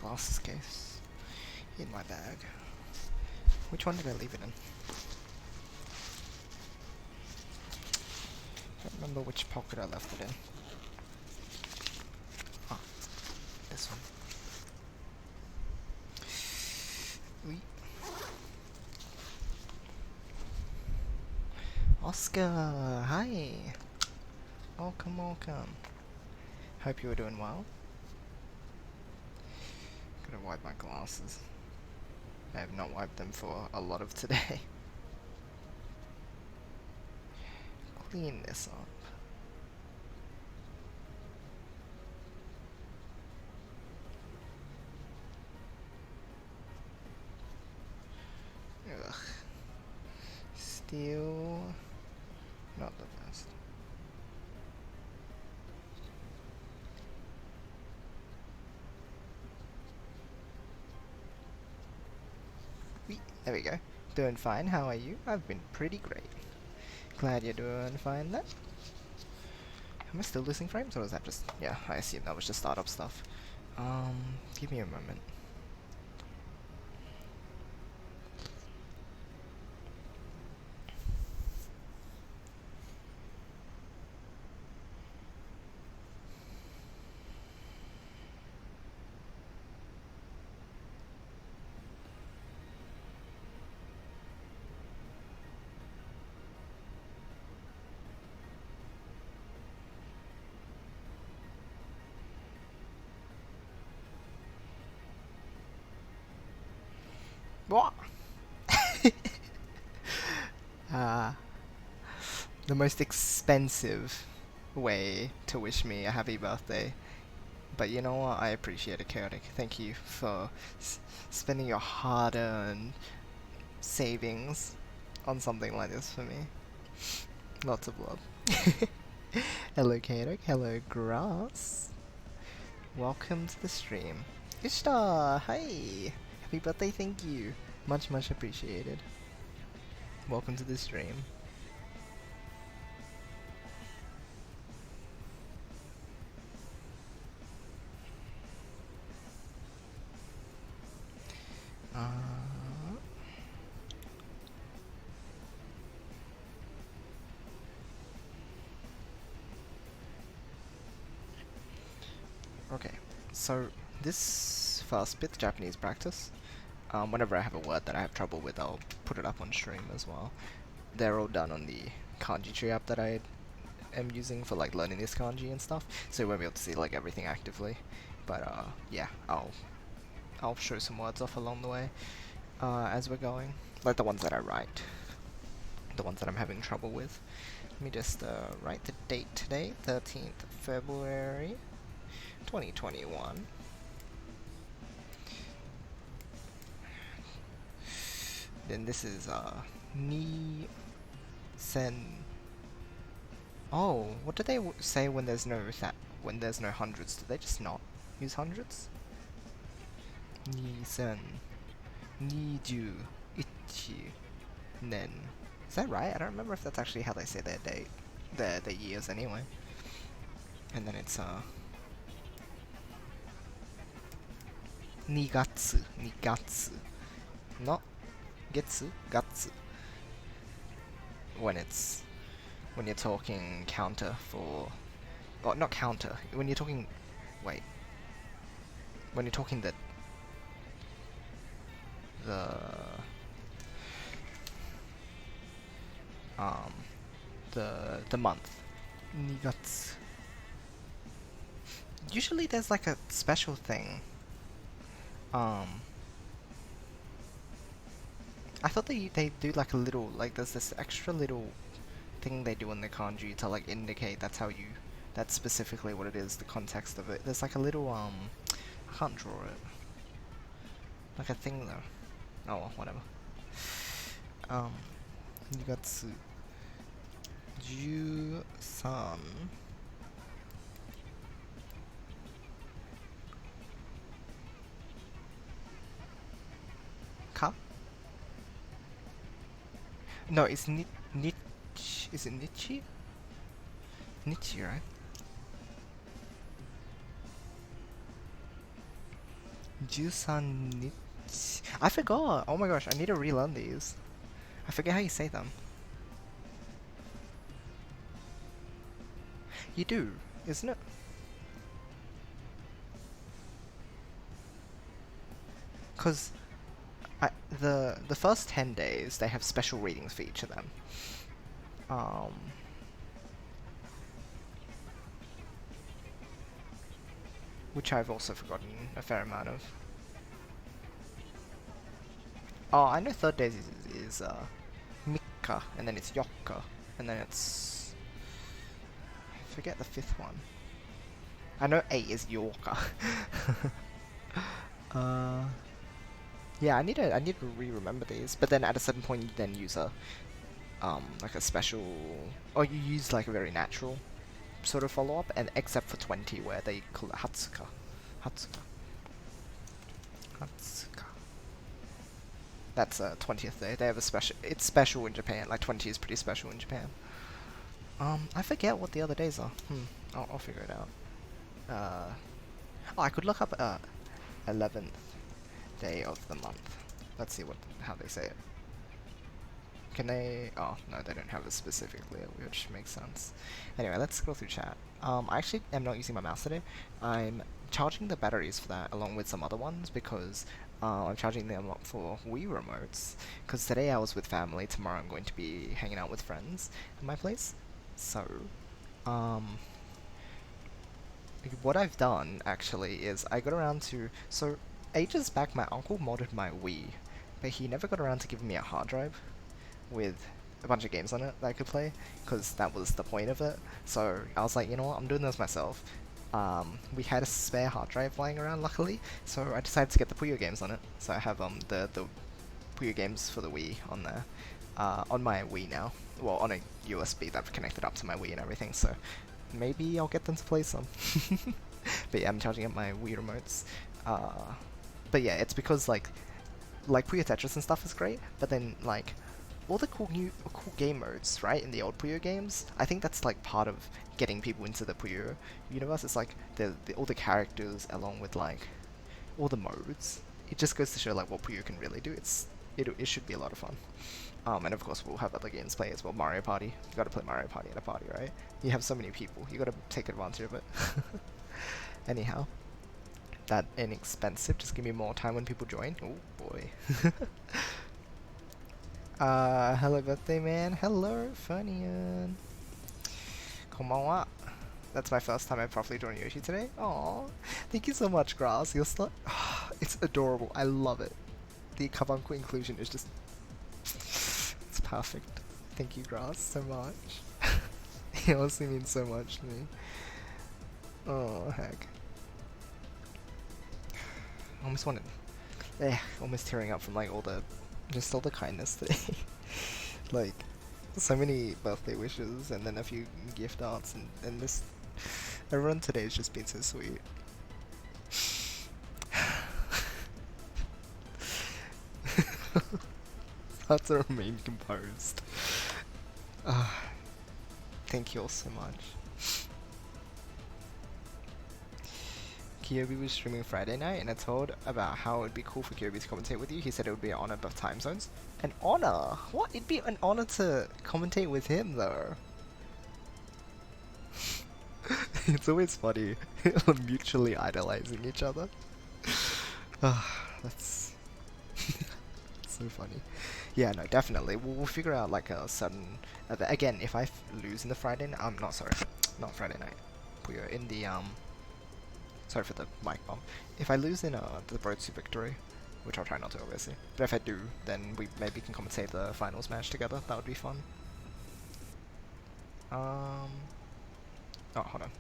glasses case in my bag. Which one did I leave it in? I don't remember which pocket I left it in. Ah, this one. Oui. Oscar, hi! Welcome, welcome. Hope you were doing well. Gotta wipe my glasses. I have not wiped them for a lot of today. Clean this up. Ugh. Still not the best. There we go. Doing fine, how are you? I've been pretty great. Glad you're doing fine then. Am I still losing frames, or is that just... yeah, I assume that was just startup stuff. Give me a moment. What? The most expensive way to wish me a happy birthday. But you know what? I appreciate it, Chaotic. Thank you for spending your hard-earned savings on something like this for me. Lots of love. Hello, Chaotic. Hello, Grass. Welcome to the stream. Ishtar! Hi! Happy birthday, thank you. Much, much appreciated. Welcome to the stream. Okay, so this first bit, Japanese practice, whenever I have a word that I have trouble with, I'll put it up on stream as well. They're all done on the kanji tree app that I am using for like learning this kanji and stuff, so you won't be able to see like everything actively. But yeah, I'll show some words off along the way as we're going, like the ones that I write, the ones that I'm having trouble with. Let me just write the date today, 13th February 2021. Then this is ni sen. Oh, what do they say when there's no hundreds? Do they just not use hundreds? Ni sen 21 nen. Is that right? I don't remember if that's actually how they say their date, their years anyway. And then it's 2月 not getsu, gatsu. When you're talking counter for, well, not counter. When you're talking, wait. When you're talking the month. 2月. Usually there's like a special thing. I thought they do like a little, like there's this extra little thing they do in the kanji to like indicate that's specifically what it is, the context of it. There's like a little I can't draw it. Like a thing though. Oh well, whatever. 2月 13 か? No, it's is it Nichi? Nichi, right? Jusan. I forgot. Oh my gosh, I need to relearn these. I forget how you say them. You do, isn't it? Because the first 10 days they have special readings for each of them. Um, which I've also forgotten a fair amount of. Oh, I know third days is Mikka, and then it's Yokka, and then it's... I forget the fifth one. I know 8 is Yorka. uh, yeah, I need to re-remember these. But then at a certain point, you then use a like a special, or you use like a very natural sort of follow-up, and except for 20 where they call it Hatsuka. Hatsuka. Hatsuka. That's 20th day. They have a special. It's special in Japan. Like 20 is pretty special in Japan. I forget what the other days are. I'll figure it out. Oh, I could look up 11th day of the month. Let's see how they say it. Can they? Oh no, they don't have it specifically, which makes sense. Anyway, let's go through chat. I actually am not using my mouse today. I'm charging the batteries for that along with some other ones because I'm charging them up for Wii remotes. Because today I was with family. Tomorrow I'm going to be hanging out with friends at my place. So, what I've done actually is I got around to ages back my uncle modded my Wii, but he never got around to giving me a hard drive with a bunch of games on it that I could play, because that was the point of it. So I was like, you know what, I'm doing this myself. We had a spare hard drive lying around, luckily, so I decided to get the Puyo games on it. So I have the Puyo games for the Wii on there, on my Wii now. Well, on a USB that I've connected up to my Wii and everything. So maybe I'll get them to play some. But yeah, I'm charging up my Wii remotes. But yeah, it's because like Puyo Tetris and stuff is great, but then like all the cool game modes, right, in the old Puyo games, I think that's like part of getting people into the Puyo universe. It's like all the characters along with like all the modes. It just goes to show like what Puyo can really do. It should be a lot of fun. And of course we'll have other games play as well. Mario Party. You gotta play Mario Party at a party, right? You have so many people. You gotta take advantage of it. Anyhow, that inexpensive. Just give me more time when people join. Oh boy. Hello birthday man. Hello, Funian. Konbanwa. That's my first time I properly joined Yoshi today. Aww. Thank you so much, Grass. You're still... it's adorable. I love it. The Kabanko inclusion is just... it's perfect. Thank you, Grass, so much. It honestly means so much to me. Oh, heck. I almost wanted... almost tearing up from like all the kindness today. Like, so many birthday wishes and then a few gift arts and this... Everyone today has just been so sweet. Hard to remain composed. Thank you all so much. Kyobi was streaming Friday night and I told about how it would be cool for Kyobi to commentate with you. He said it would be an honor above time zones. An honor? What? It'd be an honor to commentate with him though. It's always funny mutually idolizing each other. That's so funny. Yeah, no, definitely. We'll figure out like a sudden... again, if I lose in the Friday night... not Friday night. We're in the... Sorry for the mic bomb. If I lose in the road to victory, which I'll try not to obviously, but if I do, then we maybe can commentate the finals match together. That would be fun. Oh, hold on.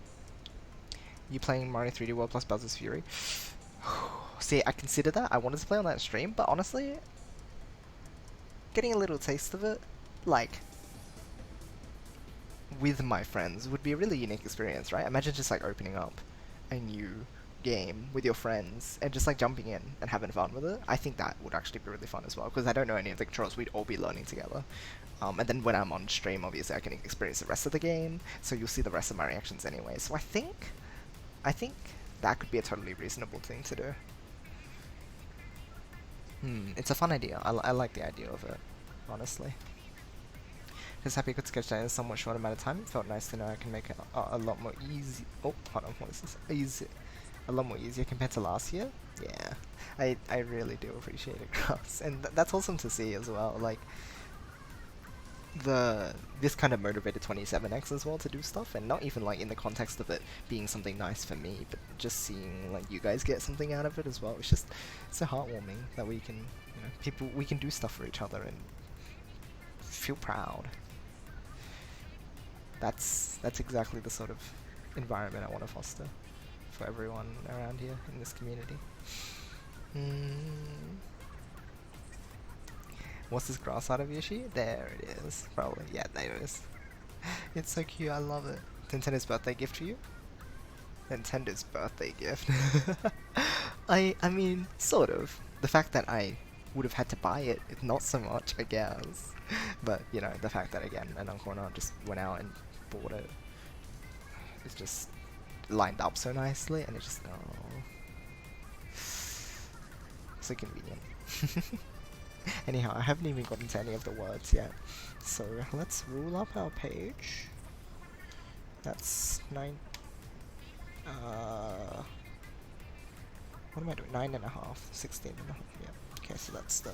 You playing Mario 3D World plus Bowser's Fury? See, I consider that. I wanted to play on that stream, but honestly, getting a little taste of it, like, with my friends would be a really unique experience, right? Imagine just like opening up a new game with your friends and just like jumping in and having fun with it. I think that would actually be really fun as well, because I don't know any of the controls. We'd all be learning together. And then when I'm on stream, obviously I can experience the rest of the game, so you'll see the rest of my reactions anyway. So I think that could be a totally reasonable thing to do. It's a fun idea. I like the idea of it, honestly. Just happy I could sketch that in a somewhat short amount of time. It felt nice to know I can make it a lot more easy. Oh, hold on, what is this? Easy. A lot more easier compared to last year. Yeah, I really do appreciate it, Cross, and that's awesome to see as well. Like this kind of motivated 27x as well to do stuff, and not even like in the context of it being something nice for me, but just seeing like you guys get something out of it as well. It's just so heartwarming that we can, we can do stuff for each other and feel proud. That's exactly the sort of environment I want to foster for everyone around here in this community. What's this grass out of Yoshi? There it is. Probably. Yeah, there it is. It's so cute. I love it. Nintendo's birthday gift for you? Nintendo's birthday gift. I mean, sort of. The fact that I would have had to buy it, not so much, I guess. But, the fact that, again, an uncle and aunt just went out and bought it. It's just lined up so nicely, and it's just, oh. So convenient. Anyhow, I haven't even gotten to any of the words yet. So, let's rule up our page. That's 9... what am I doing? 9.5. 16.5, yeah. Okay, so that's the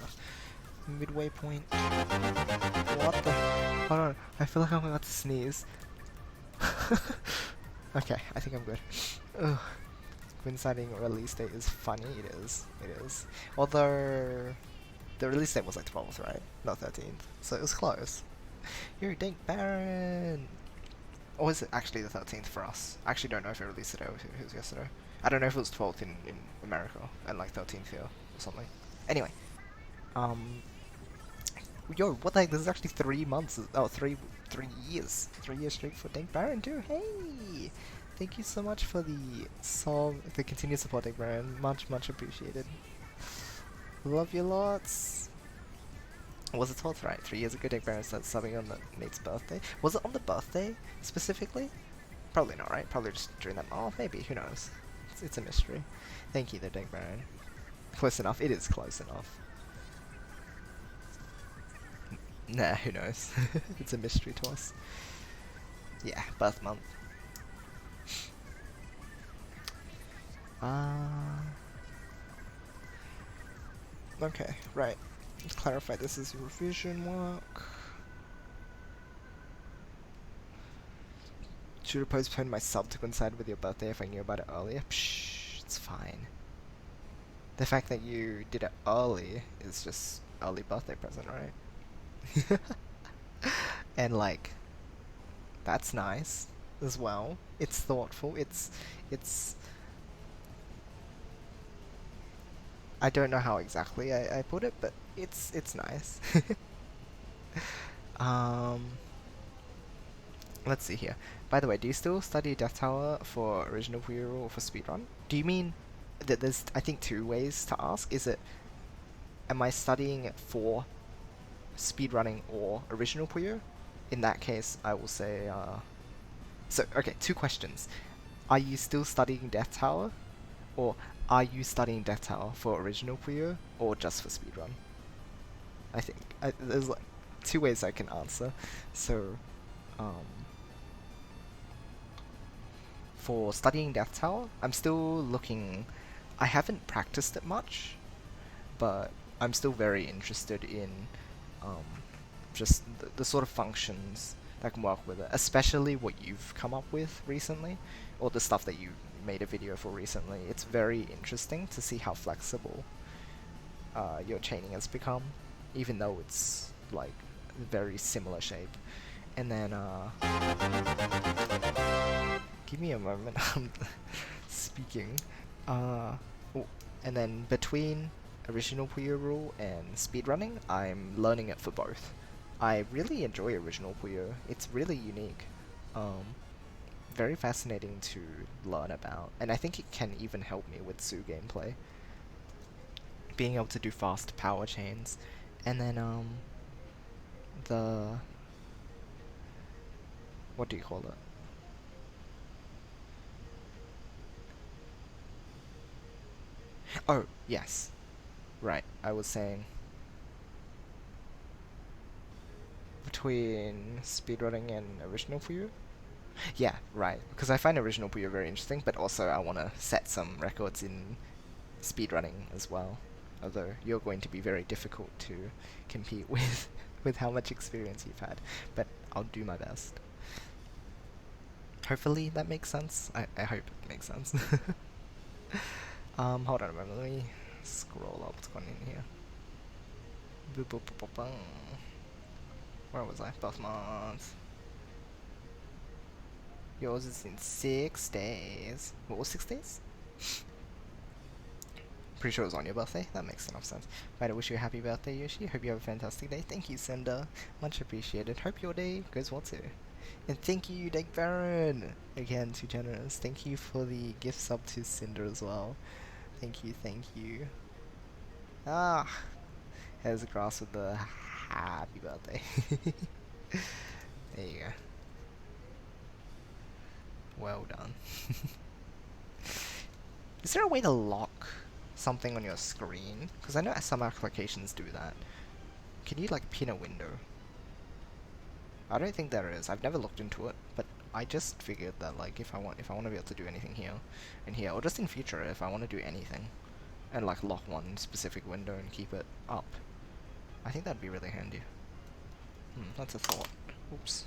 midway point. What the... Hold on, I feel like I'm about to sneeze. Okay, I think I'm good. Ugh. Coinciding release date is funny, it is. It is. Although... the release date was like 12th, right? Not 13th. So it was close. You're Dink Baron! Or was it actually the 13th for us? I actually don't know if it released today or if it was yesterday. I don't know if it was 12th in America and like 13th here or something. Anyway. Yo, what the heck? This is actually 3 months. Oh, 3 years. 3 years straight for Dink Baron too. Hey! Thank you so much for the continued support, Dink Baron. Much, much appreciated. Love you lots. Was it 12th, right? 3 years ago, Dink Baron started subbing on the mate's birthday. Was it on the birthday, specifically? Probably not, right? Probably just during that. Oh, maybe. Who knows? It's a mystery. Thank you, the Dink Baron. Close enough. It is close enough. Nah, who knows? It's a mystery to us. Yeah, birth month. Okay, right. Let's clarify this is revision work. Should have postponed my sub to coincide with your birthday if I knew about it earlier. Psh, it's fine. The fact that you did it early is just early birthday present, right? And like, that's nice as well. It's thoughtful. It's I don't know how exactly I put it, but it's nice. Let's see here. By the way, do you still study Death Tower for original Puyo or for speedrun? Do you mean that there's, I think, 2 ways to ask? Is it, am I studying it for speedrunning or original Puyo? In that case, I will say, so, okay, 2 questions. Are you still studying Death Tower? Or are you studying Death Tower for original Puyo or just for speedrun? I think. There's like 2 ways I can answer. So, for studying Death Tower, I'm still looking... I haven't practiced it much, but I'm still very interested in just the sort of functions that can work with it, especially what you've come up with recently, or the stuff that you made a video for recently. It's very interesting to see how flexible your chaining has become, even though it's like very similar shape. And then give me a moment. I'm speaking. Oh, and then between original Puyo Rule and speedrunning, I'm learning it for both. I really enjoy original Puyo. It's really unique. Very fascinating to learn about, and I think it can even help me with Sue gameplay. Being able to do fast power chains, and then the what do you call it? Oh, yes. Right, I was saying between speedrunning and original Puyo. Yeah, right. Because I find original Puyo very interesting, but also I want to set some records in speedrunning as well. Although you're going to be very difficult to compete with with how much experience you've had. But I'll do my best. Hopefully that makes sense. I hope it makes sense. Hold on a moment, let me scroll up what's going on in here. Boop, boop, boop, boop, boom. Where was I? Both months. Yours is in 6 days. What was 6 days? Pretty sure it was on your birthday. That makes enough sense. Right, I wish you a happy birthday, Yoshi. Hope you have a fantastic day. Thank you, Cinder. Much appreciated. Hope your day goes well too. And thank you, Deck Baron. Again, too generous. Thank you for the gift sub to Cinder as well. Thank you, thank you. Ah, there's a grass with the happy birthday. There you go. Well done. Is there a way to lock something on your screen? Because I know some applications do that. Can you like pin a window? I don't think there is. I've never looked into it, but I just figured that like if I want to be able to do anything here and here, or just in future if I want to do anything, and like lock one specific window and keep it up, I think that'd be really handy. That's a thought. Oops.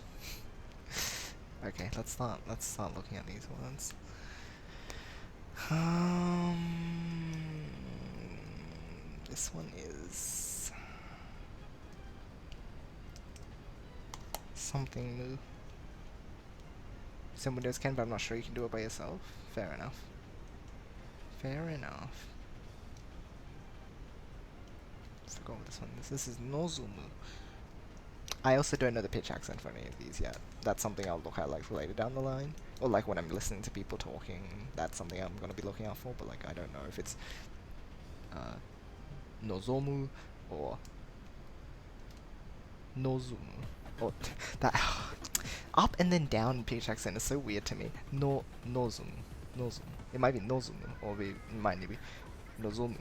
Okay, let's start looking at these ones. This one is something new. Some Windows can, but I'm not sure you can do it by yourself. Fair enough. Fair enough. Forgot what this one is. This is Nozumu. I also don't know the pitch accent for any of these yet. That's something I'll look at like later down the line. Or like when I'm listening to people talking, that's something I'm gonna be looking out for, but like I don't know if it's Nozomu or Nozumu. Or that up and then down pitch accent is so weird to me. Nozumu. Nozumu. It might be Nozumu, or it might be Nozomu.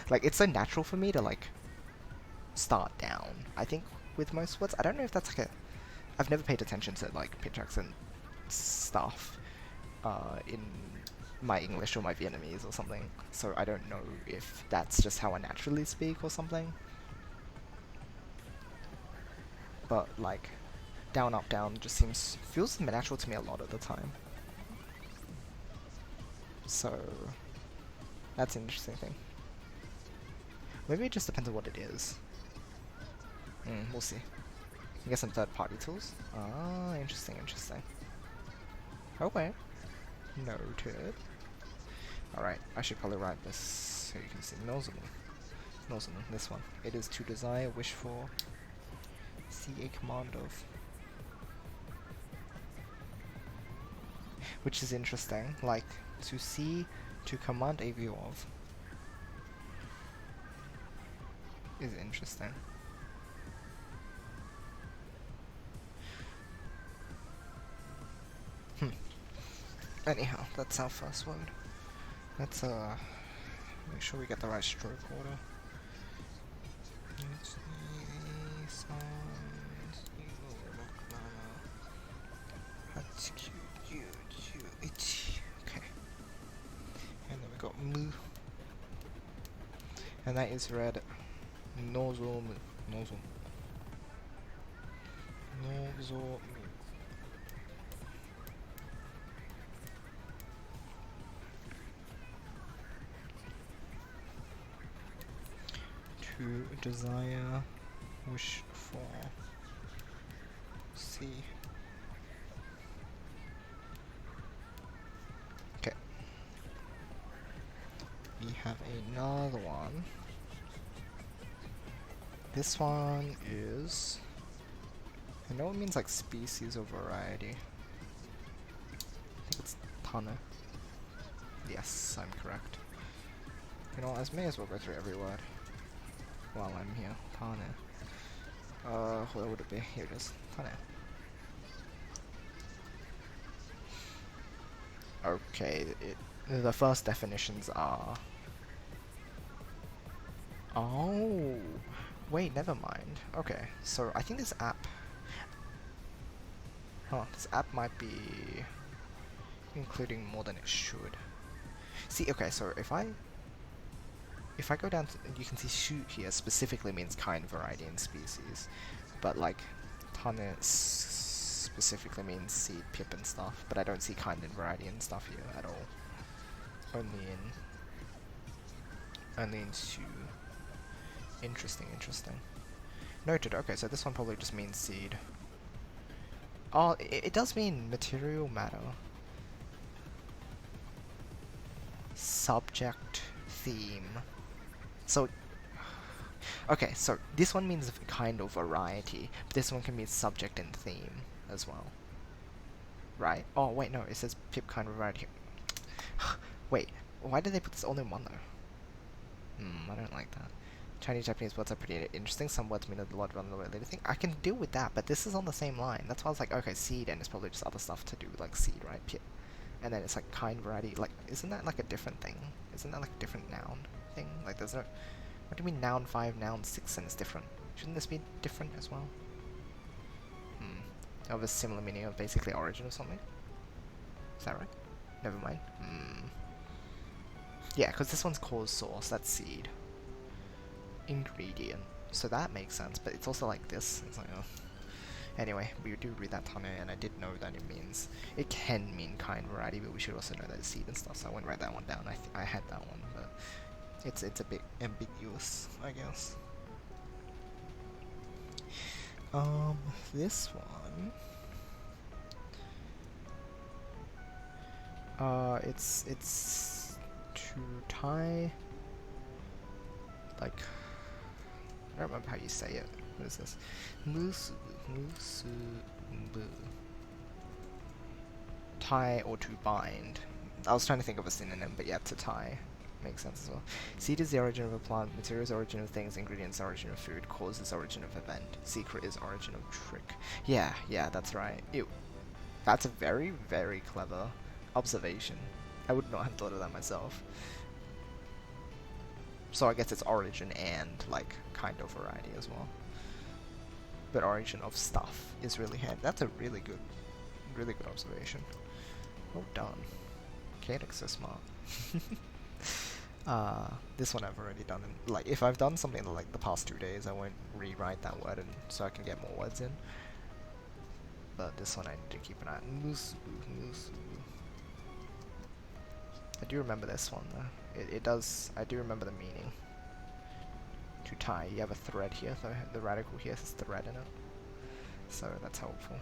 Like it's so natural for me to like start down. I think with most words, I don't know if that's like a. I've never paid attention to like pitch accent stuff in my English or my Vietnamese or something, so I don't know if that's just how I naturally speak or something. But like down up down just feels natural to me a lot of the time. So that's an interesting thing. Maybe it just depends on what it is. We'll see. I guess some third-party tools. Ah, interesting, interesting. Okay. Noted. Alright, I should probably write this so you can see. Nozumu. Nozumu, this one. It is to desire, wish for, see a command of. Which is interesting, like, to see, to command a view of. Is interesting. Anyhow, that's our first word. Let's make sure we get the right stroke order. Okay. And then we got mu. And that is read Nozomu. Nozomu. Nozomu. To desire, wish for, see. Okay. We have another one. This one is. I know it means like species or variety. I think it's Tana. Yes, I'm correct. You know, I may as well go through every word while I'm here. Tane. Where would it be? Here it is. Tane. Okay, the first definitions are Oh, wait, never mind. Okay, so I think this app, this app might be including more than it should. See, okay, so if I go down to, you can see shoot here specifically means kind, variety, and species, but like tane specifically means seed, pip, and stuff, but I don't see kind and variety and stuff here at all. Only in shoe. Interesting, interesting. Noted. Okay, so this one probably just means seed. Oh, it does mean material matter. Subject, theme. So, okay, so this one means kind of variety, but this one can mean subject and theme as well. Right? Oh, wait, no, it says pip kind of variety. Wait, why did they put this all in one though? I don't like that. Chinese Japanese words are pretty interesting. Some words mean a lot rather than the later thing. I can deal with that, but this is on the same line. That's why I was like, okay, seed, and it's probably just other stuff to do with like seed, right? Pip. And then it's like kind, variety. Like, isn't that like a different thing? Isn't that like a different noun thing? Like, there's no. What do you mean noun 5, noun 6, and it's different? Shouldn't this be different as well? Of a similar meaning of basically origin or something? Is that right? Never mind. Yeah, because this one's cause source. That's seed. Ingredient. So that makes sense, but it's also like this. It's like, oh. Anyway, we do read that tane, and I did know that it can mean kind variety, but we should also know that it's seed and stuff, so I wouldn't write that one down. I had that one, but it's a bit ambiguous, I guess. This one, it's to tie, like, I don't remember how you say it. What is this? Musubu. Tie or to bind. I was trying to think of a synonym, but yeah, to tie makes sense as well. Seed is the origin of a plant, material is the origin of things, ingredients origin of food, cause is origin of event, secret is origin of trick. Yeah, that's right. That's a very, very clever observation. I would not have thought of that myself. So I guess it's origin and, like, kind of variety as well. But origin of stuff is really handy. That's a really good observation. Well done. Chaotix so smart. This one I've already done. And, like, if I've done something in, like, the past 2 days, I won't rewrite that word so I can get more words in. But this one I need to keep an eye on. Musubu. I do remember this one though. It does. I do remember the meaning. To tie, you have a thread here. The radical here has thread in it, so that's helpful.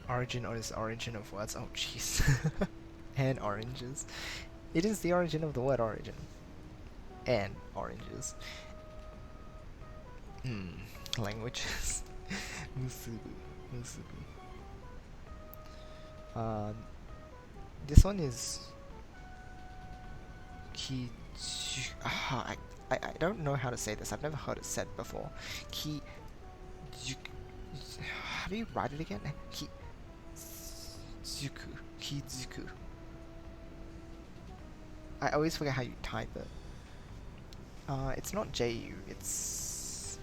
Origin is origin of words. Oh jeez. And oranges. It is the origin of the word origin. And oranges. Languages. Musubu. This one is I don't know how to say this. I've never heard it said before. How do you write it again? Kizuku. I always forget how you type it. It's not JU. It's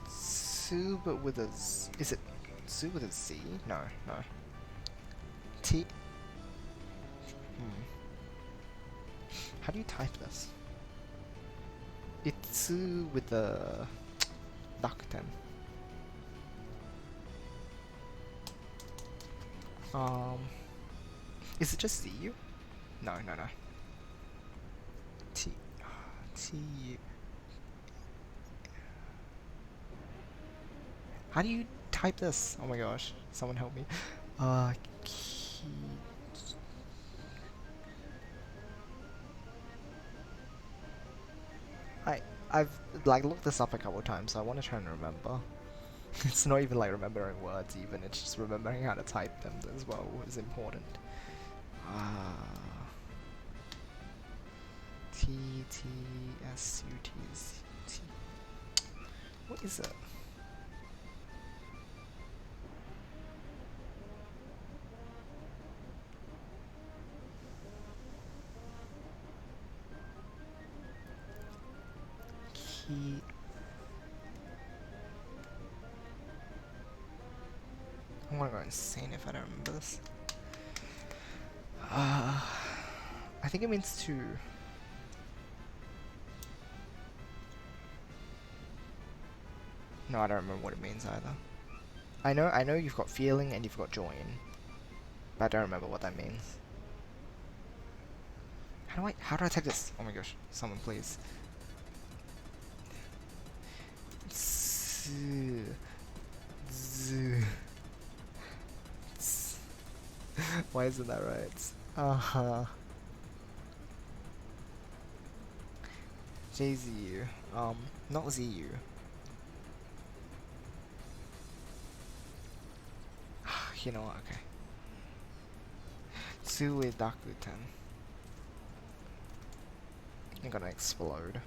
Su, but with a Z. Is it Su with a Z? No. T. How do you type this? It's Su with a Rakuten. Is it just ZU? No. T. How do you type this? Oh my gosh, someone help me. I've like looked this up a couple of times, so I want to try and remember. It's not even like remembering words even, it's just remembering how to type them as well is important. T-T-S-U-T-Z-T. What is it? He... I'm gonna go insane if I don't remember this. I think it means to... No, I don't remember what it means either. I know you've got feeling and you've got join, but I don't remember what that means. How do I take this? Oh my gosh, someone please. Why isn't that right? Uh-huh. JZU. Not ZU. You know what, okay. Tsuedakuten. You're gonna explode.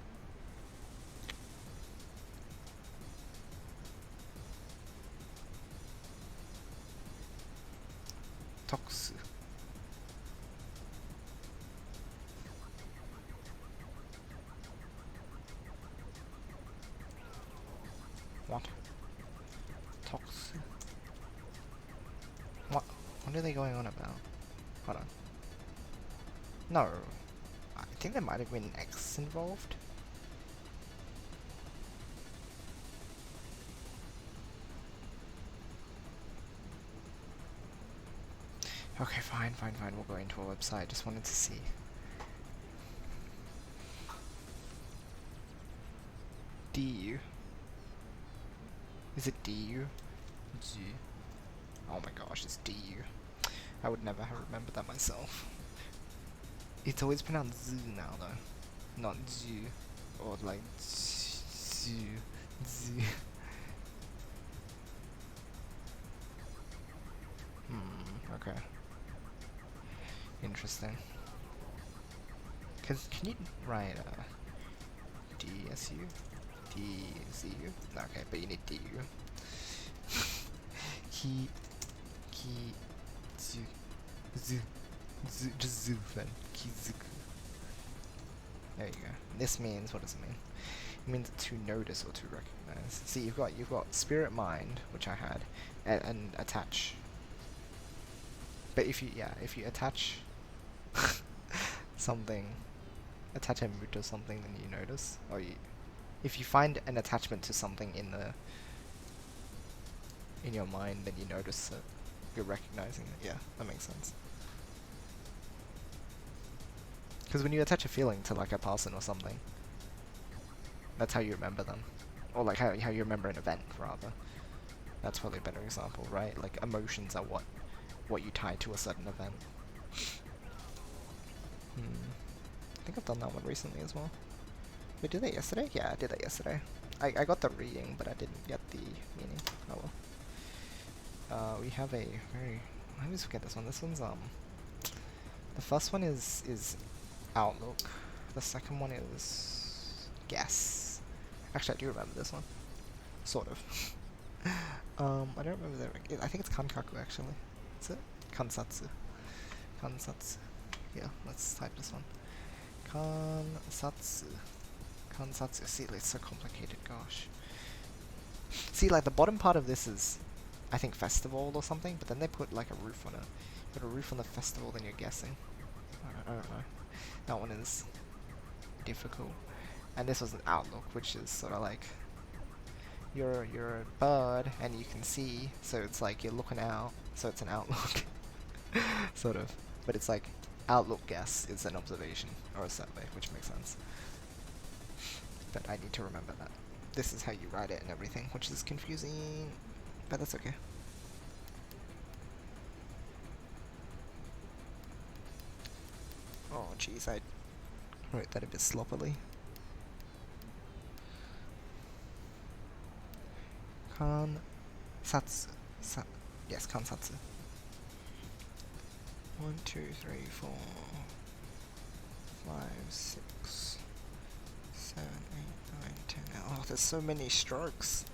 Toksu. What? Toksu? What are they going on about? Hold on. No. I think there might have been X involved. Okay, fine. We'll go into a website. Just wanted to see. DU. Is it DU? G. Oh my gosh, it's DU. I would never have remembered that myself. It's always pronounced Z now though. Not Z. Or like Z. Z. Okay. Interesting. Cause can you write DSU? DZU? Okay, but you need DU. Just zoo then. Kizuku. There you go. This means, what does it mean? It means to notice or to recognize. See, you've got spirit mind, which I had, and attach. But if you attach something, attach a mood to something, then you notice, or if you find an attachment to something in your mind, then you notice it. You're recognizing it. Yeah, that makes sense. Because when you attach a feeling to like a person or something, that's how you remember them, or like how you remember an event rather. That's probably a better example, right? Like emotions are what you tie to a certain event. I think I've done that one recently as well. Wait, did that yesterday? Yeah, I did that yesterday. I got the reading, but I didn't get the meaning. Oh well. We have a very... I always forget this one. This one's the first one is outlook. The second one is guess. Actually, I do remember this one. Sort of. I don't remember the... I think it's kankaku actually. Is it? Kansatsu. Kansatsu. Yeah, let's type this one. Kansatsu. Kansatsu. See, it's so complicated, gosh. See, like, the bottom part of this is, I think, festival or something, but then they put, like, a roof on it. Put a roof on the festival, then you're guessing. I don't know. That one is difficult. And this was an outlook, which is sort of like, you're a bird, and you can see, so it's like you're looking out, so it's an outlook. Sort of. But it's like, outlook guess is an observation, or a survey, which makes sense. But I need to remember that. This is how you write it and everything, which is confusing, but that's okay. Oh jeez, I wrote that a bit sloppily. Kansatsu. Yes, kansatsu. 1, 2, 3, 4, 5, 6, 7, 8, 9, 10. Oh, there's so many strokes.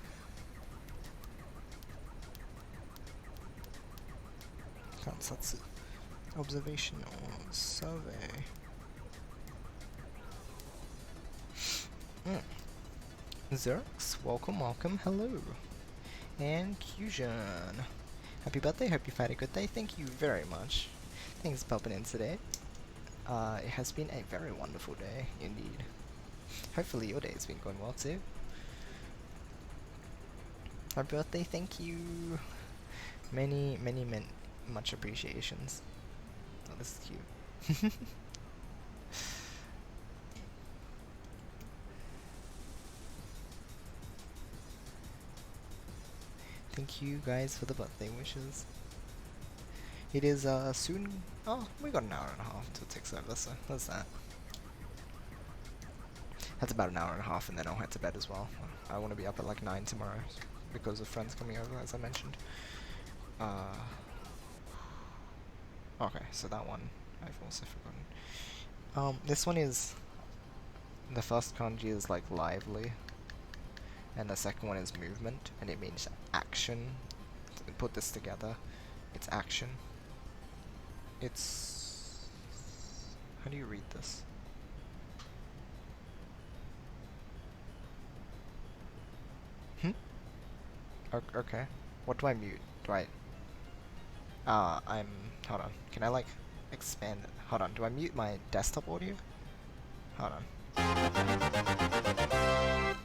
Kansatsu. Observation or survey. Zerx, welcome, welcome, hello. And Fusion. Happy birthday, hope you've had a good day. Thank you very much. Thanks for popping in today. It has been a very wonderful day, indeed. Hopefully your day has been going well too. Happy birthday, thank you. Many, much appreciations. Oh, this is cute. Thank you guys for the birthday wishes. It is soon. Oh, we got an hour and a half until it takes over, so that's that. That's about an hour and a half, and then I'll head to bed as well. I want to be up at like 9 tomorrow because of friends coming over, as I mentioned. Okay, so that one I've also forgotten. This one is, the first kanji is like lively, and the second one is movement, and it means action. So we put this together, it's action. It's... how do you read this? Okay. What do I mute? Do I... hold on. Can I like expand it? Hold on, do I mute my desktop audio? Hold on.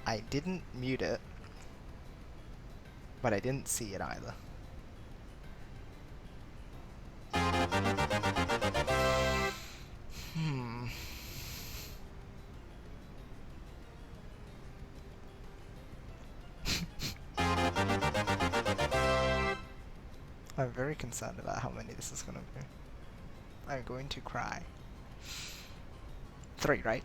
I didn't mute it, but I didn't see it either. I'm very concerned about how many this is gonna be. I'm going to cry. 3, right?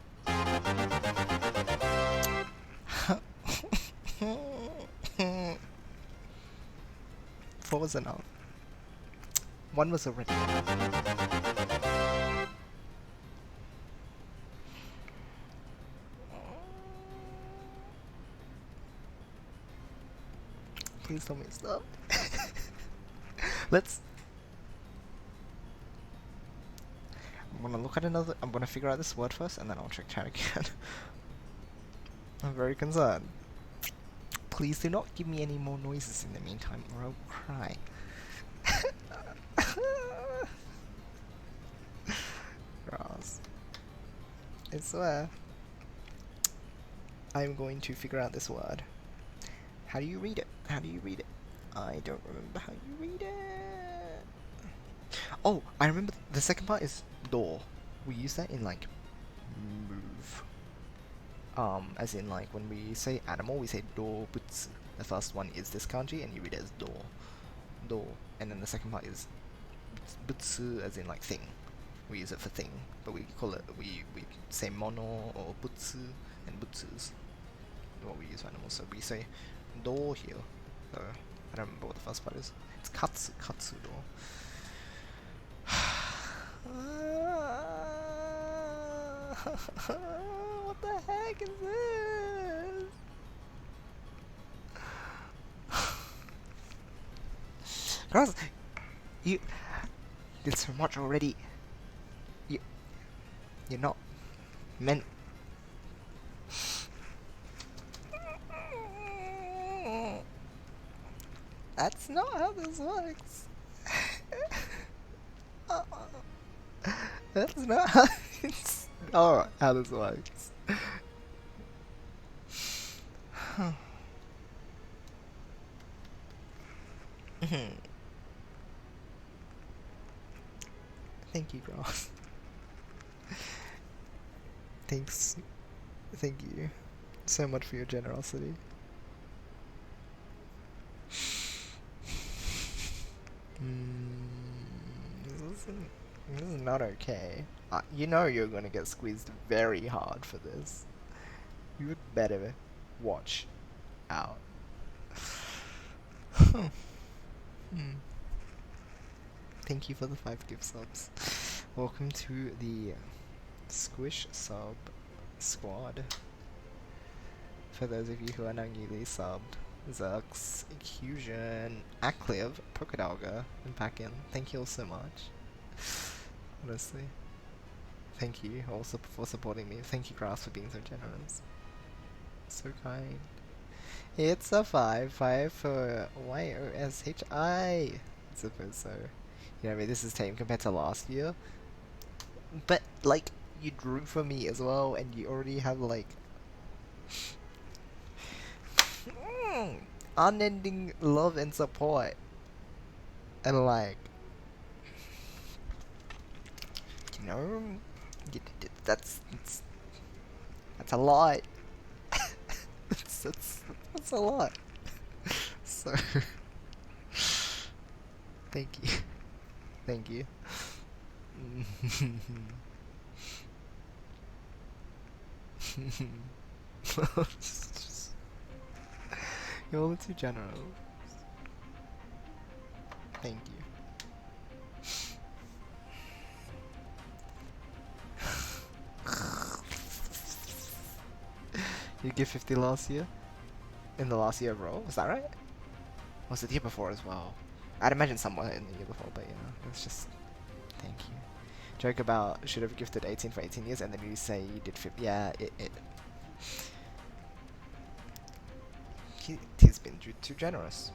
4 was enough. 1 was already enough. Please tell me stop. Let's... I'm gonna look at another... I'm gonna figure out this word first, and then I'll check chat again. I'm very concerned. Please do not give me any more noises in the meantime, or I'll cry. Grass. I swear. I'm going to figure out this word. How do you read it? How do you read it? I don't remember how you read it. Oh, I remember the second part is door. We use that in like move. As in like when we say animal, we say do butsu. The first one is this kanji, and you read it as do, do, and then the second part is butsu, as in like thing. We use it for thing, but we call it we say mono or butsu and butsus. What we use for animals. So we say do here. So I don't remember what the first part is. It's katsu do. What the heck is this? Girls, you did so much already. You're not meant. That's not how this works. That's not how it's not how this works. Thank you, Grass. Thanks. Thank you so much for your generosity. This is not okay. You know you're gonna get squeezed very hard for this. You would better watch out. Thank you for the 5 gift subs. Welcome to the Squish sub squad. For those of you who are now newly subbed, Zux, Fusion, Acliv, Polkadalga, and Packin, thank you all so much. Honestly. Thank you also for supporting me. Thank you, Grass, for being so generous. So kind. It's a 5 for YOSHI. Suppose so. You know what I mean? This is tame compared to last year. But, like, you drew for me as well, and you already have, like, unending love and support. And, like, you know, that's a lot. That's a lot. So, thank you. Thank you. You're all too generous. Thank you. You give 50 last year? In the last year overall? Was that right? Was it the year before as well? I'd imagine somewhere in the year before, but you know, it's just... Thank you. Joke about should have gifted 18 for 18 years and then you say you did 50. Yeah, he's been too generous.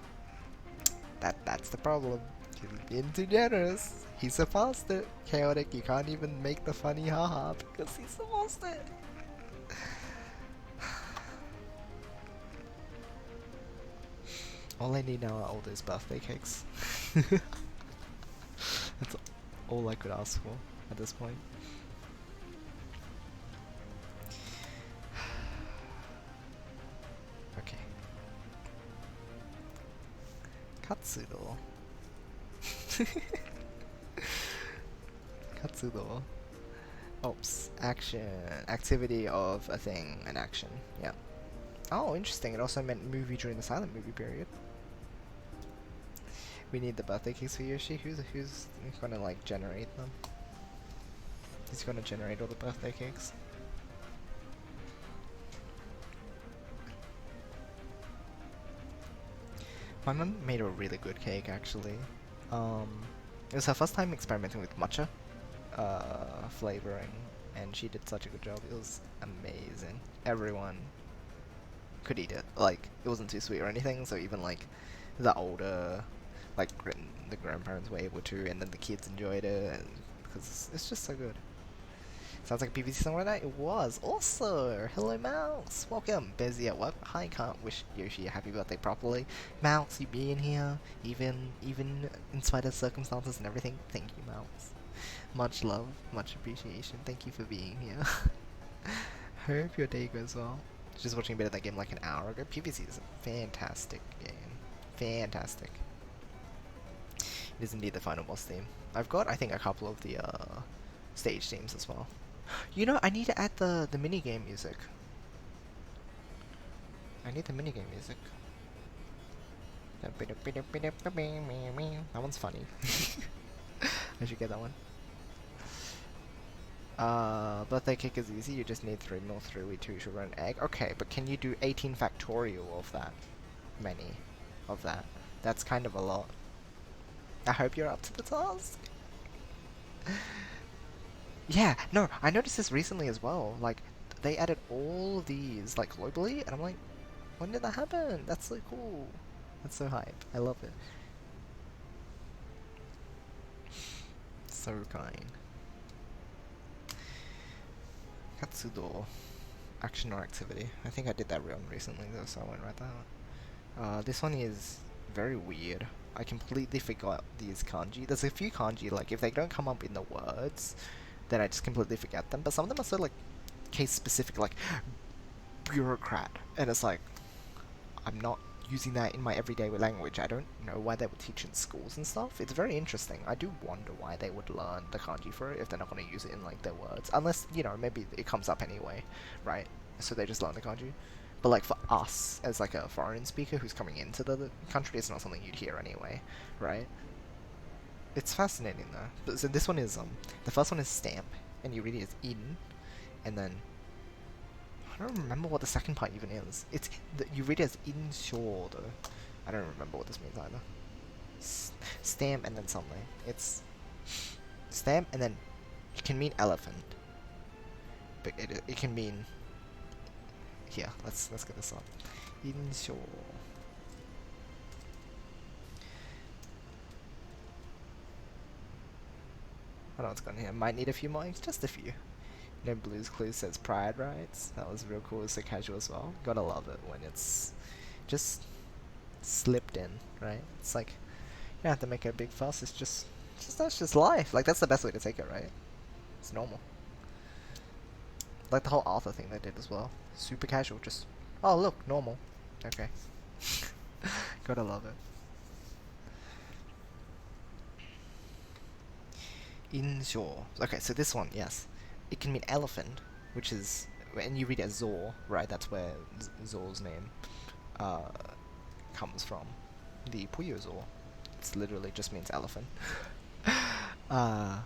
That's the problem. He's been too generous. He surpassed it. Chaotic, you can't even make the funny haha because he surpassed it. All I need now are all those birthday cakes. That's all I could ask for at this point. Okay. Katsudo. Katsudo. Oops. Action. Activity of a thing. An action. Yeah. Oh, interesting. It also meant movie during the silent movie period. We need the birthday cakes for Yoshi. Who's gonna like generate them? Who's gonna generate all the birthday cakes? My mum made a really good cake actually. It was her first time experimenting with matcha flavoring, and she did such a good job. It was amazing. Everyone could eat it. Like, it wasn't too sweet or anything, so even like the older, like the grandparents were able to, and then the kids enjoyed it, and because it's just so good. Sounds like a PVC song like that. It was. Also, hello Mouse, welcome. Busy at work. I can't wish Yoshi a happy birthday properly. Mouse, you being here, even in spite of circumstances and everything. Thank you, Mouse. Much love, much appreciation. Thank you for being here. Hope your day goes well. Just watching a bit of that game like an hour ago. PVC is a fantastic game. Fantastic. It is indeed the final boss theme. I've got, I think, a couple of the stage themes as well. You know, I need to add the minigame music. I need the minigame music. That one's funny. I should get that one. Birthday cake is easy, you just need 3 milk, 3 wheat, 2 sugar and egg. Okay, but can you do 18 factorial of that? Many of that. That's kind of a lot. I hope you're up to the task. Yeah, no, I noticed this recently as well. Like, they added all of these, like, globally, and I'm like, when did that happen? That's so cool. That's so hype. I love it. So kind. Katsudo. Action or activity. I think I did that run recently though, so I won't write that one. This one is very weird. I completely forgot these kanji. There's a few kanji, like, if they don't come up in the words, then I just completely forget them. But some of them are so, like, case specific, like, bureaucrat. And it's like, I'm not using that in my everyday language. I don't know why they would teach in schools and stuff. It's very interesting. I do wonder why they would learn the kanji for it if they're not going to use it in, like, their words. Unless, you know, maybe it comes up anyway, right? So they just learn the kanji. But, like, for us, as, like, a foreign speaker who's coming into the country, it's not something you'd hear anyway, right? It's fascinating, though. But, so this one is, the first one is stamp, and you read it as in, and then, I don't remember what the second part even is. It's, you read it as insure, though. I don't remember what this means either. Stamp and then something. It's stamp and then it can mean elephant. But it can mean Here, let's get this up. Insho. I don't know what's going on here. Might need a few more inks, just a few. No Blue's Clues says Pride Rights. That was real cool. It's so casual as well. Gotta love it when it's just slipped in, right? It's like you don't have to make a big fuss. It's just that's just life. Like that's the best way to take it, right? It's normal. Like the whole Arthur thing they did as well. Super casual. Just oh look, normal. Okay. Gotta love it. Inshore. Okay, so this one, yes. It can mean elephant, which is... And you read it as Zor, right? That's where Zor's name uh, comes from. The Puyo Zor. It literally just means elephant. uh,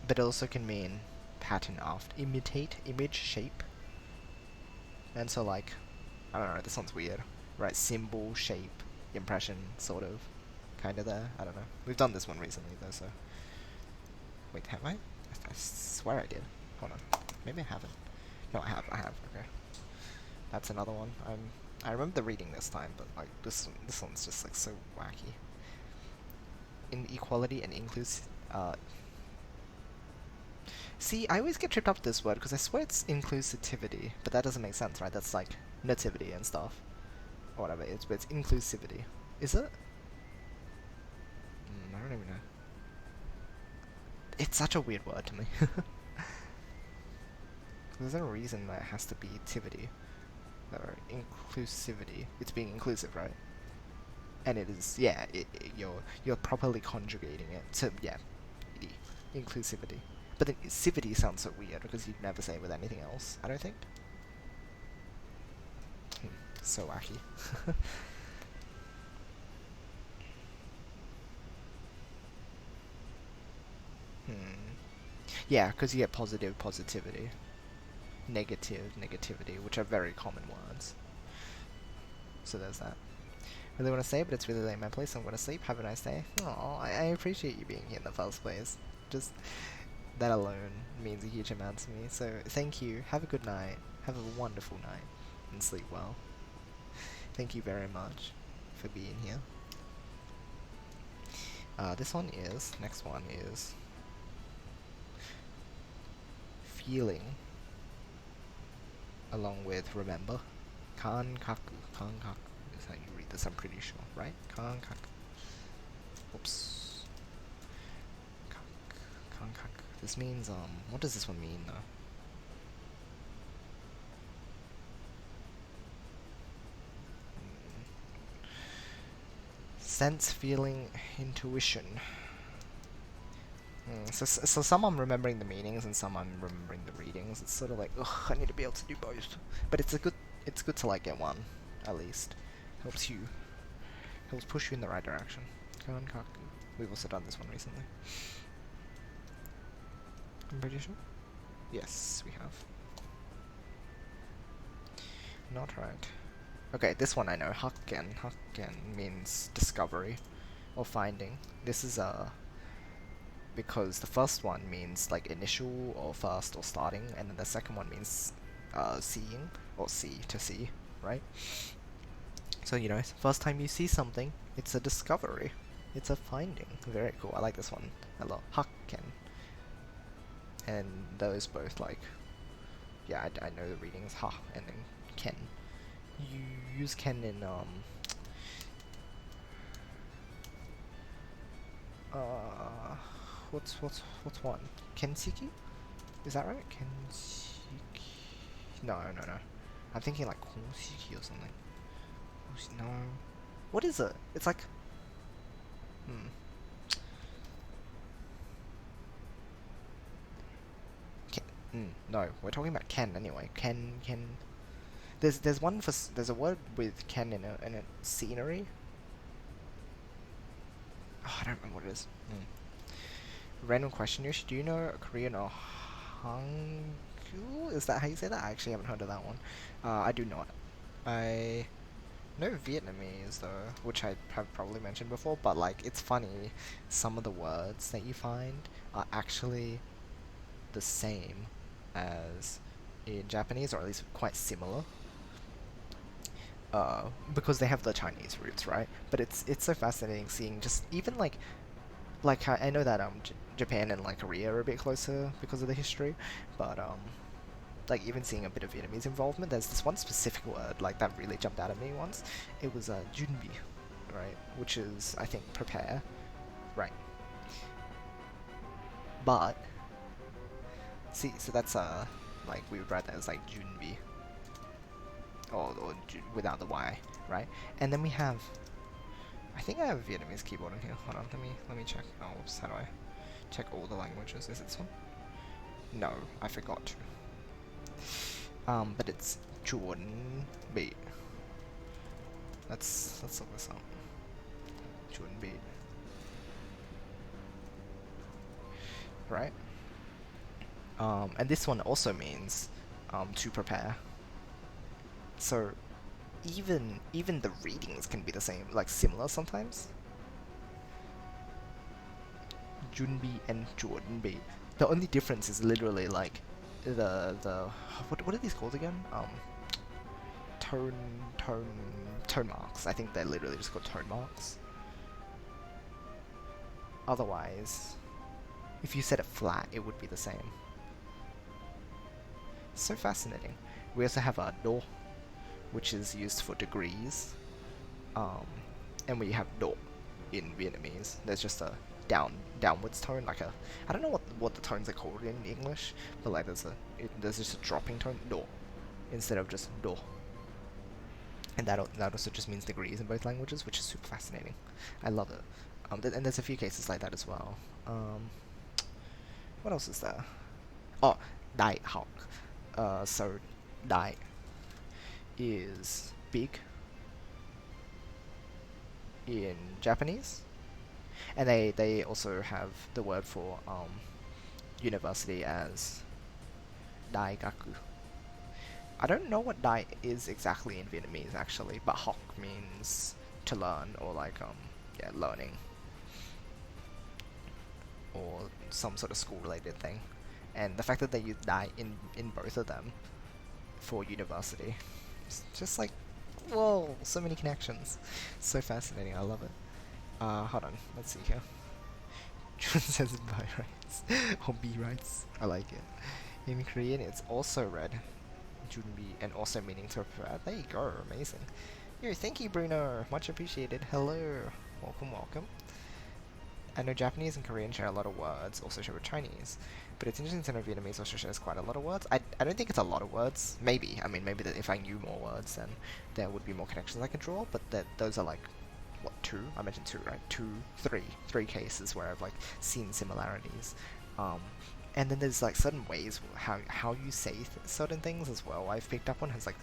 but it also can mean pattern after. Imitate, image, shape. And so like... I don't know, this one's weird. Right, symbol, shape, impression, sort of. Kinda there. I don't know. We've done this one recently though, so... Wait, have I? I swear I did. Hold on. Maybe I haven't. No, I have. Okay. That's another one. I remember the reading this time, but like this one's just like so wacky. Inequality and inclusive. See, I always get tripped up with this word because I swear it's inclusivity, but that doesn't make sense, right? That's like nativity and stuff, or whatever. But it's inclusivity. Is it? I don't even know. It's such a weird word to me. There's no reason that it has to be tivity. Or inclusivity. It's being inclusive, right? And it is, yeah, you're properly conjugating it to, yeah, inclusivity. But then civity sounds so weird because you'd never say it with anything else, I don't think. So wacky. Yeah, because you get positive positivity. Negative negativity, which are very common words. So there's that. Really want to say, but it's really late in my place, so I'm going to sleep. Have a nice day. Aw, I appreciate you being here in the first place. Just that alone means a huge amount to me. So thank you. Have a good night. Have a wonderful night. And sleep well. Thank you very much for being here. This one is, next one is feeling along with remember. Kankaku. Kankaku is how you read this, I'm pretty sure, right? Kankaku. Oops. Kankaku. This means, what does this one mean though? Sense, feeling, intuition. So some I'm remembering the meanings and some I'm remembering the readings. It's sort of like, ugh, I need to be able to do both. But it's good to like get one, at least. Helps push you in the right direction. Kankaku. We've also done this one recently. I'm pretty sure. Yes, we have. Not right. Okay, this one I know. Hakken. Hakken means discovery or finding. This is because the first one means like initial or first or starting, and then the second one means seeing or to see, right? So you know, first time you see something, it's a discovery, it's a finding. Very cool. I like this one a lot. Hakken. And those both like, yeah, I know the readings ha and then ken. You use ken in what's one? Kensiki? Is that right? Kensiki? No. I'm thinking like Konsiki or something. No. What is it? It's like no, we're talking about ken anyway. Ken. There's one for there's a word with ken in a scenery. Oh, I don't remember what it is. Random question, Yoshi. Do you know Korean or Hangul? Is that how you say that? I actually haven't heard of that one. I do not. I know Vietnamese though, which I have probably mentioned before, but like it's funny, some of the words that you find are actually the same as in Japanese, or at least quite similar. because they have the Chinese roots, right? But it's so fascinating seeing just even like I know that Japan and like Korea are a bit closer because of the history, but like even seeing a bit of Vietnamese involvement, there's this one specific word like that really jumped out at me once. It was junbi, right? Which is I think prepare, right? But see, so that's like we would write that as like junbi, or without the y, right? And then we have, I think I have a Vietnamese keyboard in here. Hold on, let me check. Oh, whoops, how do I check all the languages? Is it this one? No, I forgot to. But it's Chuan Beat. Let's look this up. Chuan Beat. Right? And this one also means to prepare. So even the readings can be the same, like similar sometimes. Junbi and Jordanbi. The only difference is literally like the what are these called again? Tone tone marks. I think they're literally just called tone marks. Otherwise, if you set it flat, it would be the same. So fascinating. We also have a do, which is used for degrees, and we have do in Vietnamese. There's just a downwards tone, like a, I don't know what the tones are called in English, but like there's just a dropping tone, do, instead of just do. And that also just means degrees in both languages, which is super fascinating. I love it. And there's a few cases like that as well. What else is there? Oh, Dai Hawk. So Dai is big in Japanese, and they also have the word for university as Daigaku. I don't know what Dai is exactly in Vietnamese actually, but Hoc means to learn, or like yeah, learning, or some sort of school related thing. And the fact that they use Dai in both of them for university, it's just like, whoa, so many connections. So fascinating, I love it. Hold on, let's see here. Jun says by rights, or B rights, I like it. In Korean, it's also read Junbi, and also meaning to prepare. There you go, amazing. Yo, thank you, Bruno, much appreciated. Hello, welcome. I know Japanese and Korean share a lot of words, also share with Chinese, but it's interesting to know Vietnamese also shares quite a lot of words. I don't think it's a lot of words. Maybe, I mean, maybe that if I knew more words, then there would be more connections I could draw, but those are like, what, two? I mentioned two, right? Three cases where I've like seen similarities. And then there's like certain ways how you say certain things as well. I've picked up on has like,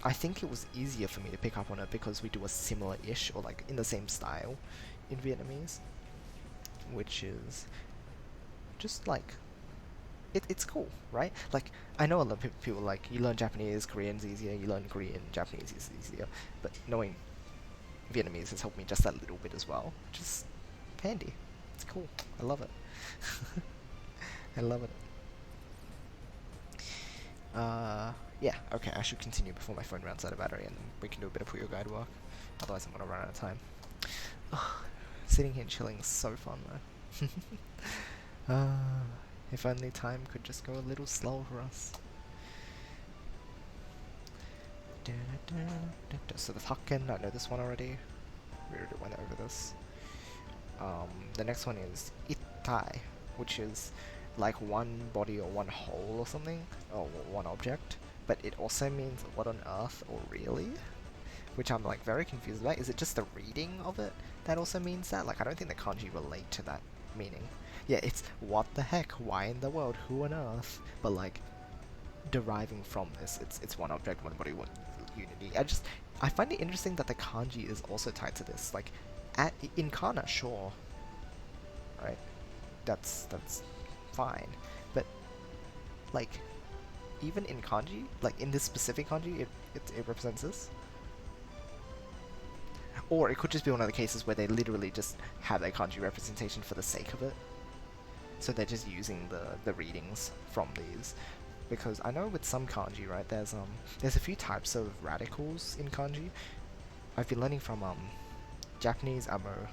I think it was easier for me to pick up on it because we do a similar-ish or like in the same style in Vietnamese, which is just like, it's cool, right? Like, I know a lot of people like, you learn Japanese, Korean's easier, you learn Korean, Japanese is easier, but knowing Vietnamese has helped me just a little bit as well. Just handy. It's cool. I love it. I love it. Yeah, okay, I should continue before my phone runs out of battery and we can do a bit of put your guide work. Otherwise I'm gonna run out of time. Sitting here chilling is so fun though. If only time could just go a little slower for us. So the Hokken, I know this one already. We already went over this. The next one is Itai, which is like one body or one whole or something, or one object, but it also means what on earth, or really? Which I'm like very confused about. Is it just the reading of it that also means that? Like, I don't think the kanji relate to that meaning. Yeah, it's what the heck, why in the world, who on earth, but like deriving from this, it's one object, one body, one unity. I find it interesting that the kanji is also tied to this. Like, in kana, sure, right? That's fine, but like even in kanji, like in this specific kanji, it represents this. Or it could just be one of the cases where they literally just have a kanji representation for the sake of it. So they're just using the readings from these. because I know with some kanji, right, there's a few types of radicals in kanji. I've been learning from Japanese Amo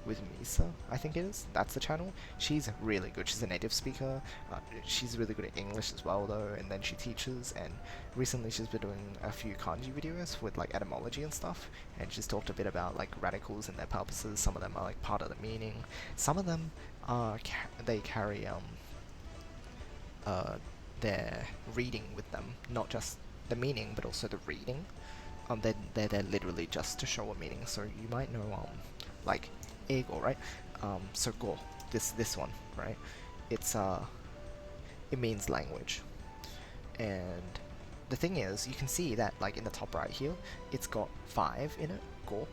with Misa, I think it is. That's the channel. She's really good. She's a native speaker. She's really good at English as well, though, and then she teaches. And recently, she's been doing a few kanji videos with like etymology and stuff. And she's talked a bit about like radicals and their purposes. Some of them are like part of the meaning. Some of them are they carry their reading with them, not just the meaning, but also the reading. They're there literally just to show a meaning. So you might know like ego, right? So go, this one, right? It's it means language, and the thing is, you can see that like in the top right here, it's got 5 in it, go,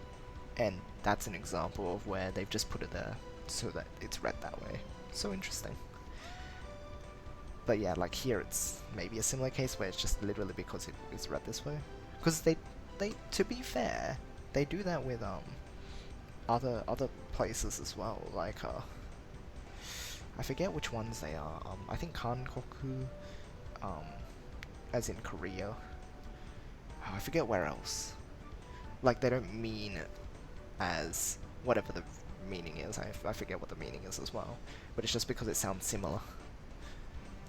and that's an example of where they've just put it there so that it's read that way. So interesting. But yeah, like here it's maybe a similar case where it's just literally because it is read this way. Because they to be fair, they do that with other places as well. Like I forget which ones they are. I think Kankoku, as in Korea. Oh, I forget where else. Like they don't mean it as whatever the meaning is. I forget what the meaning is as well. But it's just because it sounds similar.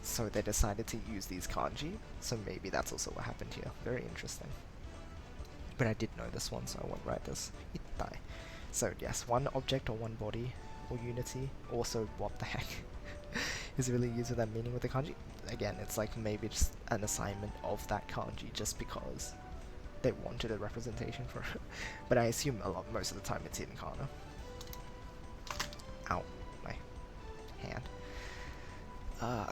So they decided to use these kanji, so maybe that's also what happened here. Very interesting. But I did know this one, so I won't write this. Ittai. So yes, one object or one body or unity. Also, what the heck is really used with that meaning with the kanji? Again, it's like maybe just an assignment of that kanji just because they wanted a representation for it. But I assume most of the time it's hidden kana. Ow, my hand.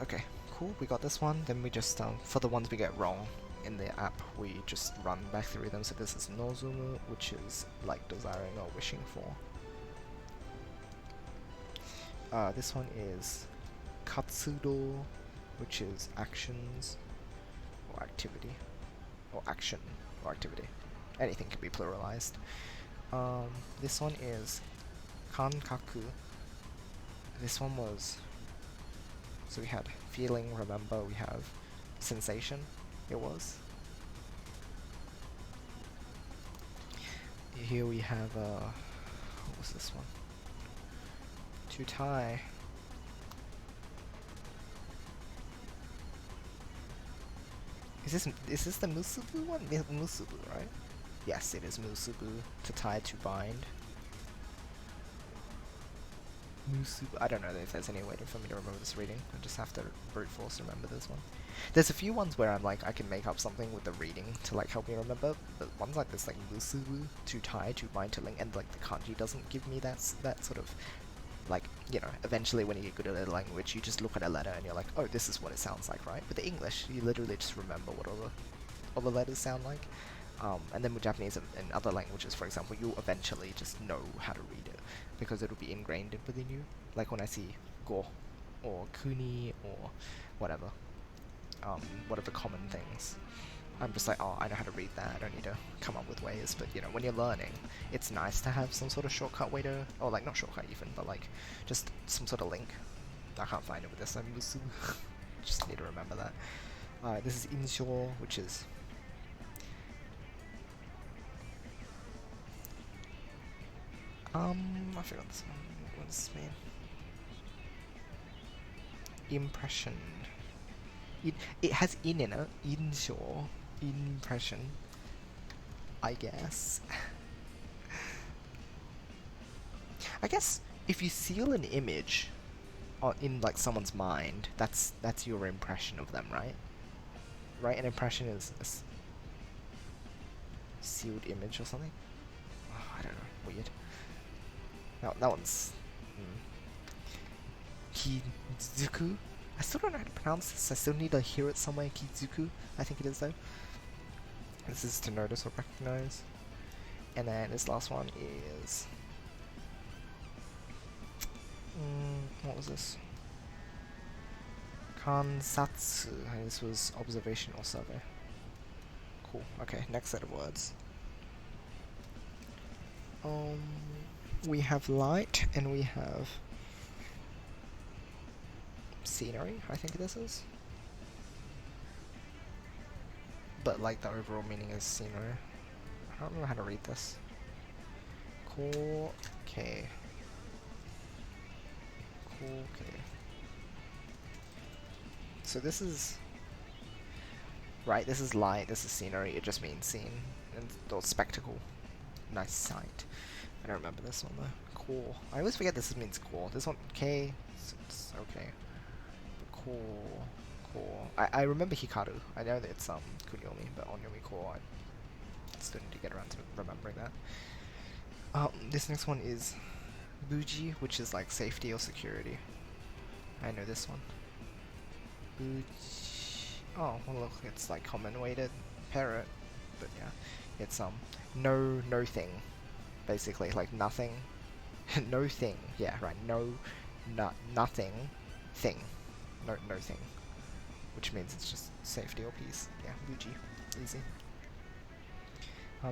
Okay. Cool, we got this one. Then we just, for the ones we get wrong in the app, we just run back through them. So this is nozumu, which is like desiring or wishing for. This one is katsudo, which is actions or activity, or action or activity. Anything can be pluralized. This one is kankaku. This one was, so we had feeling, remember, we have sensation, it was. Here we have, what was this one? To tie. Is this the musubu one? Musubu, right? Yes, it is musubu, to tie, to bind. Musubu. I don't know if there's any way for me to remember this reading. I just have to brute force remember this one. There's a few ones where I'm like, I can make up something with the reading to like help me remember, but ones like this, like musubu, to tie, to bind, to link, and like the kanji doesn't give me that sort of, like, you know, eventually when you get good at a language, you just look at a letter and you're like, oh, this is what it sounds like, right? With the English, you literally just remember what all the letters sound like. And then with Japanese and other languages, for example, you'll eventually just know how to read it because it'll be ingrained within you. Like when I see go or kuni or whatever, whatever common things, I'm just like, oh, I know how to read that. I don't need to come up with ways. But you know, when you're learning, it's nice to have some sort of shortcut way to, or like not shortcut even, but like just some sort of link. I can't find it with this. I'm just need to remember that. This is insho, which is I forgot this one. What does this mean? Impression. It has in it. Insho. Impression. I guess. I guess if you seal an image in like someone's mind, that's your impression of them, right? Right? An impression is a sealed image or something. Oh, I don't know. Weird. That one's Kizuku. I still don't know how to pronounce this. I still need to hear it somewhere. Kizuku, I think it is though. This is to notice or recognize. And then this last one is what was this? Kansatsu. This was observation or survey. Cool. Okay, next set of words. We have light and we have scenery, I think this is. but like the overall meaning is scenery. I don't know how to read this. Cool. Okay. Cool. Okay. So this is right. This is light. This is scenery. It just means scene and or spectacle. Nice sight. I don't remember this one though. Cool. I always forget this means cool. This one K. So it's okay. Cool. Cool. I remember Hikaru. I know that it's Kunyomi, but Onyomi Cool. I still need to get around to remembering that. This next one is Buji, which is like safety or security. I know this one. Buji. Oh, well look, it's like common weighted parrot, but yeah, it's no thing, basically like nothing, no thing. Yeah, right. Nothing, thing, no thing, which means it's just safety or peace. Yeah, Buji, easy.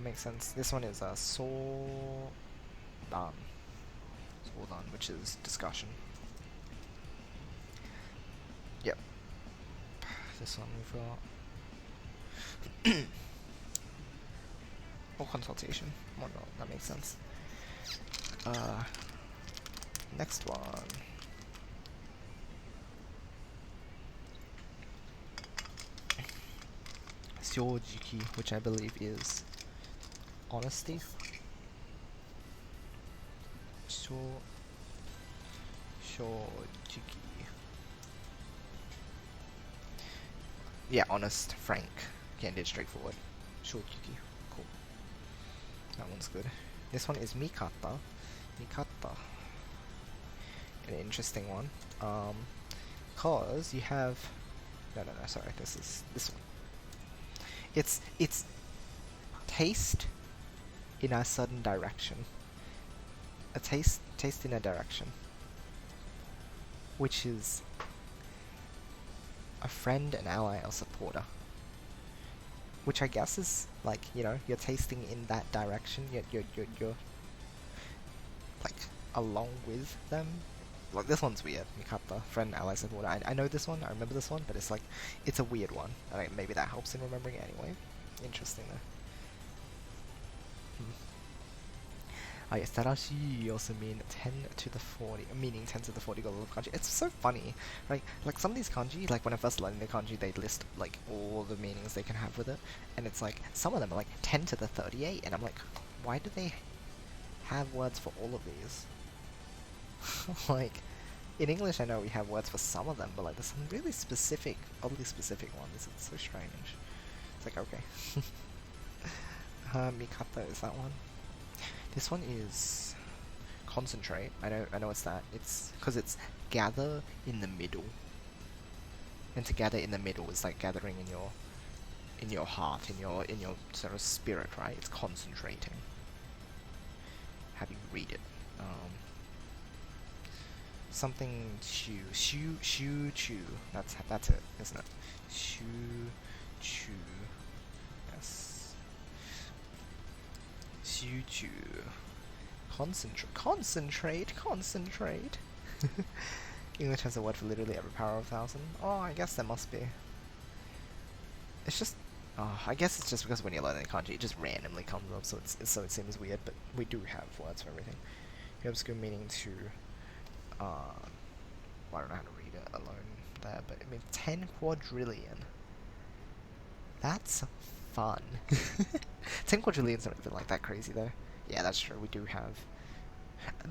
Makes sense. This one is Sodan, which is discussion. Yep. This one we've got or consultation. Oh no, that makes sense. Next one. Shojiki, which I believe is honesty. Shojiki. Yeah, honest, frank, candid, straightforward. Shojiki. Cool. That one's good. This one is Mikata. Mikata. An interesting one. Cause you have no, sorry, this is this one. It's taste in a sudden direction. A taste in a direction. Which is a friend, an ally, or supporter. Which I guess is like, you know, you're tasting in that direction, you're like along with them. Like this one's weird. Mikata, friend, ally, supporter. I know this one, I remember this one, but it's like, it's a weird one. I think maybe that helps in remembering it anyway. Interesting though. Oh yes, Tadashi also mean 10 to the 40, meaning 10 to the 40 goal of kanji. It's so funny, right? Like some of these kanji, like when I first learned the kanji, they list like all the meanings they can have with it, and it's like some of them are like 10 to the 38, and I'm like, why do they have words for all of these? Like, in English I know we have words for some of them, but like there's some really specific, oddly specific ones. It's so strange. It's like, okay. Mikata is that one. This one is concentrate. I know it's that. It's because it's gather in the middle. And to gather in the middle is like gathering in your heart, in your sort of spirit, right? It's concentrating. How do you read it? Something chew. That's it, isn't it? Chew. Yes. Chew. Concentrate. English has a word for literally every power of 1,000. Oh, I guess there must be. It's just, I guess it's just because when you're learning kanji, it just randomly comes up, so it seems weird. But we do have words for everything. You have school meaning to, well, I don't know how to read it alone there, but it means 10 quadrillion. That's fun. 10 quadrillion's not even like that crazy though. Yeah, that's true. We do have,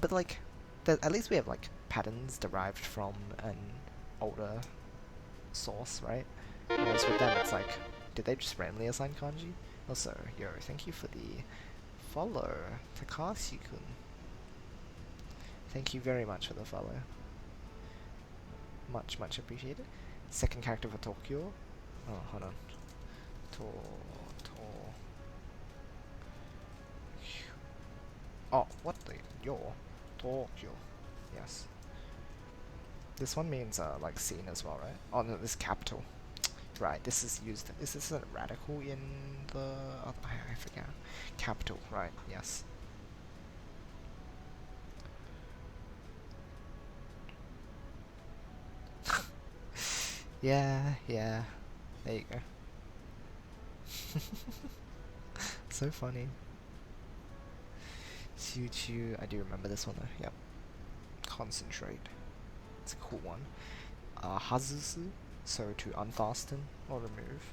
but like, at least we have like patterns derived from an older source, right? Whereas with them, it's like, did they just randomly assign kanji? Also, yo, thank you for the follow, Takashi-kun. Thank you very much for the follow. Much appreciated. Second character for Tokyo. Oh, hold on. Oh, what the? Tokyo. Yes. This one means, like, scene as well, right? Oh, no, this capital. Right, this is used. Is this a radical in the... Oh, I forget. Capital, right, yes. Yeah. There you go. So funny. Choo, I do remember this one though. Yep. Concentrate. It's a cool one. Hazusu, so to unfasten or remove.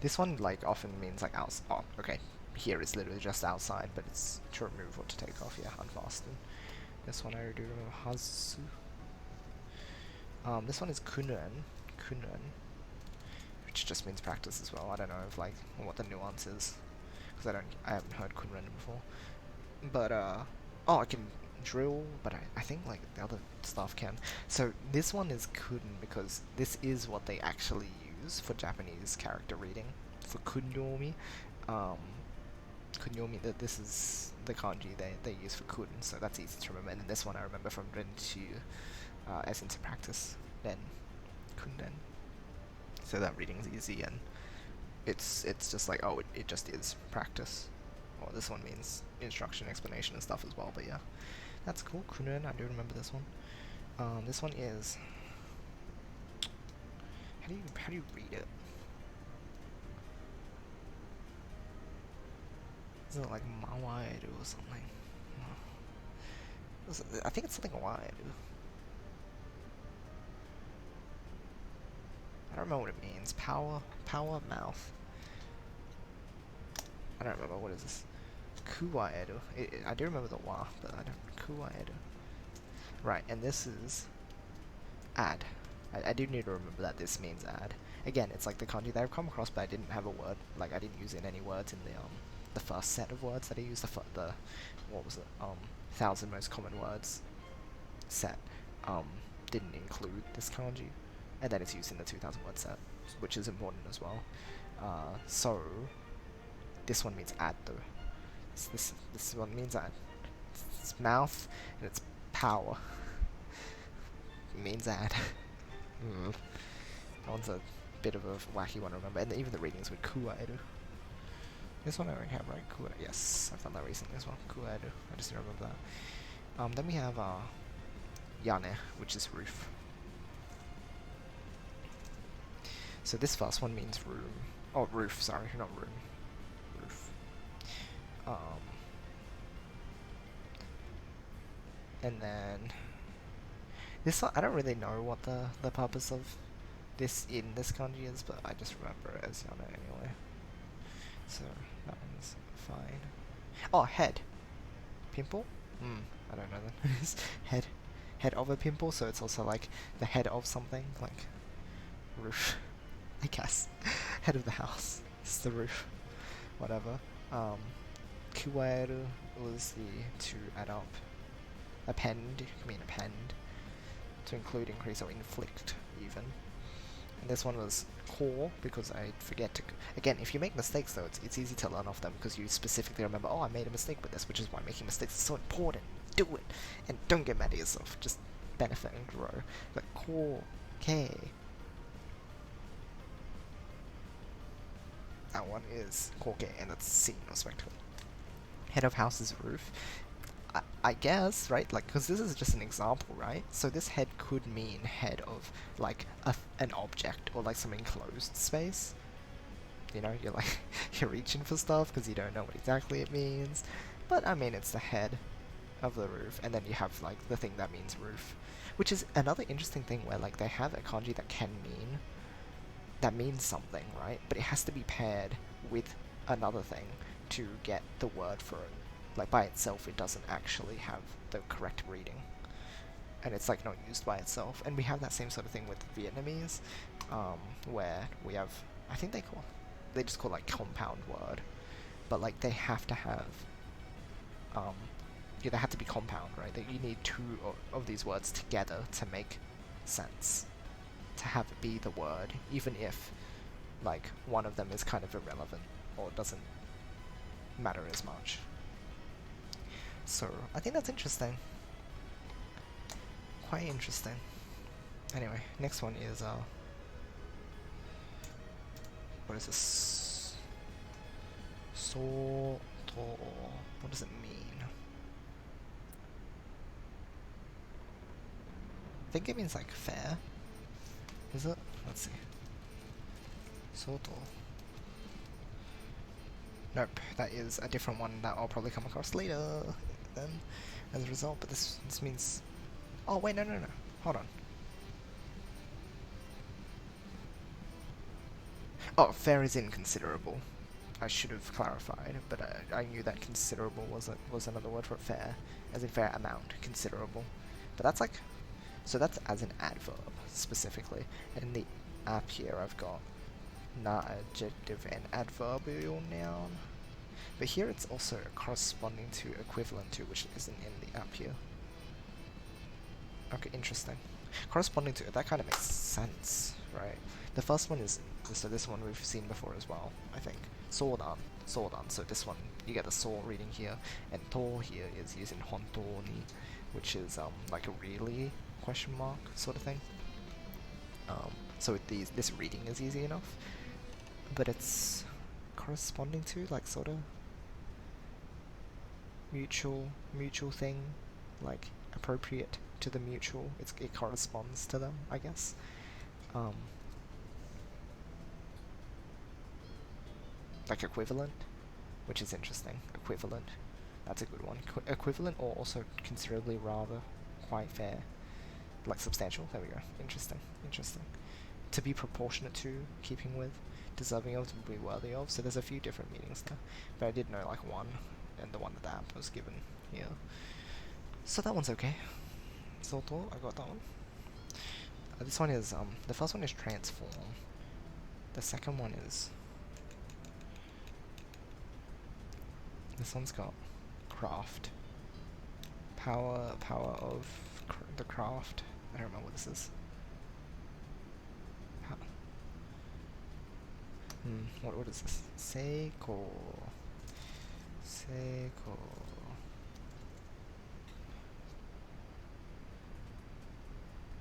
This one like often means like outside. Oh, okay. Here it's literally just outside, but it's to remove or to take off. Yeah, unfasten. This one I do remember. Hazusu. This one is kunen, which just means practice as well. I don't know if like what the nuance is, because I haven't heard kunren before. But oh, I can drill, but I think like the other stuff can. So this one is kuden because this is what they actually use for Japanese character reading for kunyomi. Kunyomi, that this is the kanji they use for kuden, so that's easy to remember. And then this one I remember from Renchu. Essence of practice, then kunden. So that reading's easy, and it's just like, oh, it just is practice. Well, this one means instruction, explanation, and stuff as well. But yeah, that's cool. Kunen, I do remember this one. This one is how do you read it? Is it like mawairu or something? I think it's something wairu. I don't remember what it means. Power, mouth. I don't remember. What is this? Kuwaeru. I do remember the wa, but I don't. Kuwaeru. Right, and this is add. I do need to remember that this means add. Again, it's like the kanji that I've come across, but I didn't have a word. Like I didn't use in any words in the first set of words that I used. The what was it? 1,000 most common words set. Didn't include this kanji. And then it's used in the 2,000 word set, which is important as well. So this one means add though. This one means add. It's mouth and it's power. It means add. That one's a bit of a wacky one to remember, and even the readings with kuairu. This one I already have, right? Kuairu. Yes, I've done that recently as well. Kuairu. I just didn't remember that. Then we have yane, which is roof. So this first one means room. Oh, roof, sorry, not room. Roof. And then this one, I don't really know what the purpose of this in this kanji is, but I just remember it as yana anyway. So that one's fine. Oh, head. Pimple? I don't know that. Head of a pimple, so it's also like the head of something, like roof. I guess. Head of the house. It's the roof. Whatever. Kuwaeru was the to add up. Append, to include, increase, or inflict, even. And this one was core, because I forget to... Again, if you make mistakes, though, it's easy to learn off them, because you specifically remember, oh, I made a mistake with this, which is why making mistakes is so important. Do it! And don't get mad at yourself. Just benefit and grow. But core, K. That one is Koke, and that's seen or spectacle. Head of house is roof. I guess, right? Like, because this is just an example, right? So this head could mean head of, like, an object or, like, some enclosed space. You know, you're, like, you're reaching for stuff because you don't know what exactly it means. But, I mean, it's the head of the roof, and then you have, like, the thing that means roof. Which is another interesting thing where, like, they have a kanji that means something, right? But it has to be paired with another thing to get the word for it. Like, by itself, it doesn't actually have the correct reading. And it's, like, not used by itself. And we have that same sort of thing with Vietnamese, where we have, I think they just call, like, compound word. But, like, they have to have, they have to be compound, right? That you need two of these words together to make sense. To have it be the word, even if, like, one of them is kind of irrelevant or doesn't matter as much. So I think that's interesting. Quite interesting. Anyway, next one is what is this? Soto. What does it mean? I think it means like fair. Is it? Let's see. Soto. Nope, that is a different one that I'll probably come across later then as a result, but this means... Oh, wait, no. Hold on. Oh, fair is inconsiderable. I should have clarified, but I knew that considerable was another word for fair, as in fair amount, considerable. But that's like... So that's as an adverb, specifically. In the app here I've got adjective and adverbial noun. But here it's also corresponding to, equivalent to, which isn't in the app here. Okay, interesting. Corresponding to, that kind of makes sense, right? The first one is, so this one we've seen before as well, I think. Sodan. So this one, you get the so reading here, and to here is using hontoni, which is like a really question mark sort of thing. So this reading is easy enough, but it's corresponding to, like, sort of mutual thing, like appropriate to the mutual. It corresponds to them, I guess. Like equivalent, which is interesting. Equivalent, that's a good one. Equivalent, or also considerably, rather, quite fair, like substantial. There we go. Interesting. To be proportionate to, keeping with, deserving of, to be worthy of. So there's a few different meanings there, but I did know like one, and the one that the app was given here. So that one's okay. Soto, I got that one. This one is the first one is transform. The second one is, this one's got craft. Power of the craft. I don't remember what this is. What is this? Seiko.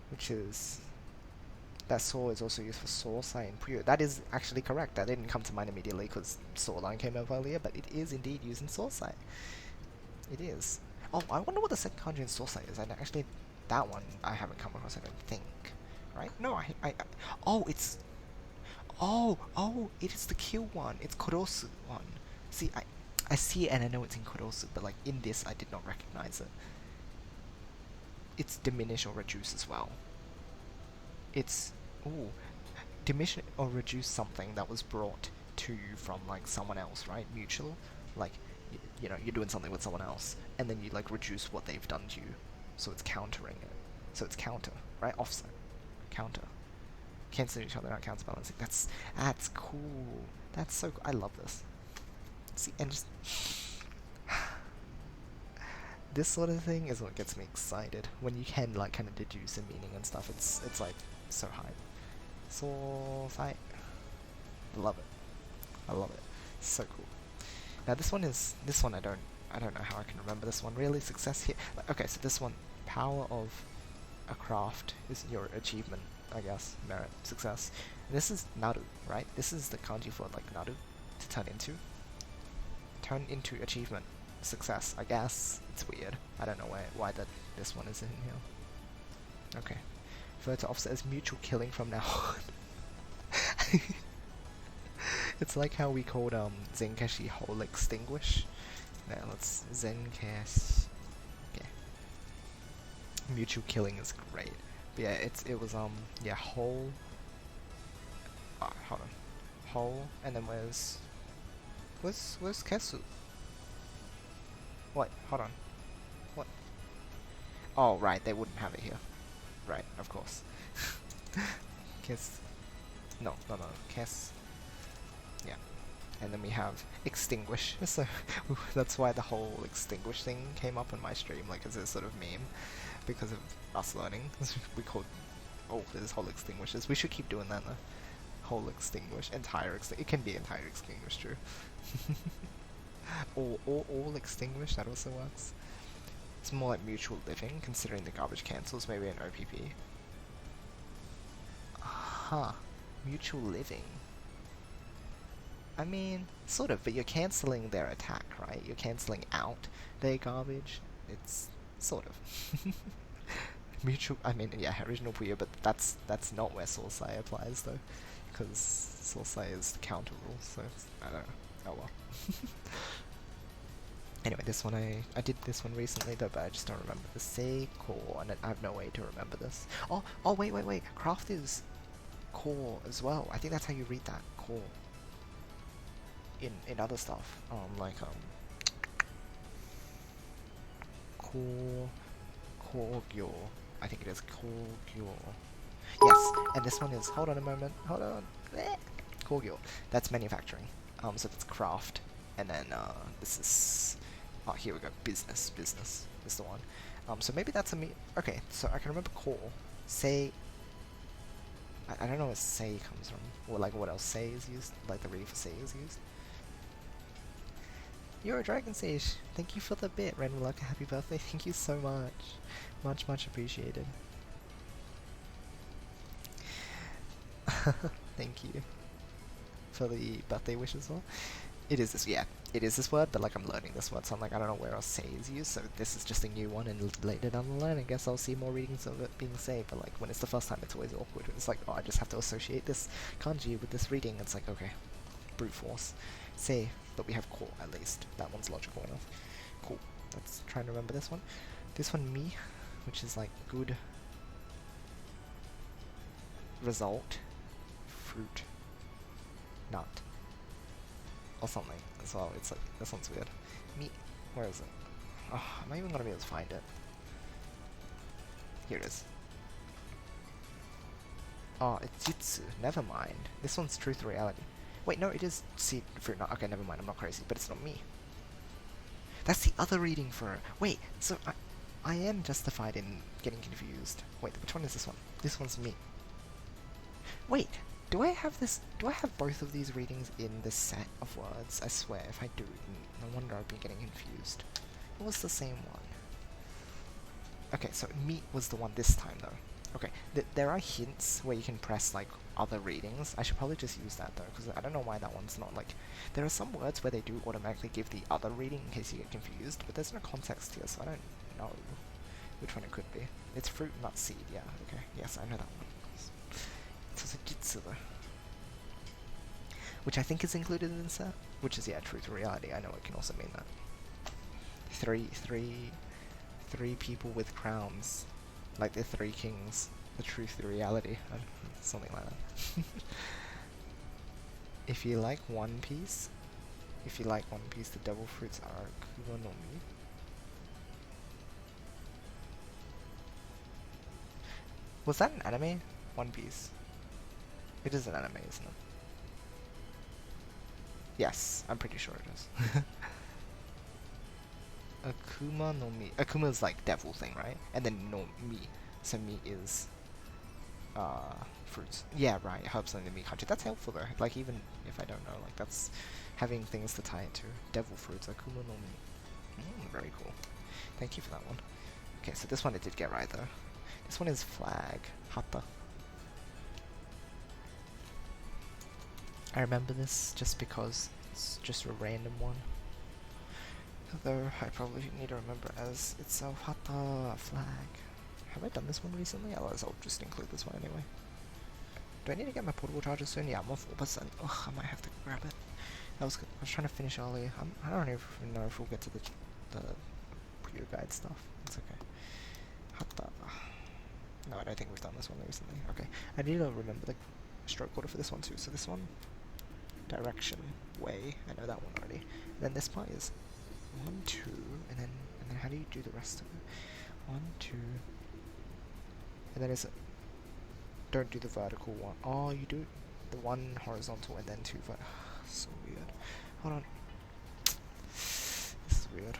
Which is, that saw is also used for saw sign puyo. That is actually correct. That didn't come to mind immediately because saw line came up earlier, but it is indeed used in saw sign. It is. Oh, I wonder what the second kanji in saw sign is. Actually, that one I haven't come across, I don't think. Right? No, oh, it's... Oh, it is the kill one. It's korosu one. See, I see it and I know it's in korosu, but like in this I did not recognize it. It's diminish or reduce as well. It's, diminish or reduce something that was brought to you from like someone else, right? Mutual, like you know, you're doing something with someone else, and then you like reduce what they've done to you, so it's countering it. So it's counter, right? Offset, counter, canceling each other out, counterbalancing. That's cool. That's so. I love this. See, and just this sort of thing is what gets me excited, when you can like kind of deduce a meaning and stuff. It's like so hype. So fight. I love it. So cool. Now this one I don't know how I can remember this one really. Success here. Okay, so this one, power of a craft is your achievement, I guess, merit, success. And this is naru, right? This is the kanji for like naru, to turn into achievement, success, I guess. It's weird. I don't know why this one is in here. Okay. Refer to offset as mutual killing from now on. It's like how we called Zenkashi whole extinguish. Now let's Zenkash. Okay. Mutual killing is great. But yeah, it was yeah, whole. Hold on. Whole, and then where's Kesu? What? Hold on. What? Oh, right, they wouldn't have it here. Right, of course. Kes. No. Kes. Yeah. And then we have extinguish. So that's why the whole extinguish thing came up on my stream, like as a sort of meme, because of us learning. We called, there's whole extinguishes. We should keep doing that though. Whole extinguish, entire extinguish. It can be entire extinguish, true. Or all extinguish, that also works. It's more like mutual living, considering the garbage cancels, maybe an OPP. Huh. Mutual living. I mean, sort of, but you're cancelling their attack, right? You're cancelling out their garbage. It's sort of. Mutual, I mean, yeah, original Puyo, but that's not where Sourcei applies though, because Sourcei is counter rule, so I don't know. Oh well. Anyway, this one I did this one recently though, but I just don't remember the Sei core, and I have no way to remember this. Oh wait, craft is core as well. I think that's how you read that, core. In other stuff, core, Kogyo. I think it is Kogyo. Yes, and this one is, hold on a moment, hold on. Kogyo. That's manufacturing. So that's craft. And then this is, oh, here we go, business is the one. So maybe that's a okay, so I can remember core. Sei, I don't know where sei comes from, or like what else sei is used, like the reading for sei is used. You're a Dragon Sage. Thank you for the bit, Random Luck. Happy birthday. Thank you so much. Much appreciated. Thank you for the birthday wish as well. It is this, yeah, it is this word, but like I'm learning this word, so I'm like, I don't know where else say is used, so this is just a new one, and later down the line, I guess I'll see more readings of it being say, but like when it's the first time, it's always awkward. It's like, oh, I just have to associate this kanji with this reading. It's like, okay, brute force. Say, but we have core at least. That one's logical enough. Cool. Let's try and remember this one. This one, mi, which is like good result, fruit, nut, or something as well. It's like, this one's weird. Mi, where is it? Oh, am I even gonna be able to find it? Here it is. Oh, it's Jitsu. Never mind. This one's truth or reality. Wait, no, it is seed fruit nut. Okay, never mind. I'm not crazy, but it's not me. That's the other reading for it. Wait, so I am justified in getting confused. Wait, which one is this one? This one's me. Wait, do I have both of these readings in this set of words? I swear, if I do, no wonder I'd be getting confused. It was the same one. Okay, so meat was the one this time though. Okay, there are hints where you can press like other readings. I should probably just use that though, because I don't know why that one's not like... There are some words where they do automatically give the other reading in case you get confused, but there's no context here, so I don't know which one it could be. It's fruit, nut, seed, yeah, okay. Yes, I know that one. It's a jitsu though. Which I think is included in the set, which is, yeah, truth or reality. I know it can also mean that. Three people with crowns. Like the three kings, the truth, the reality, something like that. If you like One Piece, the devil fruits are Kuma no Mi. Was that an anime? One Piece. It is an anime, isn't it? Yes, I'm pretty sure it is. Akuma no Mi. Akuma is like devil thing, right? And then no Mi. So Mi is fruits. Yeah, right. Herbs and the Mi kanji. That's helpful though. Like even if I don't know, like that's having things to tie it to. Devil fruits. Akuma no Mi. Very cool. Thank you for that one. Okay, so this one I did get right though. This one is flag. Hata. I remember this just because it's just a random one. Though I probably need to remember as itself. Hata flag. Have I done this one recently? Otherwise I'll just include this one anyway. Do I need to get my portable charger soon? Yeah, I'm on 4%. Ugh, I might have to grab it. That was good. I was trying to finish early. I don't even know if we'll get to the pre guide stuff. It's okay. Hata. No, I don't think we've done this one recently. Okay. I need to remember the stroke order for this one too. So this one, direction, way. I know that one already. And then this part is 1, 2, and then how do you do the rest of it? 1, 2, and then is it? Don't do the vertical one. Oh, you do the one horizontal and then 2 vertical. So weird. Hold on. This is weird.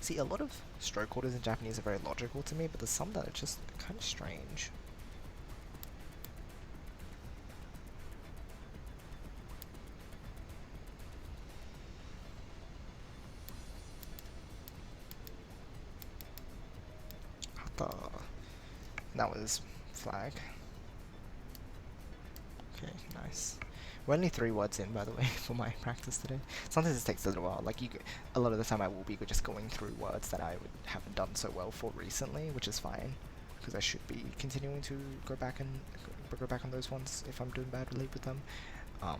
See, a lot of stroke orders in Japanese are very logical to me, but there's some that are just kind of strange. That was flag. Okay, nice. We're only 3 words in, by the way, for my practice today. Sometimes it takes a little while. Like a lot of the time, I will be just going through words that haven't done so well for recently, which is fine, because I should be continuing to go back on those ones if I'm doing badly with them. But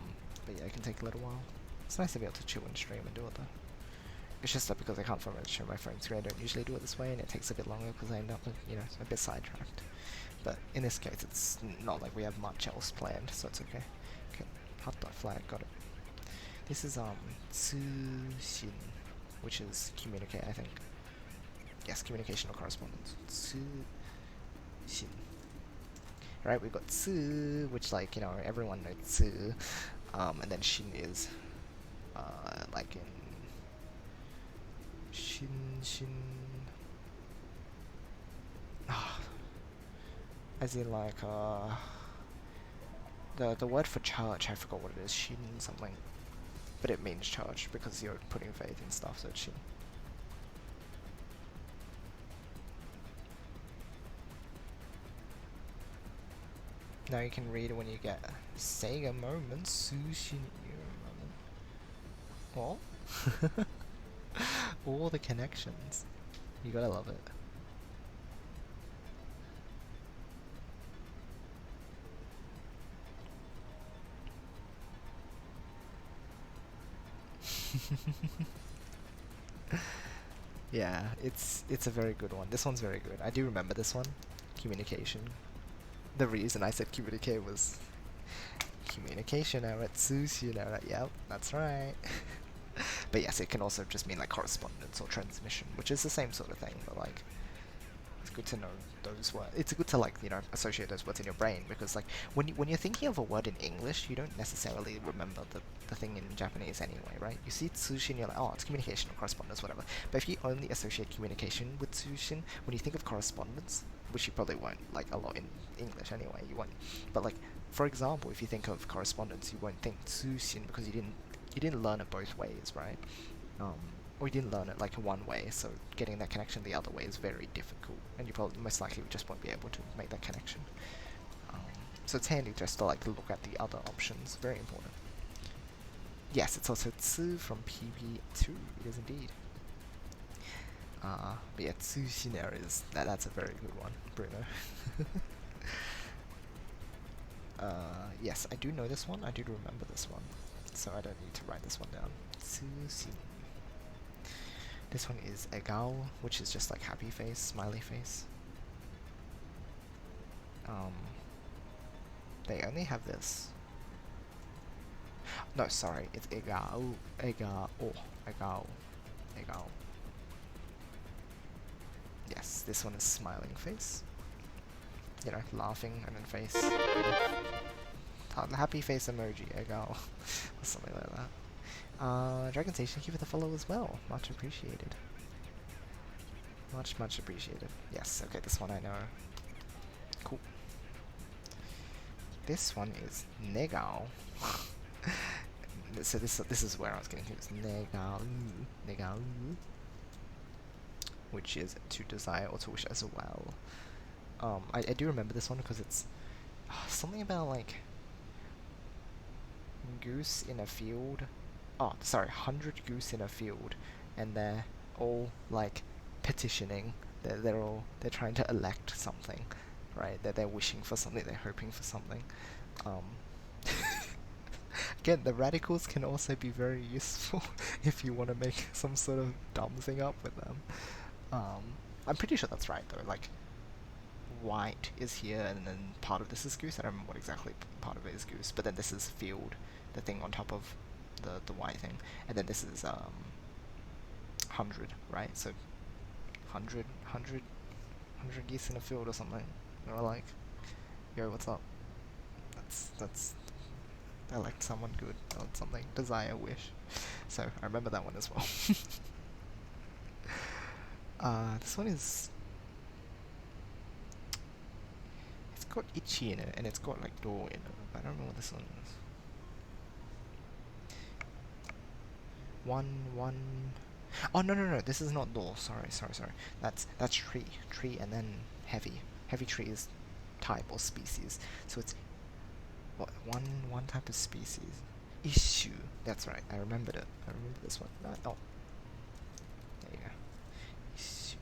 yeah, it can take a little while. It's nice to be able to chill and stream and do it though. It's just that because I can't share my phone screen, I don't usually do it this way, and it takes a bit longer because I end up, a bit sidetracked. But in this case, it's not like we have much else planned, so it's okay. Okay, hot dot flag, got it. This is tsushin, which is communicate, I think. Yes, communication or correspondence. Tsushin. Right, we've got tsu, which everyone knows tsu, and then shin is like in shin. As in the word for church, I forgot what it is, shin something. But it means church because you're putting faith in stuff, so it's shin. Now you can read when you get Sega moments, Sushin moment. Oh? All the connections. You gotta love it. Yeah, it's a very good one. This one's very good. I do remember this one. Communication. The reason I said communicate was communication error, Tsushin error. Yep, that's right. But yes, it can also just mean like correspondence or transmission, which is the same sort of thing, but like it's good to know those words. It's good to associate those words in your brain because when you're thinking of a word in English, you don't necessarily remember the thing in Japanese anyway, right? You see tsushin, you're like, oh, it's communication or correspondence, whatever. But if you only associate communication with tsushin, when you think of correspondence, which you probably won't like a lot in English anyway, you won't. But like, for example, if you think of correspondence, you won't think tsushin because you didn't learn it both ways, right? Or you didn't learn it like one way, so getting that connection the other way is very difficult, and you probably most likely just won't be able to make that connection. So it's handy just to look at the other options. Very important. Yes, it's also tsu from PB2. It is indeed. But yeah, tsushiner is that's a very good one, Bruno. Yes, I do know this one. I do remember this one, so I don't need to write this one down. Tsushin. This one is egao, which is just like happy face, smiley face. They only have this. No, sorry, it's egao, egao, egao, egao. Yes, this one is smiling face. Laughing and then face. Happy face emoji, egao, or something like that. Dragon Station, thank you for the follow as well. Much appreciated. Much appreciated. Yes, okay, this one I know. Cool. This one is negao. So this is where I was getting confused. Negao, which is to desire or to wish as well. I do remember this one because it's something about like goose in a field. Oh, sorry, 100 goose in a field, and they're all like petitioning. They're trying to elect something, right? They're wishing for something. They're hoping for something. Again, the radicals can also be very useful if you want to make some sort of dumb thing up with them. I'm pretty sure that's right though. Like, white is here, and then part of this is goose. I don't remember what exactly part of it is goose, but then this is field, the thing on top of the white thing, and then this is 100, right? So 100 geese in a field or something. Or like, yo, what's up? That's elect someone good or something. Desire, wish. So I remember that one as well. This one is. It's got itchy in it, and it's got like door in it. I don't know what this one is. One. Oh no! This is not door. Sorry. That's tree, and then heavy. Heavy tree is type or species. So it's What, one type of species. Issue. That's right. I remembered it. I remember this one. No, oh, there you go. Issue.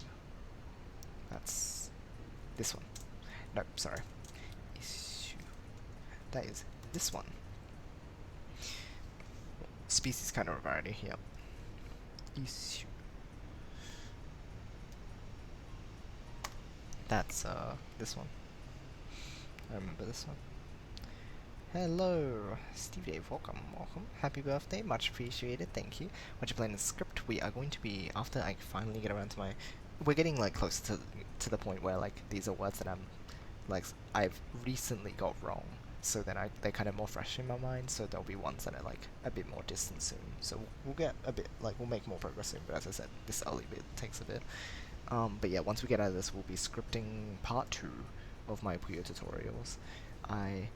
That's this one. Nope, sorry. Issue. That is this one. Species kind of a variety. Yep. Issue. That's this one. I remember this one. Hello, Steve Dave, welcome. Happy birthday, much appreciated, thank you. What you playing in the script? We are going to be, after I finally get around to my... We're getting, like, close to the point where, like, these are words that I've recently got wrong. So then they're kind of more fresh in my mind, so there'll be ones that are, like, a bit more distant soon. So we'll get a bit, like, we'll make more progress soon, but as I said, this early bit takes a bit. But yeah, once we get out of this, we'll be scripting part 2 of my Puyo tutorials. I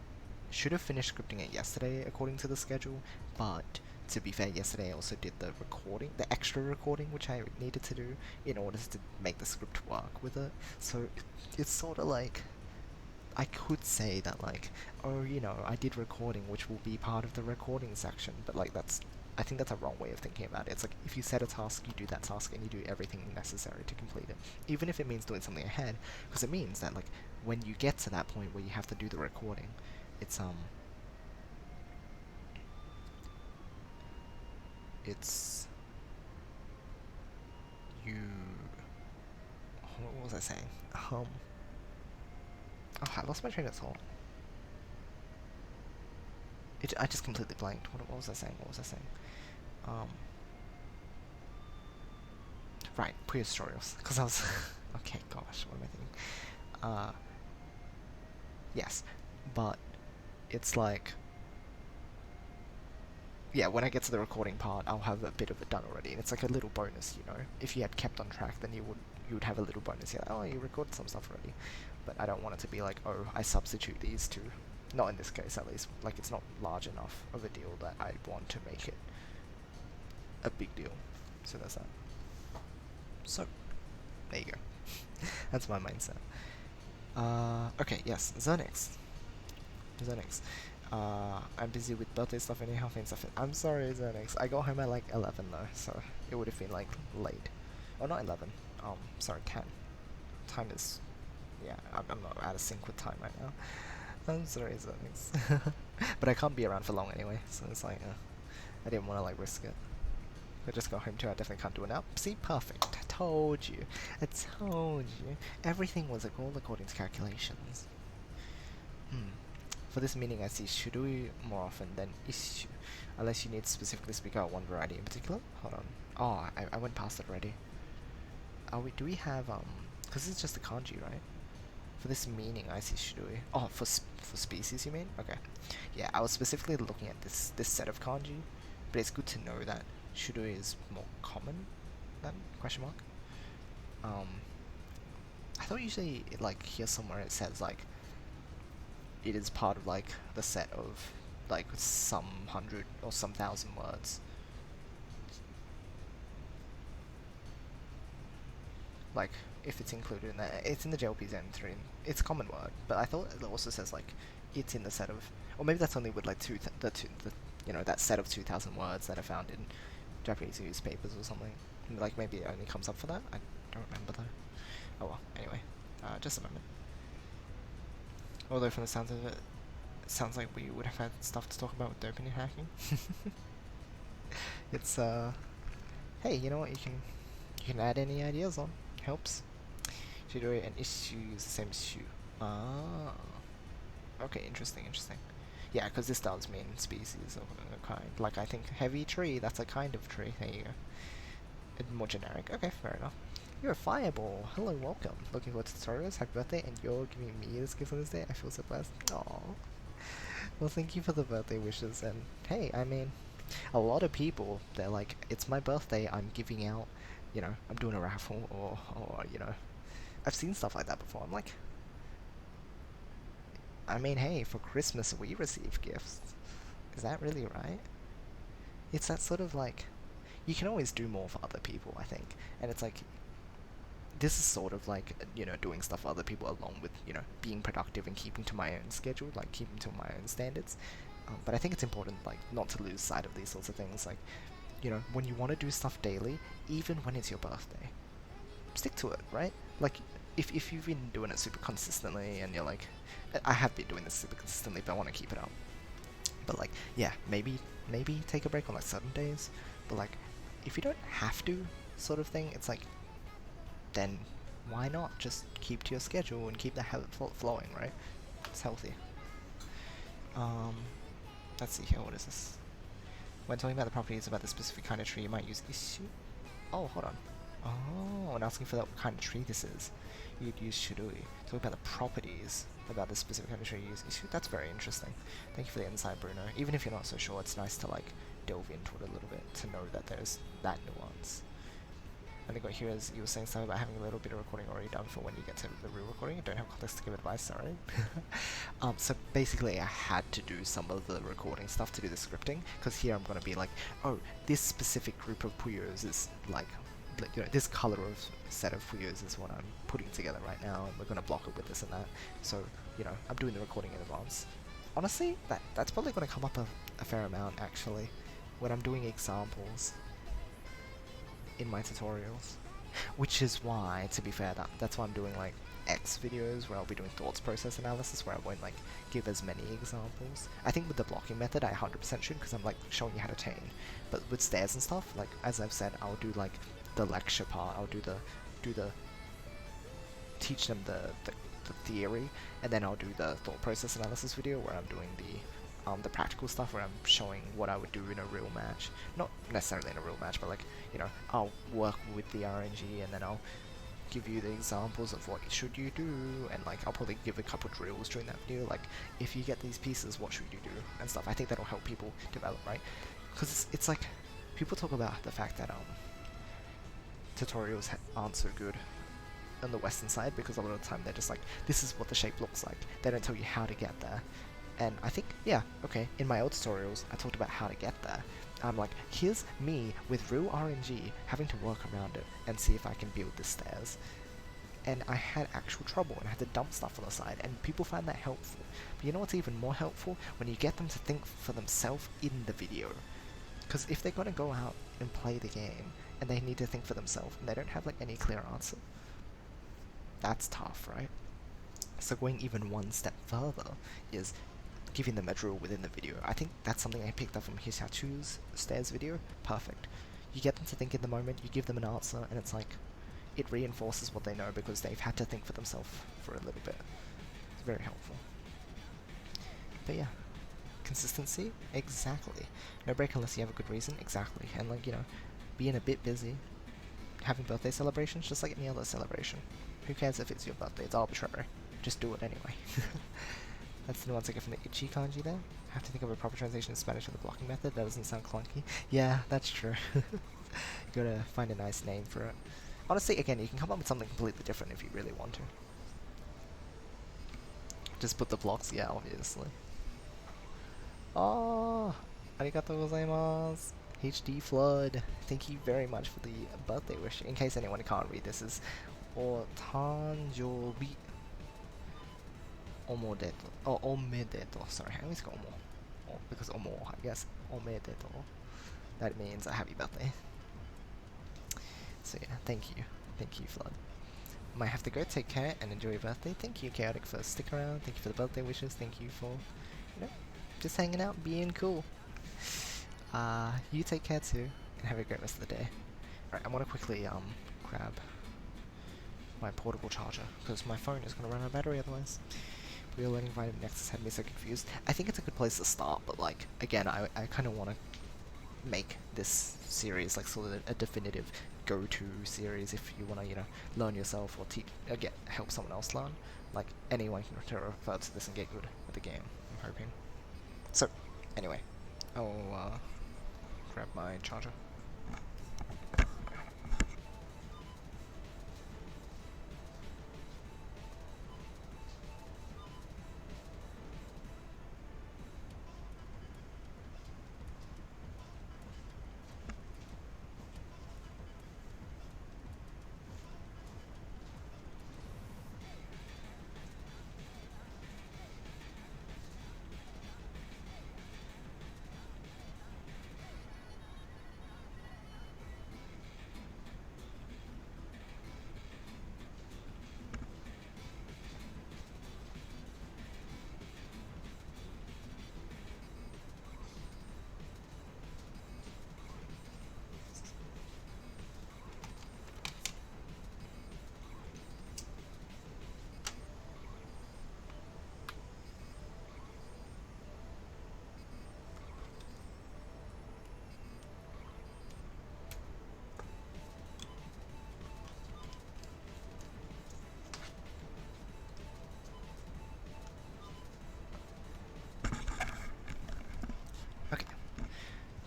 should have finished scripting it yesterday according to the schedule, but to be fair, yesterday I also did the recording, the extra recording which I needed to do in order to make the script work with it. So it's sort of like, I could say that like, oh, you know, I did recording which will be part of the recording section, but like I think that's a wrong way of thinking about it. It's like, if you set a task, you do that task, and you do everything necessary to complete it. Even if it means doing something ahead, because it means that, like, when you get to that point where you have to do the recording, it's you... What was I saying? Oh, I lost my train of thought. I just completely blanked. What was I saying? Right, Puyo tutorials. Because I was... okay, gosh, what am I thinking? Yes, but it's like... Yeah, when I get to the recording part, I'll have a bit of it done already, and it's like a little bonus, you know? If you had kept on track, then you would have a little bonus. You're like, oh, you recorded some stuff already. But I don't want it to be like, oh, I substitute these two. Not in this case, at least. Like, it's not large enough of a deal that I want to make it a big deal. So there's that. So, there you go. That's my mindset. Okay, yes, Zernix. I'm busy with birthday stuff and health and stuff. I'm sorry, Zernix. I got home at like 11 though, so it would have been like late. Or not 11. Sorry, 10. Time is... Yeah, I'm not out of sync with time right now. I'm sorry, Zernix. But I can't be around for long anyway, so it's like, I didn't want to like risk it. I just got home too, I definitely can't do it now. See, perfect. I told you. Everything was all according to calculations. For this meaning, I see shurui more often than issue, unless you need to specifically speak out one variety in particular. Hold on. Oh, I went past it already. Do we have, because it's just the kanji, right? For this meaning, I see shurui. Oh, for species, you mean? Okay. Yeah, I was specifically looking at this set of kanji, but it's good to know that shurui is more common than question mark. I thought usually, like, here somewhere it says, like, it is part of, like, the set of, like, some 100 or some 1,000 words. Like, if it's included in that, it's in the JLP Zen 3. It's a common word, but I thought it also says, like, it's in the set of, or maybe that's only with, like, you know, that set of 2,000 words that are found in Japanese newspapers or something. And, like, maybe it only comes up for that. I don't remember though. Oh well. Anyway, just a moment. Although from the sounds of it, it sounds like we would have had stuff to talk about with dopamine hacking. It's hey, you know what? You can add any ideas on. Helps. Shidori and issue use the same issue. Ah. Okay, interesting. Yeah, because this does mean species of a kind. Like, I think heavy tree, that's a kind of tree. There you go. It's more generic. Okay, fair enough. You're a fireball. Hello, welcome. Looking forward to tutorials. Happy birthday, and you're giving me this gift on this day. I feel so blessed. Aww. Well, thank you for the birthday wishes, and hey, I mean, a lot of people, they're like, it's my birthday, I'm giving out, you know, I'm doing a raffle, or you know, I've seen stuff like that before. I'm like, I mean, hey, for Christmas we receive gifts. Is that really right? It's that sort of like, you can always do more for other people, I think. And it's like, this is sort of like, you know, doing stuff for other people along with, you know, being productive and keeping to my own schedule, like keeping to my own standards. But I think it's important, like, not to lose sight of these sorts of things. Like, you know, when you want to do stuff daily, even when it's your birthday, stick to it, right? Like, if you've been doing it super consistently and you're like, I have been doing this super consistently, but I want to keep it up. But like, yeah, maybe take a break on like certain days. But like, if you don't have to, sort of thing, it's like, then why not just keep to your schedule and keep the habit flowing, right? It's healthy. Um, let's see here. What is this? When talking about the properties about the specific kind of tree, you might use issue. Oh, hold on. Oh, and asking for that kind of tree this is. You'd use shirui. Talk about the properties about the specific kind of tree you use. That's very interesting. Thank you for the insight, Bruno. Even if you're not so sure, it's nice to like delve into it a little bit to know that there's that nuance. I think what here is you were saying something about having a little bit of recording already done for when you get to the real recording. I don't have context to give advice, sorry. So basically I had to do some of the recording stuff to do the scripting, because here I'm going to be like, oh, this specific group of Puyos is like, you know, this color of set of Puyos is what I'm putting together right now, and we're going to block it with this and that. So, you know, I'm doing the recording in advance. Honestly, that's probably going to come up a fair amount, actually, when I'm doing examples in my tutorials, which is why, to be fair, that's why I'm doing like X videos where I'll be doing thoughts process analysis, where I won't like give as many examples. I think with the blocking method I 100% should, because I'm like showing you how to chain, but with stairs and stuff, like as I've said, I'll do like the lecture part, I'll do the teach them the theory, and then I'll do the thought process analysis video where I'm doing the practical stuff, where I'm showing what I would do in a real match. Not necessarily in a real match, but like, you know, I'll work with the RNG and then I'll give you the examples of what should you do, and like I'll probably give a couple drills during that video, like if you get these pieces, what should you do, and stuff. I think that'll help people develop, right? Because it's like, people talk about the fact that tutorials aren't so good on the Western side, because a lot of the time they're just like, this is what the shape looks like. They don't tell you how to get there. And I think, yeah, okay, in my old tutorials, I talked about how to get there. I'm like, here's me with real RNG having to work around it and see if I can build the stairs. And I had actual trouble and I had to dump stuff on the side, and people find that helpful. But you know what's even more helpful? When you get them to think for themselves in the video. Because if they're going to go out and play the game, and they need to think for themselves, and they don't have like any clear answer, that's tough, right? So going even one step further is giving them a drill within the video. I think that's something I picked up from YoshiAu's stairs video. Perfect. You get them to think in the moment, you give them an answer, and it's like, it reinforces what they know because they've had to think for themselves for a little bit. It's very helpful. But yeah, consistency, exactly. No break unless you have a good reason, exactly. And like, you know, being a bit busy, having birthday celebrations, just like any other celebration. Who cares if it's your birthday? It's arbitrary. Just do it anyway. That's the nuance I get from the itchy kanji there. I have to think of a proper translation in Spanish for the blocking method. That doesn't sound clunky. Yeah, that's true. You gotta find a nice name for it. Honestly, again, you can come up with something completely different if you really want to. Just put the blocks, yeah, obviously. Oh, arigatou gozaimasu. HD Flood, thank you very much for the birthday wish. In case anyone can't read, this is Otanjobi Omodeto. Oh, Omedeto. Sorry, I always go Omo. Oh, because Omo, I guess. Omedeto. That means a happy birthday. So yeah, thank you. Thank you, Flood. Might have to go. Take care and enjoy your birthday. Thank you, Chaotic, for stick around. Thank you for the birthday wishes. Thank you for, you know, just hanging out, being cool. You take care too, and have a great rest of the day. Alright, I want to quickly grab my portable charger, because my phone is going to run out of battery otherwise. Real Learning Vitamin Nexus had me so confused. I think it's a good place to start, but like, again, I kind of want to make this series like sort of a definitive go-to series if you want to, you know, learn yourself or teach, help someone else learn. Like, anyone can refer to this and get good at the game, I'm hoping. So, anyway, I'll grab my charger.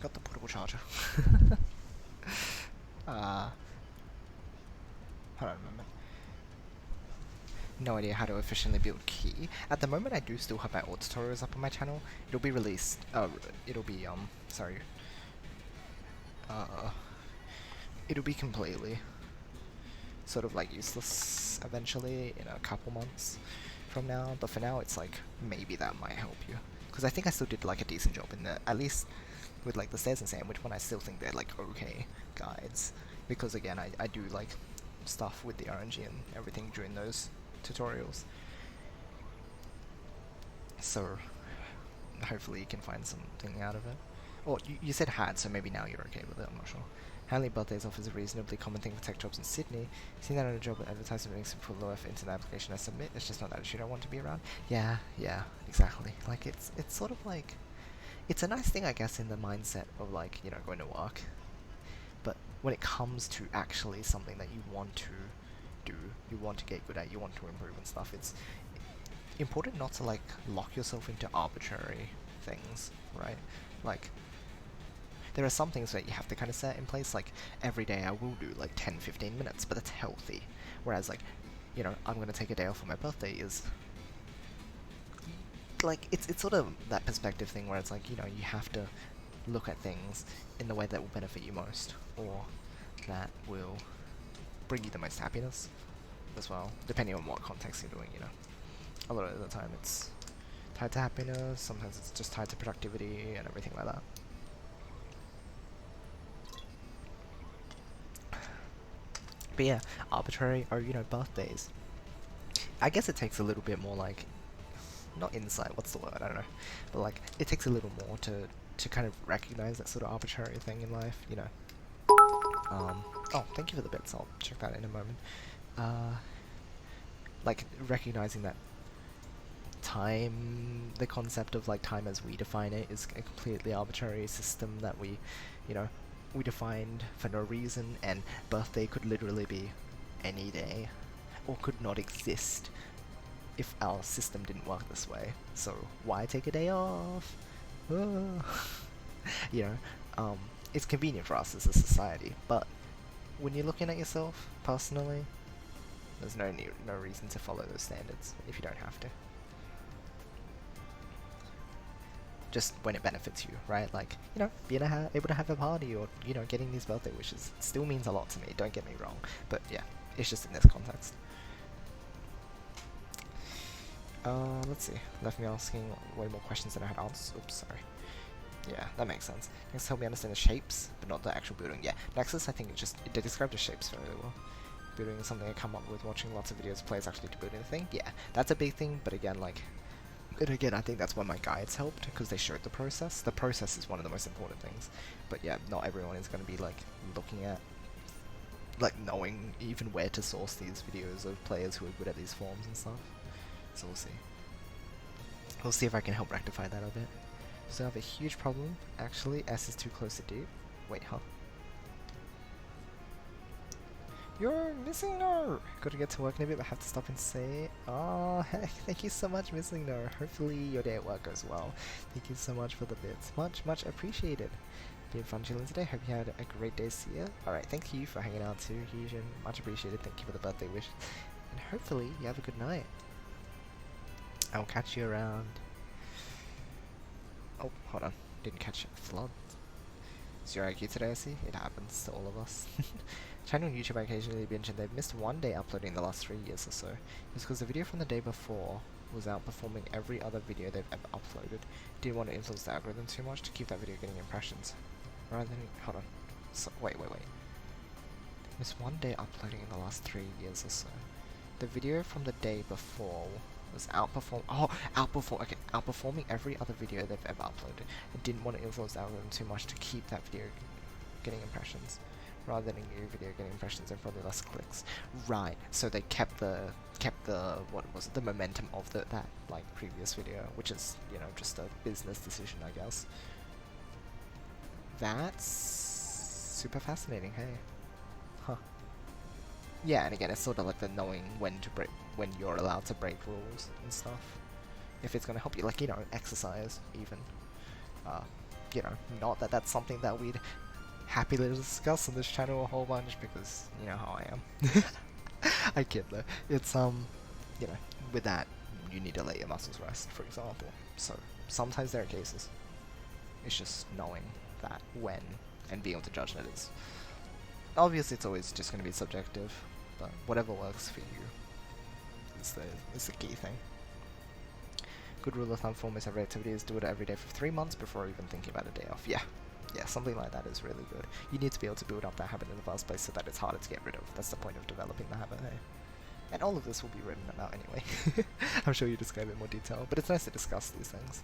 Got the portable charger. Hold on a moment. No idea how to efficiently build key. At the moment I do still have my old tutorials up on my channel. It'll be released, it'll be, sorry. It'll be completely sort of like useless eventually in a couple months from now, but for now it's like, maybe that might help you. Because I think I still did like a decent job in the, at least with like the stairs and sandwich one, I still think they're like okay guides. Because again, I do like stuff with the RNG and everything during those tutorials. So hopefully you can find something out of it. Or you said had, so maybe now you're okay with it, I'm not sure. Handling birthdays off is a reasonably common thing for tech jobs in Sydney. Seeing that on a job with advertisement links and full life into the application I submit, it's just not that issue I want to be around. Yeah, exactly. Like it's sort of like, it's a nice thing I guess in the mindset of like, you know, going to work. But when it comes to actually something that you want to do, you want to get good at, you want to improve and stuff, it's important not to like lock yourself into arbitrary things, right? Like, there are some things that you have to kind of set in place, like every day I will do like 10-15 minutes, but that's healthy. Whereas like, you know, I'm gonna take a day off for my birthday is like, it's sort of that perspective thing where it's like, you know, you have to look at things in the way that will benefit you most, or that will bring you the most happiness as well, depending on what context you're doing, you know. A lot of the time it's tied to happiness, sometimes it's just tied to productivity and everything like that. But yeah, arbitrary, or you know, birthdays. I guess it takes a little bit more like, not insight, what's the word, I don't know. But like, it takes a little more to kind of recognize that sort of arbitrary thing in life, you know. Oh, thank you for the bits, I'll check that in a moment. Like, recognizing that time, the concept of like time as we define it, is a completely arbitrary system that we, you know, we defined for no reason, and birthday could literally be any day, or could not exist if our system didn't work this way. So why take a day off? You know, it's convenient for us as a society, but when you're looking at yourself personally, there's no reason to follow those standards if you don't have to. Just when it benefits you, right? Like, you know, being able to have a party, or, you know, getting these birthday wishes still means a lot to me, don't get me wrong. But yeah, it's just in this context. Let's see. Left me asking way more questions than I had answers. Oops, sorry. Yeah, that makes sense. Next, help me understand the shapes, but not the actual building. Yeah, Nexus, I think they describe the shapes very well. Building is something I come up with watching lots of videos of players actually to building the thing. Yeah, that's a big thing, but again, like, I think that's why my guides helped, because they showed the process. The process is one of the most important things. But yeah, not everyone is going to be like looking at, like, knowing even where to source these videos of players who are good at these forms and stuff. So we'll see. We'll see if I can help rectify that a bit. So I have a huge problem. Actually, S is too close to D. Wait, huh? You're missing no! Gotta get to work in a bit, but have to stop and say, oh, heck, thank you so much, missing no. Hopefully your day at work goes well. Thank you so much for the bits. Much appreciated. Been fun chilling today. Hope you had a great day, see ya. Alright, thank you for hanging out too, Husion. Much appreciated. Thank you for the birthday wish. And hopefully you have a good night. I'll catch you around. Oh, hold on. Didn't catch it. Flood. Is your IQ today, I see? It happens to all of us. Channel on YouTube I occasionally binge, and they've missed one day uploading the last 3 years or so. It's because the video from the day before was outperforming every other video they've ever uploaded. Didn't want to influence the algorithm too much to keep that video getting impressions. Rather than... hold on. So, wait. Missed one day uploading in the last 3 years or so. The video from the day before was outperforming every other video they've ever uploaded. It didn't want to influence the algorithm too much to keep that video getting impressions, rather than a new video getting impressions and probably less clicks. Right. So they kept the what was it, the momentum of that like previous video, which is, you know, just a business decision, I guess. That's super fascinating. Hey. Huh. Yeah, and again, it's sort of like the knowing when you're allowed to break rules and stuff. If it's gonna help you, like, you know, exercise even. you know, not that that's something that we'd happily discuss on this channel a whole bunch because you know how I am. I kid though. It's you know, with that you need to let your muscles rest, for example. So sometimes there are cases. It's just knowing that when and being able to judge that is. Obviously, it's always just going to be subjective, but whatever works for you is the key thing. Good rule of thumb for almost every activity is do it every day for 3 months before even thinking about a day off. Yeah, something like that is really good. You need to be able to build up that habit in the first place so that it's harder to get rid of. That's the point of developing the habit, hey? And all of this will be written about anyway. I'm sure you describe it in more detail, but it's nice to discuss these things.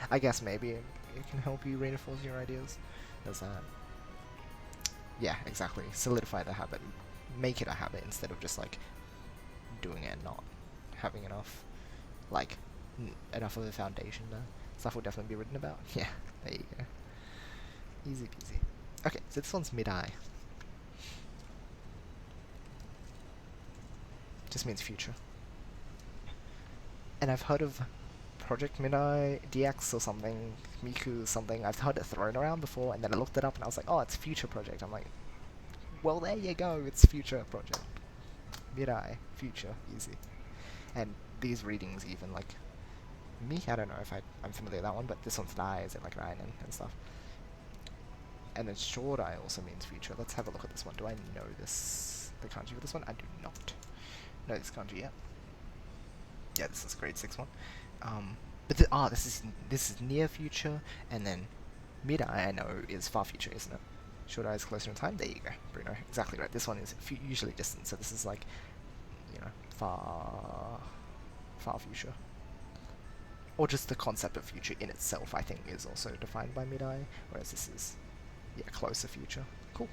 I guess maybe it can help you reinforce your ideas. There's that. Yeah, exactly. Solidify the habit. Make it a habit instead of just like doing it and not having enough, like, enough of a foundation there. Stuff will definitely be written about. Yeah, there you go. Easy peasy. Okay, so this one's mid-eye. Just means future. And I've heard of Project Mid-eye, DX or something, Miku something. I've heard it thrown around before, and then I looked it up and I was like, oh, it's Future Project. I'm like, well, there you go, it's Future Project. Mid-eye, future, easy. And these readings even, like, me, I don't know if I'm familiar with that one, but this one's an eye, is it like an eye and stuff. And then short eye also means future. Let's have a look at this one. Do I know this, the kanji for this one? I do not know this kanji yet. Yeah, this is grade 6 one. But this is near future, and then mid eye I know is far future, isn't it? Short eye is closer in time. There you go, Bruno. Exactly right. This one is usually distant, so this is like, you know, far future. Or just the concept of future in itself, I think, is also defined by mid eye, whereas this is, yeah, closer future. Cool.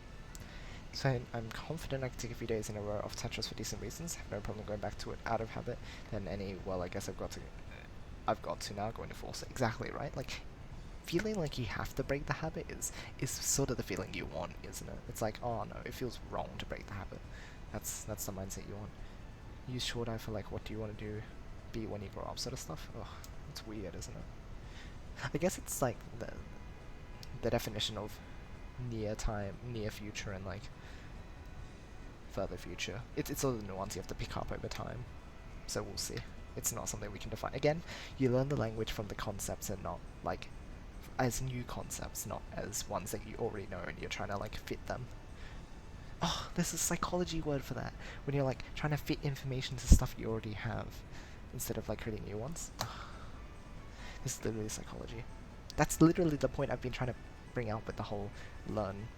So I'm confident I can take a few days in a row off Tetris for decent reasons. Have no problem going back to it out of habit. Then well, I guess I've got to now going to force it. Exactly right. Like, feeling like you have to break the habit is sort of the feeling you want, isn't it? It's like, oh no, it feels wrong to break the habit. That's the mindset you want. Use short eye for like, what do you want to be when you grow up, sort of stuff. Ugh, it's weird, isn't it? I guess it's like the definition of near time, near future, and like further future. It's all the nuance you have to pick up over time. So we'll see. It's not something we can define. Again, you learn the language from the concepts and not like as new concepts, not as ones that you already know and you're trying to like fit them. Oh, there's a psychology word for that. When you're like trying to fit information to stuff you already have instead of like creating new ones. This is literally psychology. That's literally the point I've been trying to bring out with the whole learn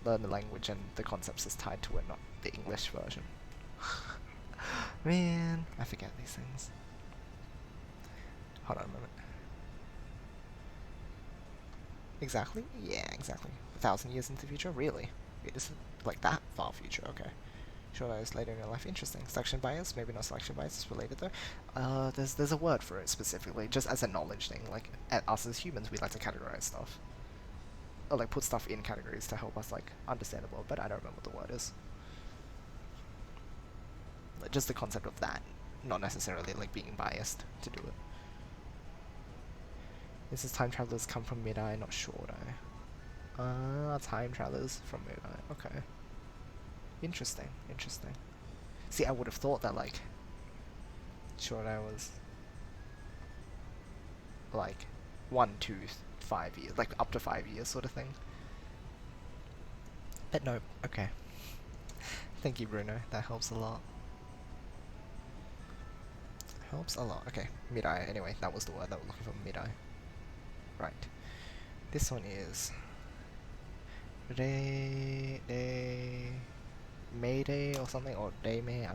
the language and the concepts is tied to it, not the English version. Man, I forget these things. Hold on a moment. Exactly? Yeah, exactly. 1,000 years into the future? Really? It isn't like that far future, okay. Sure, that is later in your life. Interesting. Selection bias? Maybe not selection bias, it's related though. There's a word for it specifically, just as a knowledge thing. Like, us as humans, we like to categorize stuff. Or like put stuff in categories to help us like understand the world, but I don't remember what the word is. Like, just the concept of that, not necessarily like being biased to do it. This is time travelers come from mid-eye, not short eye. Time travelers from mid-eye. Okay. Interesting. See, I would have thought that like short eye was like 1 to 5 years, like up to 5 years sort of thing. But no, okay. Thank you, Bruno. That helps a lot. Helps a lot. Okay, mid-eye. Anyway, that was the word that we're looking for, mid-eye. Right. This one is Mayday or something, or Daymay. I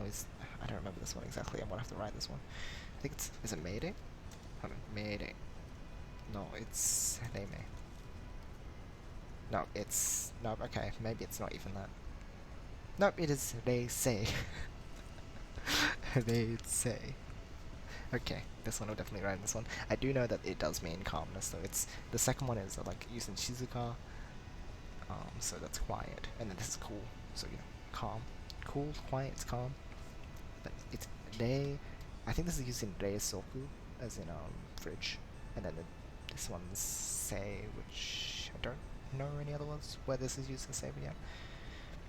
don't remember this one exactly. I'm gonna have to write this one. I think is it Mayday? Hold on, Mayday. No, it's Daymay. No, it's no. Okay, maybe it's not even that. Nope, it is they say. They say. Okay, this one will definitely write this one. I do know that it does mean calmness, though. It's the second one is like used in Shizuka, so that's quiet, and then this is cool, so you know, calm, cool, quiet, it's calm. But it's rei. I think this is used in rei soku, as in fridge, and then This one's say, which I don't know any other ones where this is used as say, but yeah.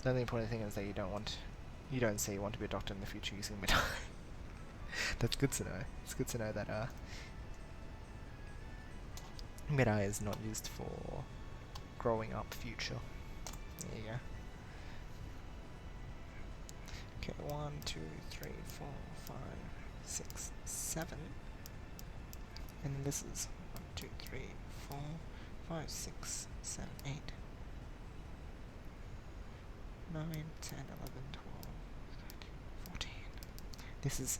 The only important thing is that you don't say you want to be a doctor in the future using midai. That's good to know. It's good to know that midai is not used for growing up future. There you go. Okay, 1, 2, 3, 4, 5, 6, 7. And then this is 1, 2, 3, 4, 5, 6, 7, 8, 9, 10, 11, 12, 13, 14. This is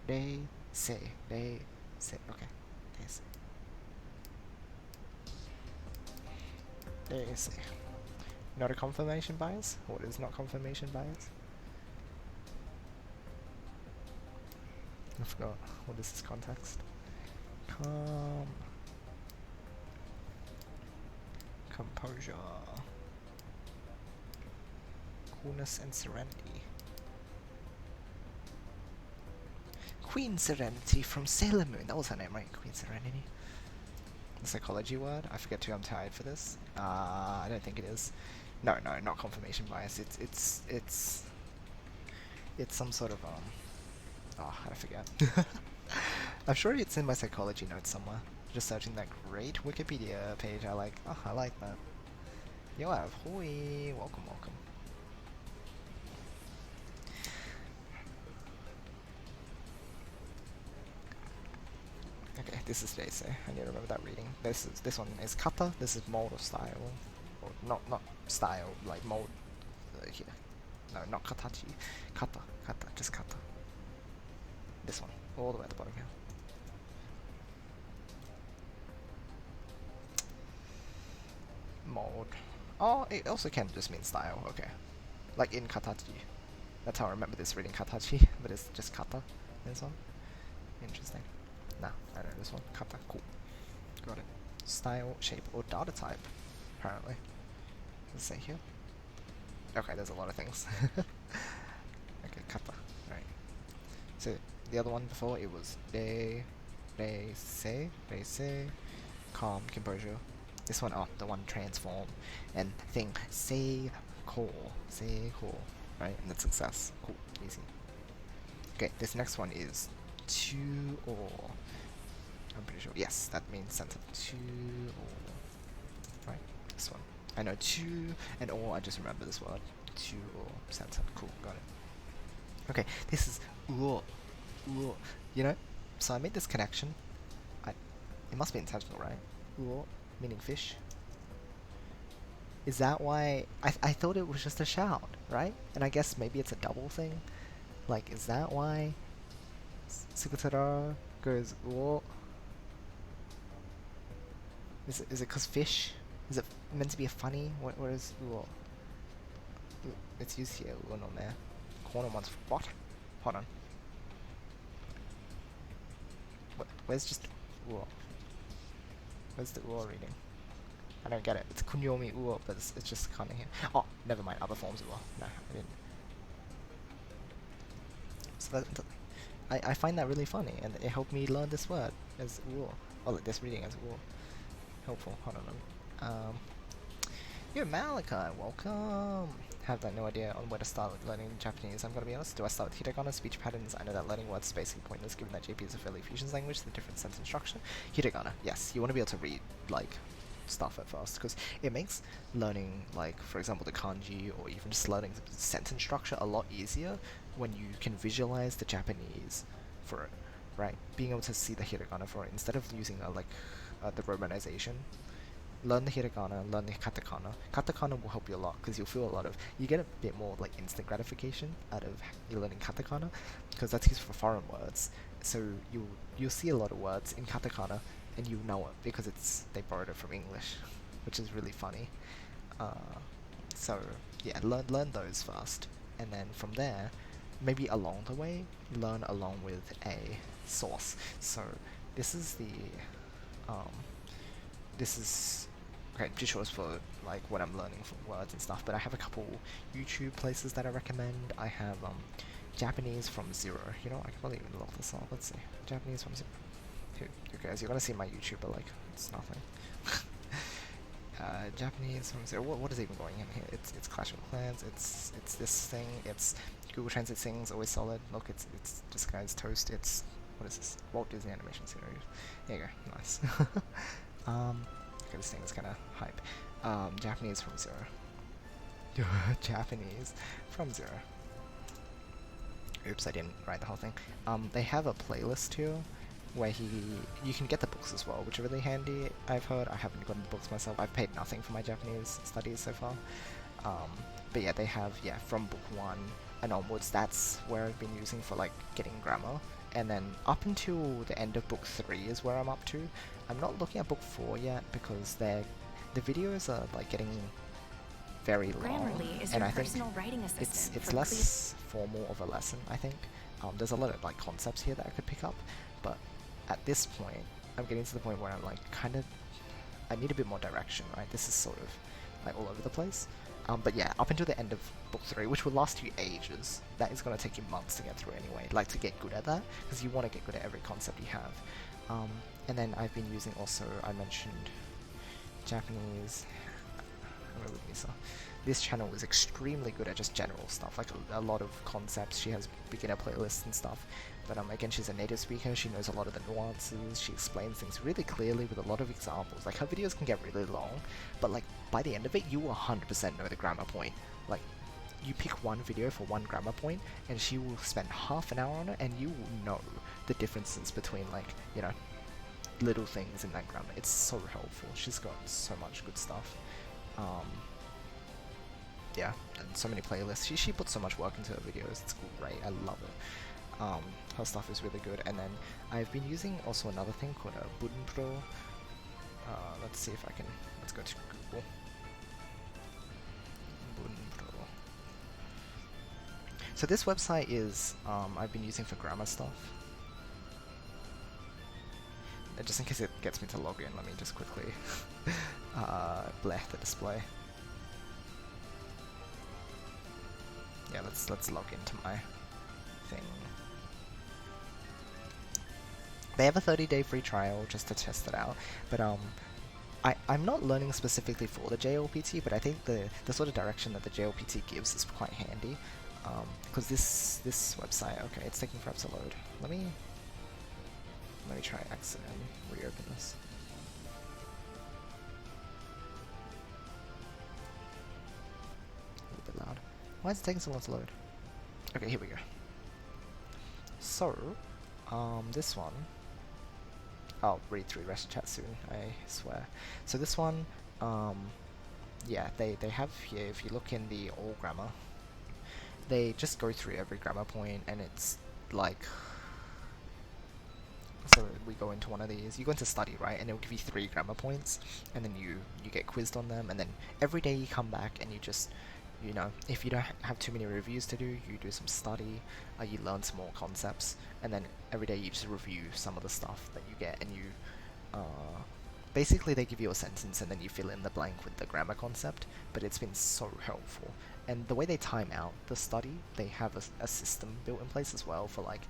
they say. Okay, they say. They say. Not a confirmation bias? What is not confirmation bias? I forgot what is this context. Composure, coolness and serenity. Queen Serenity from Sailor Moon. That was her name, right? Queen Serenity. The psychology word. I forget too. I'm tired for this. I don't think it is. No, not confirmation bias. It's some sort of Oh, I forget. I'm sure it's in my psychology notes somewhere. Just searching that great Wikipedia page. I like that. Yo, Ahoy! Welcome. Okay, this is Daisy. I need to remember that reading. This one is kata. This is mold or style, or not style, like mold. Here, no, not katachi. Kata, just kata. This one, all the way at the bottom here. Mold. Oh, it also can just mean style. Okay, like in katachi. That's how I remember this reading katachi, but it's just kata. This one. Interesting. Nah, I know this one. Kata. Cool. Got it. Style, shape, or data type. Apparently. Does it say here? Okay, there's a lot of things. Okay, kata. Right. So the other one before it was they say, calm, composure. This one, the one transform and thing, say cool, right? And that's success. Cool, easy. Okay, this next one is to or. I'm pretty sure. Yes, that means center. To or. Right, this one. I know to and or. I just remember this word. To or center. Cool, got it. Okay, this is uo. You know, so I made this connection. It must be intentional, right? Uo, meaning fish. Is that why I thought it was just a shout, right? And I guess maybe it's a double thing. Like, is that why Sugutara goes uo? Is it cause fish? Is it meant to be a funny? What is uo? It's used here, uo no me. Corner one's what? Hold on. Where's just uo? Where's the uo reading? I don't get it. It's kunyomi uo, but it's just kind of here. Oh, never mind. Other forms uo. No, I didn't. So I find that really funny, and it helped me learn this word as uo. Oh, like this reading as uo. Helpful. Hold on. Yo, Malachi, welcome. Have no idea on where to start with learning Japanese. I'm gonna be honest. Do I start with hiragana, speech patterns? I know that learning words is basically pointless given that JP is a fairly fusions language, the different sentence structure. Hiragana, yes. You want to be able to read, like, stuff at first, because it makes learning, like, for example, the kanji, or even just learning sentence structure a lot easier when you can visualize the Japanese for it, right? Being able to see the hiragana for it, instead of using, the romanization. Learn the hiragana, learn the katakana. Katakana will help you a lot because you'll feel a lot of, you get a bit more like instant gratification out of you learning katakana because that's used for foreign words. So you'll see a lot of words in katakana and you know it because they borrowed it from English, which is really funny. So yeah, learn those first, and then from there, maybe along the way, learn along with a source. So this is okay, just shows for like what I'm learning from words and stuff, but I have a couple YouTube places that I recommend. I have Japanese from Zero. You know, I can probably even look this up. Let's see. Japanese from Zero. who cares? You're gonna see my YouTube, but like, it's nothing. Japanese, what is even going in here? It's Clash of Clans, it's this thing, it's Google Translate things, always solid. Look, it's just guys toast, it's, what is this? Walt Disney Animation Series. There you go, nice. Okay, this thing is kinda hype. Japanese from zero. Japanese from zero. Oops, I didn't write the whole thing. They have a playlist here where you can get the books as well, which are really handy, I've heard. I haven't gotten the books myself. I've paid nothing for my Japanese studies so far. But yeah, they have, from book 1 and onwards, that's where I've been using for like getting grammar. And then up until the end of book 3 is where I'm up to. I'm not looking at book 4 yet because the videos are like getting very long, and I think it's less formal of a lesson, I think. There's a lot of like concepts here that I could pick up, but at this point, I'm getting to the point where I'm like, I need a bit more direction, right? This is sort of like all over the place. But yeah, up until the end of book 3, which will last you ages, that is going to take you months to get through anyway, like to get good at that, because you want to get good at every concept you have. And then I've been using also, I mentioned Japanese. This channel is extremely good at just general stuff, like a lot of concepts. She has beginner playlists and stuff, but again, she's a native speaker, she knows a lot of the nuances, she explains things really clearly with a lot of examples. Like, her videos can get really long, but like, by the end of it, you will 100% know the grammar point. Like, you pick one video for one grammar point, and she will spend half an hour on it, and you will know the differences between, like, you know, little things in that grammar. It's so helpful. She's got so much good stuff. Yeah, and so many playlists. She puts so much work into her videos. It's great. I love it. Her stuff is really good. And then I've been using also another thing called Budden Pro. Let's see if I can. Let's go to Google. Budden Pro. So this website is I've been using for grammar stuff. Just in case it gets me to log in, let me just quickly bleh the display. Yeah, let's log into my thing. They have a 30-day free trial just to test it out, but I'm not learning specifically for the JLPT, but I think the sort of direction that the JLPT gives is quite handy, because this website, okay, it's taking forever to load. Let me try exit and reopen this. A little bit loud. Why is it taking so long to load? Okay, here we go. So, this one, I'll read through the rest of chat soon, I swear. So this one, yeah, they have here, if you look in the all grammar, they just go through every grammar point, and it's like, so we go into one of these, you go into study, right, and it'll give you 3 grammar points, and then you get quizzed on them, and then every day you come back and you just, you know, if you don't have too many reviews to do, you do some study, you learn some more concepts, and then every day you just review some of the stuff that you get, and you, basically they give you a sentence and then you fill in the blank with the grammar concept, but it's been so helpful. And the way they time out the study, they have a system built in place as well for, like,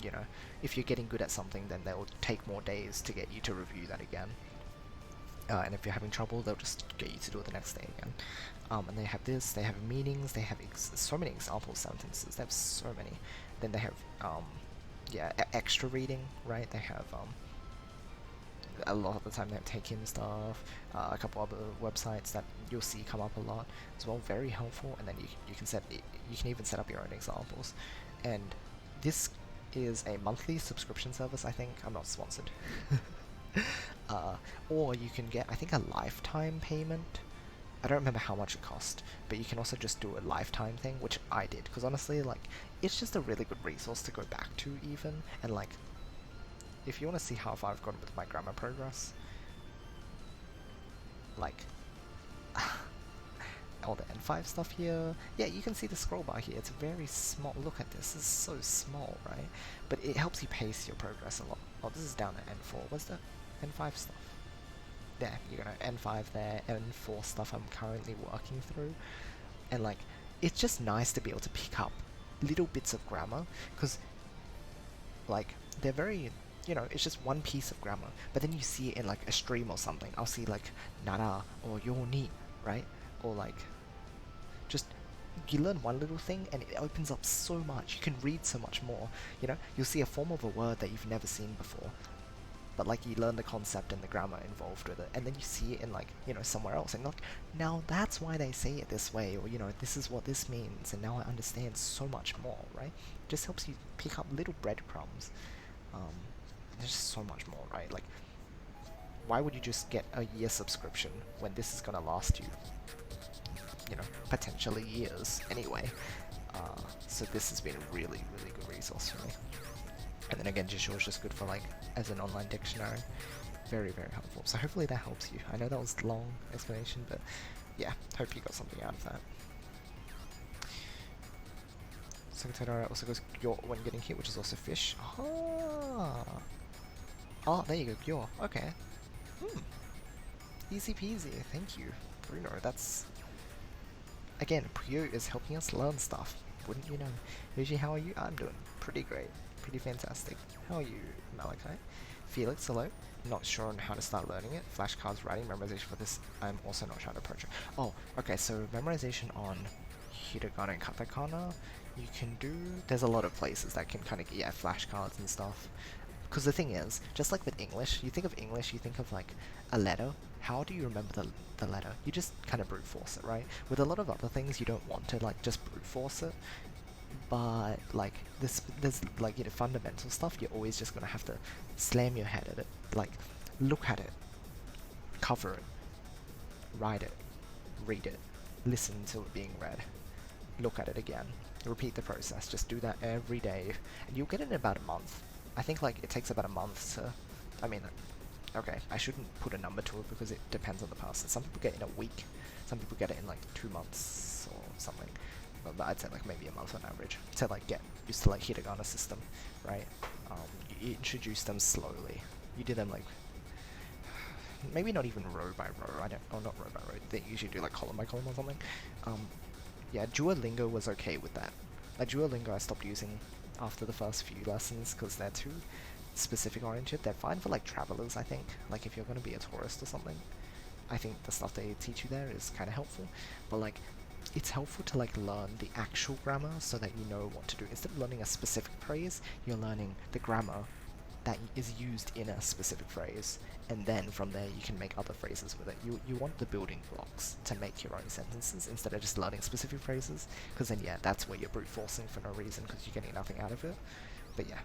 you know, if you're getting good at something, then they'll take more days to get you to review that again. And if you're having trouble, they'll just get you to do it the next day again. And they have this, they have meanings, they have so many example sentences, they have so many. Then they have, yeah, extra reading, right? They have, a lot of the time they have take-in stuff, a couple other websites that you'll see come up a lot as well, very helpful. And then you can even set up your own examples. And this is a monthly subscription service, I think. I'm not sponsored. Or you can get, I think, a lifetime payment. I don't remember how much it cost, but you can also just do a lifetime thing, which I did, because honestly, like, it's just a really good resource to go back to even, and like, if you want to see how far I've gotten with my grammar progress, like, all the N5 stuff here, yeah, you can see the scroll bar here, it's very small. Look at this, it's so small, right? But it helps you pace your progress a lot. Oh, this is down at N4, what's the N5 stuff? There, you know, N5 there, N4 stuff I'm currently working through, and like, it's just nice to be able to pick up little bits of grammar, because, like, they're very you know, it's just one piece of grammar. But then you see it in like a stream or something. I'll see like nara or yoni, right? Or like just you learn one little thing and it opens up so much. You can read so much more. You know, you'll see a form of a word that you've never seen before. But like you learn the concept and the grammar involved with it, and then you see it in like, you know, somewhere else, and like, now that's why they say it this way, or you know, this is what this means, and now I understand so much more, right? It just helps you pick up little breadcrumbs. There's just so much more, right? Like, why would you just get a year subscription when this is gonna last you, you know, potentially years anyway? So this has been a really, really good resource for me. And then again, YoshiAus is just good for like as an online dictionary. Very, very helpful. So hopefully that helps you. I know that was a long explanation, but yeah, hope you got something out of that. Secretary also goes gyor when getting hit, which is also fish. Ah. Oh, there you go, gyor. Okay. Easy peasy. Thank you, Bruno. That's again, Priyo is helping us learn stuff. Wouldn't you know? Yoshi, how are you? I'm doing pretty great. Pretty fantastic. How are you, Malachi? Felix, hello. Not sure on how to start learning it. Flashcards, writing, memorization for this. I'm also not sure how to approach it. Oh, okay, so memorization on hiragana and katakana, you can do... There's a lot of places that can kind of, yeah, flashcards and stuff. Because the thing is, just like with English, you think of English, you think of like a letter. How do you remember the letter? You just kind of brute force it, right? With a lot of other things, you don't want to like just brute force it. But like there's like, you know, fundamental stuff, you're always just gonna have to slam your head at it. Like, look at it, cover it, write it, read it, listen to it being read, look at it again, repeat the process. Just do that every day, and you'll get it in about a month. I think like it takes about a month to, I mean, okay, I shouldn't put a number to it because it depends on the person. Some people get it in a week, some people get it in like 2 months or something. But I'd say like maybe a month on average to like get used to like hiragana system, right? You introduce them slowly. You do them like maybe not even row by row. I don't, oh, not row by row. They usually do like column by column or something. Yeah, Duolingo was okay with that. Like Duolingo, I stopped using after the first few lessons because they're too specific oriented. They're fine for like travelers, I think. Like if you're gonna be a tourist or something, I think the stuff they teach you there is kind of helpful. But like, it's helpful to like learn the actual grammar so that you know what to do. Instead of learning a specific phrase, you're learning the grammar that is used in a specific phrase, and then from there you can make other phrases with it. You want the building blocks to make your own sentences instead of just learning specific phrases, because then yeah, that's where you're brute forcing for no reason because you're getting nothing out of it. But yeah,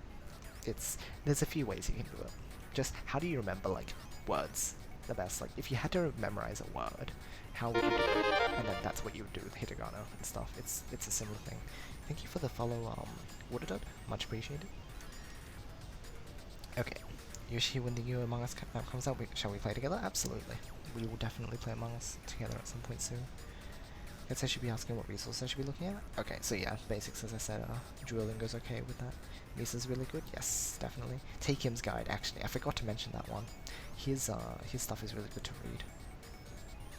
there's a few ways you can do it. Just how do you remember like words the best? Like if you had to memorize a word, how would you do it? And then that's what you would do with hiragana and stuff. It's a similar thing. Thank you for the follow, Wooded. Much appreciated. Okay, Yoshi, when the new Among Us comes out, shall we play together? Absolutely. We will definitely play Among Us together at some point soon. Guess I should be asking what resources I should be looking at. Okay, so yeah, basics as I said, Duolingo's okay with that. Misa's really good, yes, definitely. Take Him's Guide, actually, I forgot to mention that one. His stuff is really good to read.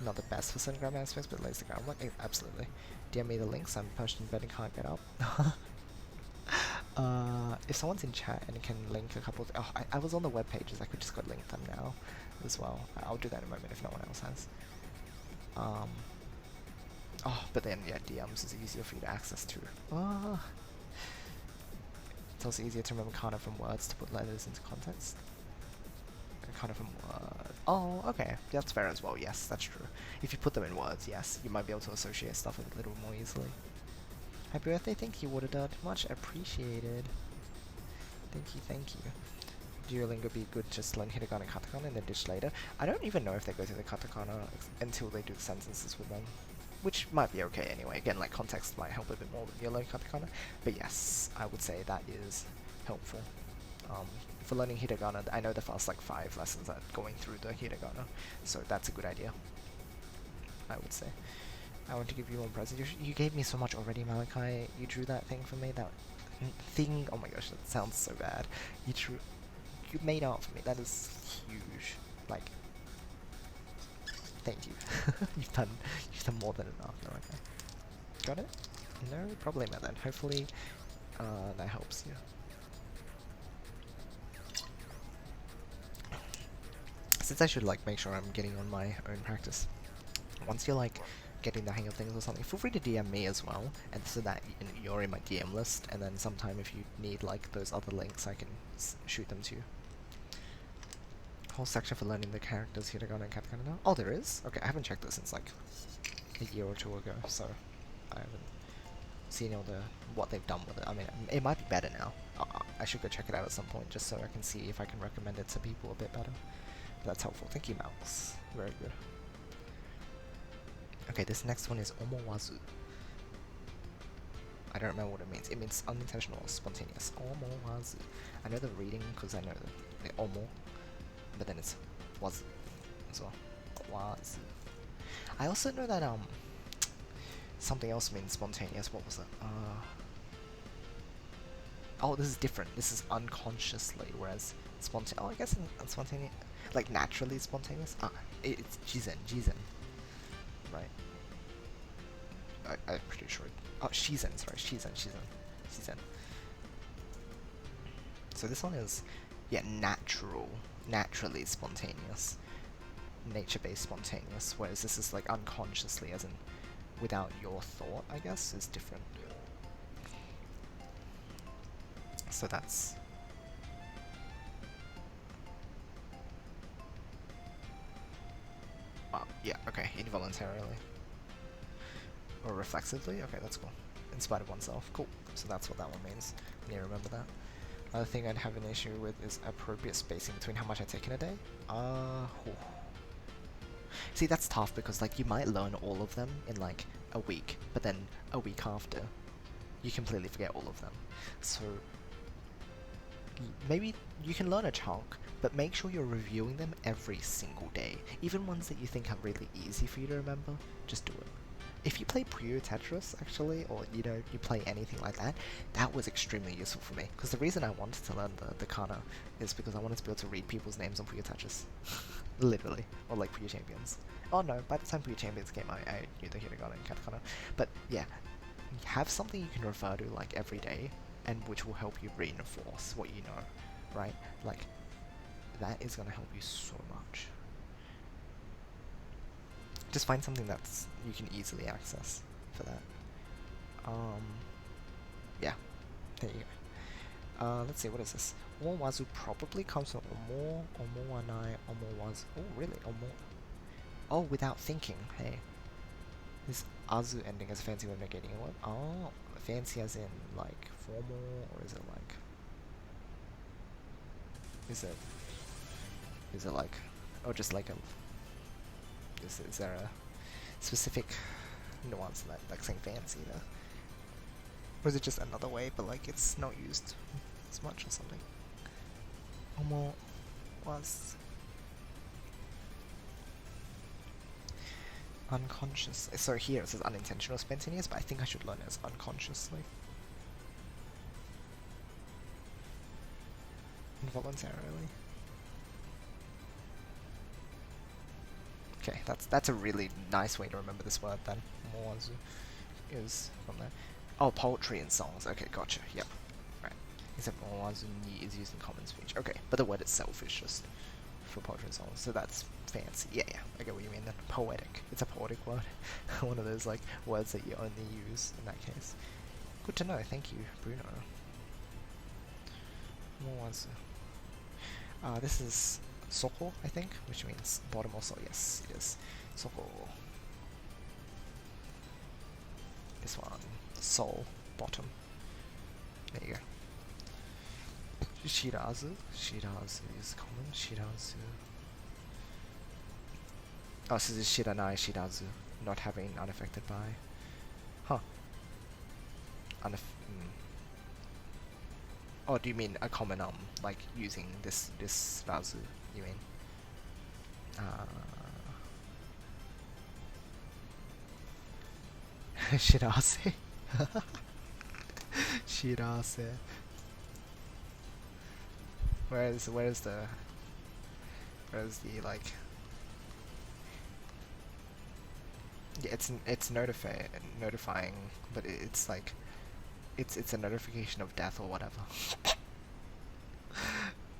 Not the best for certain grammar aspects, but lays the groundwork. Absolutely. DM me the links. I'm pushed in bed and can't get up. If someone's in chat and can link a couple of... Oh, I was on the web pages. I could just go link them now as well. I'll do that in a moment if no one else has. Oh, but then, yeah, DMs is easier for you to access too. It's also easier to remember kana from words to put letters into context. Kind of from words. Oh, okay. That's fair as well. Yes, that's true. If you put them in words, yes, you might be able to associate stuff with it a little more easily. Happy birthday. Thank you, Waterdirt. Much appreciated. Thank you, thank you. Duolingo be good, just learn hiragana and katakana and then ditch later. I don't even know if they go through the katakana until they do the sentences with them. Which might be okay anyway. Again, like context might help a bit more when you learn katakana. But yes, I would say that is helpful. For learning hiragana, I know the first like 5 lessons are going through the hiragana, so that's a good idea, I would say. I want to give you one present. You gave me so much already, Malachi. You drew that thing for me, that thing. Oh my gosh, that sounds so bad. You made art for me. That is huge. Like, thank you. you've done more than enough. No, okay. Got it? No problema then. Hopefully, that helps you. since I should like make sure I'm getting on my own practice. Once you're like getting the hang of things or something, feel free to DM me as well, and so that you're in my DM list, and then sometime if you need like those other links, I can shoot them to you. Whole section for learning the characters, Hiragana and Katakana now? Oh, there is? Okay, I haven't checked this since like a year or two ago, so I haven't seen all the what they've done with it. I mean, it might be better now. I should go check it out at some point just so I can see if I can recommend it to people a bit better. That's helpful. Thank you, Mouse. Very good. Okay, this next one is omowazu. I don't remember what it means. It means unintentional or spontaneous. Omowazu. I know the reading because I know the omo, but then it's wazu as well. Wazu. I also know that something else means spontaneous. What was it? Oh, this is different. This is unconsciously, whereas spontaneous. Oh, I guess spontaneous, like naturally spontaneous. It's jizen, right? I'm pretty sure. Oh, shizen. Sorry, shizen. So this one is, yeah, naturally spontaneous, nature-based spontaneous. Whereas this is like unconsciously, as in without your thought. I guess is different. So that's. Yeah, okay, involuntarily. Or reflexively? Okay, that's cool. In spite of oneself. Cool. So that's what that one means. I need to remember that. Another thing I'd have an issue with is appropriate spacing between how much I take in a day. See, that's tough because like you might learn all of them in like a week, but then a week after, you completely forget all of them. So maybe you can learn a chunk, but make sure you're reviewing them every single day. Even ones that you think are really easy for you to remember, just do it. If you play Puyo Tetris, actually, or you play anything like that, that was extremely useful for me. Because the reason I wanted to learn the kana is because I wanted to be able to read people's names on Puyo Tetris. Literally. Or like Puyo Champions. Oh no, by the time Puyo Champions came out, I knew the hiragana and katakana. But yeah, have something you can refer to like every day, and which will help you reinforce what you know, right? Like, that is going to help you so much. Just find something that's you can easily access for that. Yeah, there you go. Let's see, what is this? Omowazu probably comes from omo, omowanai, omowazu. Oh, really? Omo. Oh, without thinking. Hey, this azu ending is a fancy way of negating a word. Oh, fancy as in like formal, or is it like? Is it like, or just like a? Is there a specific nuance to that, like saying fancy though? Or is it just another way, but like it's not used as much or something? Omo was unconscious. So here it says unintentional spontaneous, but I think I should learn it as unconsciously. Involuntarily. Okay, that's a really nice way to remember this word then. Moazu is from there. Oh, poetry and songs. Okay, gotcha. Yep. Right. Except Moazu ni is used in common speech. Okay, but the word itself is just for poetry and songs. So that's fancy. Yeah, I get what you mean then. Poetic. It's a poetic word. One of those like words that you only use in that case. Good to know. Thank you, Bruno. Moazu. This is Soko, I think, which means bottom also. Yes, it is. Soko. This one. Sol, bottom. There you go. Shirazu. Shirazu is common. Shirazu. Oh, so this is Shiranai Shirazu. Not having, unaffected by. Huh. Oh, do you mean a common like using this razu? You mean? Shirase. Shirase. Where's the like? Yeah, it's notifying, but it's like it's a notification of death or whatever.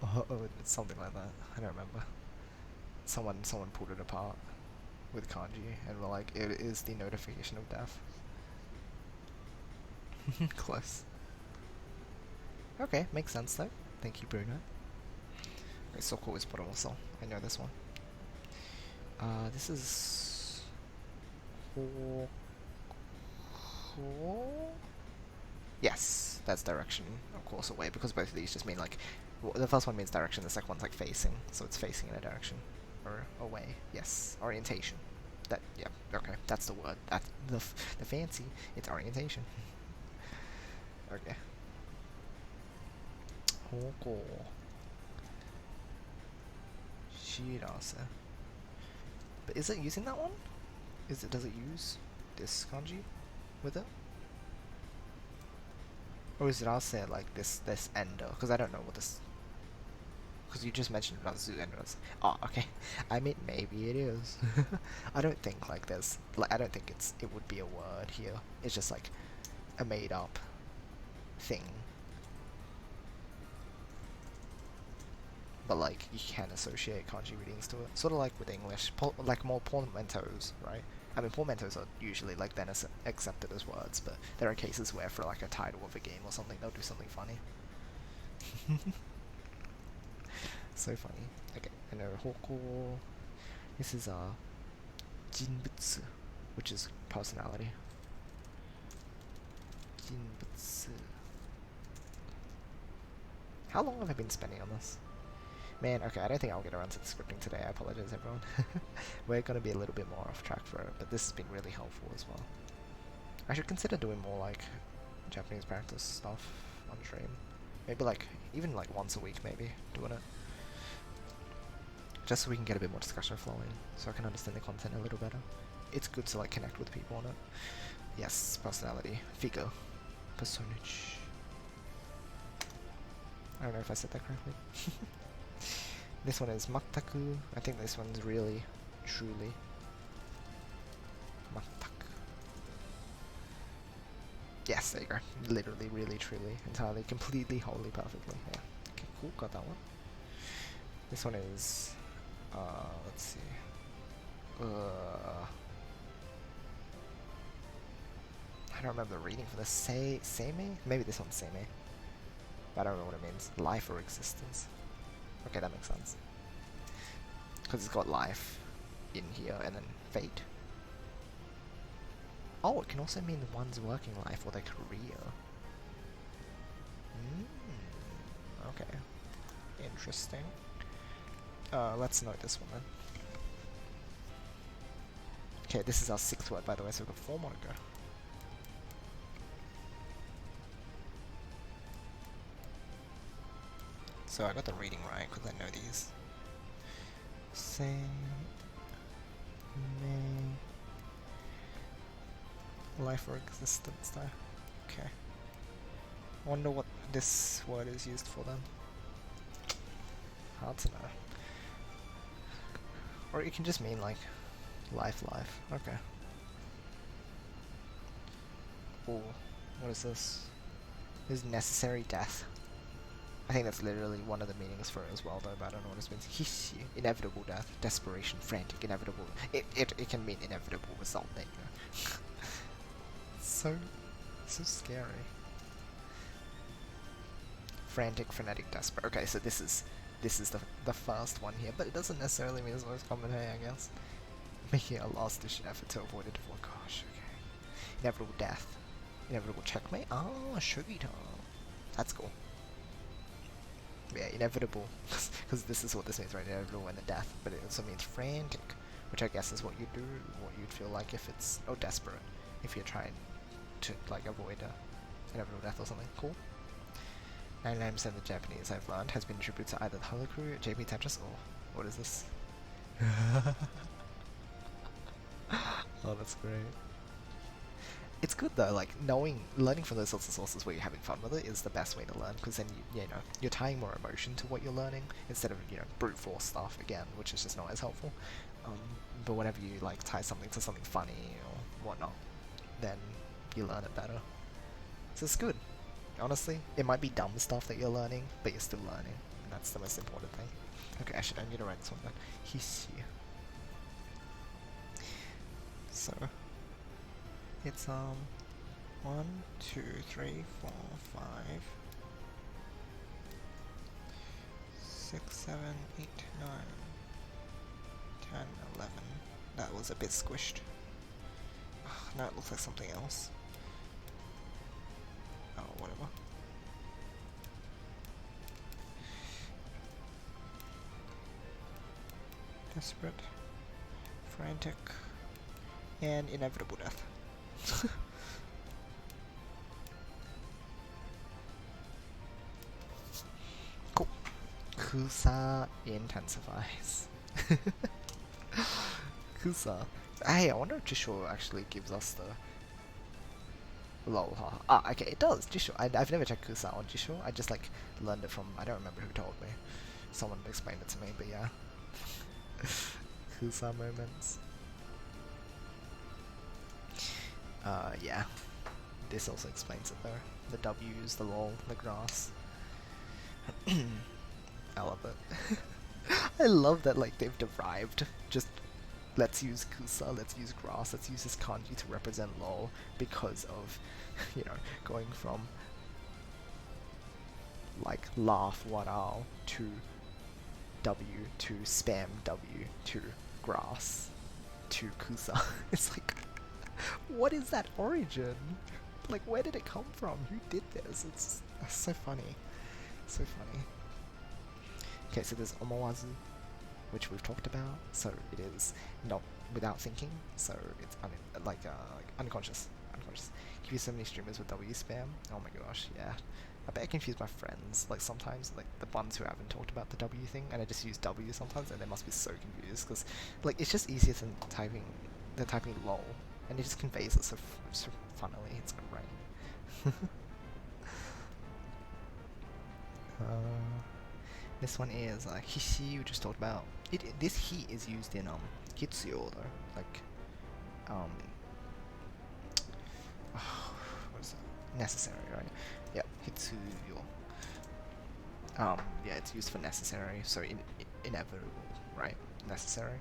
Oh, it's something like that. I don't remember. someone pulled it apart with kanji and were like, it is the notification of death. Close. Okay, makes sense though. Thank you, Bruno. Okay, Soko is also. I know this one. This is... Yes, that's direction, of course, away, because both of these just mean like... the first one means direction, the second one's like facing, so it's facing in a direction. Or away, yes. Orientation. That, yeah, okay, that's the word. That's the fancy, it's orientation. Okay. Hoko. Shirase. But is it using that one? Does it use this kanji with it? Or is it also like this ender? Because I don't know what this... Because you just mentioned about zoo enders. Oh, okay. I mean, maybe it is. I don't think like there's... Like, I don't think it would be a word here. It's just like a made up thing. But like, you can associate kanji readings to it. Sort of like with English. Like more portmanteaus, right? I mean, portmanteaus are usually like then accepted as words, but there are cases where for like a title of a game or something, they'll do something funny. So funny. Okay, and Hoko. This is Jinbutsu, which is personality. Jinbutsu. How long have I been spending on this? Man, okay, I don't think I'll get around to the scripting today. I apologize, everyone. We're going to be a little bit more off track for it, but this has been really helpful as well. I should consider doing more, like, Japanese practice stuff on stream. Maybe, like, even, like, once a week, maybe, doing it. Just so we can get a bit more discussion flowing, so I can understand the content a little better. It's good to, like, connect with people on it. Yes, personality. Figure. Personage. I don't know if I said that correctly. This one is Mataku. I think this one's really, truly. Mataku. Yes, there you go. Literally, really, truly, entirely, completely, wholly, perfectly. Yeah. Okay, cool. Got that one. This one is... let's see. I don't remember the reading for this. Seimei? Maybe this one's Seimei. But I don't know what it means. Life or existence. Okay, that makes sense. Because it's got life in here and then fate. Oh, it can also mean one's working life or their career. Okay. Interesting. Let's note this one then. Okay, this is our 6th word by the way, so we've got 4 more to go. So I got the reading right because I know these. Say may life or existence though. Okay. I wonder what this word is used for then. Hard to know. Or it can just mean like life. Okay. Ooh, what is this? This is necessary death. I think that's literally one of the meanings for it as well, though, but I don't know what it means. Hishi, inevitable death, desperation, frantic, inevitable. It can mean inevitable result. There you go. so scary. Frantic, frenetic, desperate. Okay, so this is the first one here, but it doesn't necessarily mean it's the most common. Hey, I guess making a last-ditch effort to avoid a divorce. Gosh, okay. Inevitable death, inevitable checkmate. Oh, Shugito. That's cool. Yeah, inevitable, because this is what this means, right? Inevitable and the death, but it also means frantic, which I guess is what you do, what you'd feel like if it's, oh, desperate, if you're trying to, like, avoid a inevitable death or something. Cool. 99% of the Japanese I've learned has been attributed to either the Holocaust, JP Tetris, or what is this? Oh, that's great. It's good though, like learning from those sorts of sources where you're having fun with it is the best way to learn, because then you know you're tying more emotion to what you're learning instead of brute force stuff again, which is just not as helpful. But whenever you like tie something to something funny or whatnot, then you learn it better. So it's good. Honestly, it might be dumb stuff that you're learning, but you're still learning, and that's the most important thing. Okay, actually, I need to write this one down. Hishi. So it's 1, 2, 3, 4, 5, 6, 7, 8, 9, 10, 11. That was a bit squished. Now it looks like something else. Oh, whatever. Desperate, frantic, and inevitable death. Cool. Kusa intensifies. Kusa. Hey, I wonder if Jisho actually gives us the lol. Okay, it does. Jisho. I've never checked Kusa on Jisho. I just like learned it from, I don't remember who told me. Someone explained it to me, but yeah. Kusa moments. Yeah. This also explains it though. The W's, the lol, the grass. I love it. I love that like they've derived just let's use kusa, let's use grass, let's use this kanji to represent lol because of, you know, going from like laugh warao to W to spam W to grass to kusa. It's like, what is that origin? Like, where did it come from? Who did this? It's so funny. So funny. Okay, so there's omawazu, which we've talked about. So it is not without thinking. So it's like unconscious. Unconscious. Confuse so many streamers with W spam. Oh my gosh, yeah. I bet I confuse my friends. Like sometimes, like the ones who haven't talked about the W thing, and I just use W sometimes, and they must be so confused because, like, it's just easier than typing. They're typing lol, and it just conveys it so funnily. It's great. This one is hishi, we just talked about. This he is used in hitsuyo though, like what is that? Necessary, right? Yeah, hitsuyo. Yeah, it's used for necessary, so inevitable, right? Necessary,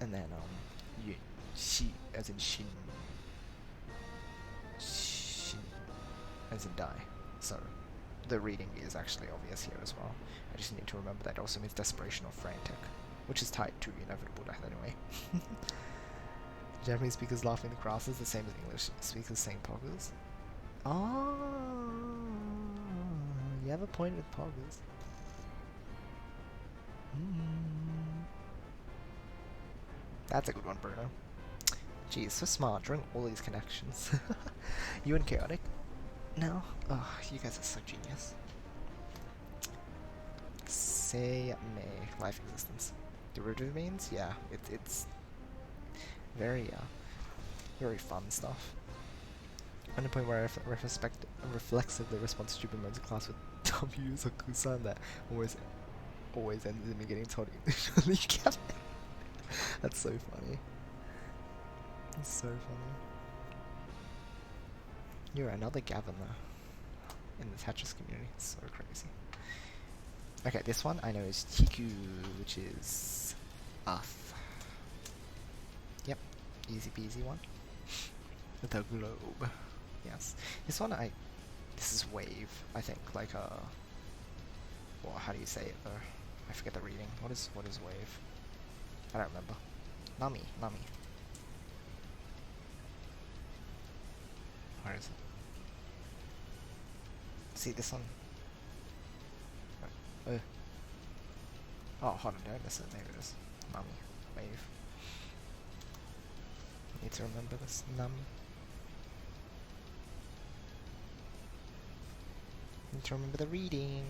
and then shi as in shin, shin as in die. So the reading is actually obvious here as well. I just need to remember that it also means desperation or frantic, which is tied to inevitable death anyway. Japanese speakers laughing in the grass is the same as English speakers saying poggers. Oh, you have a point with poggers. That's a good one, Bruno. Geez, so smart, drawing all these connections. You and Chaotic? No? Oh, you guys are so genius. Say may, life existence. Derivative means? Yeah, it's very very fun stuff. On the point where I reflexively respond to stupid modes of class with W's or Kusan that always ends in me getting told initially get it. That's so funny. It's so funny. You're another Gavin though. In the Tetris community. It's so crazy. Okay, this one I know is Tiku, which is Earth. Yep, easy peasy one. The globe. Yes. This one this is wave, I think, like well, how do you say it though? I forget the reading. What is wave? I don't remember. Nami. Where is it? See this one? Oh, hold on, did I miss it? There it is. Nami. Wave. Need to remember this. Nami. Need to remember the reading.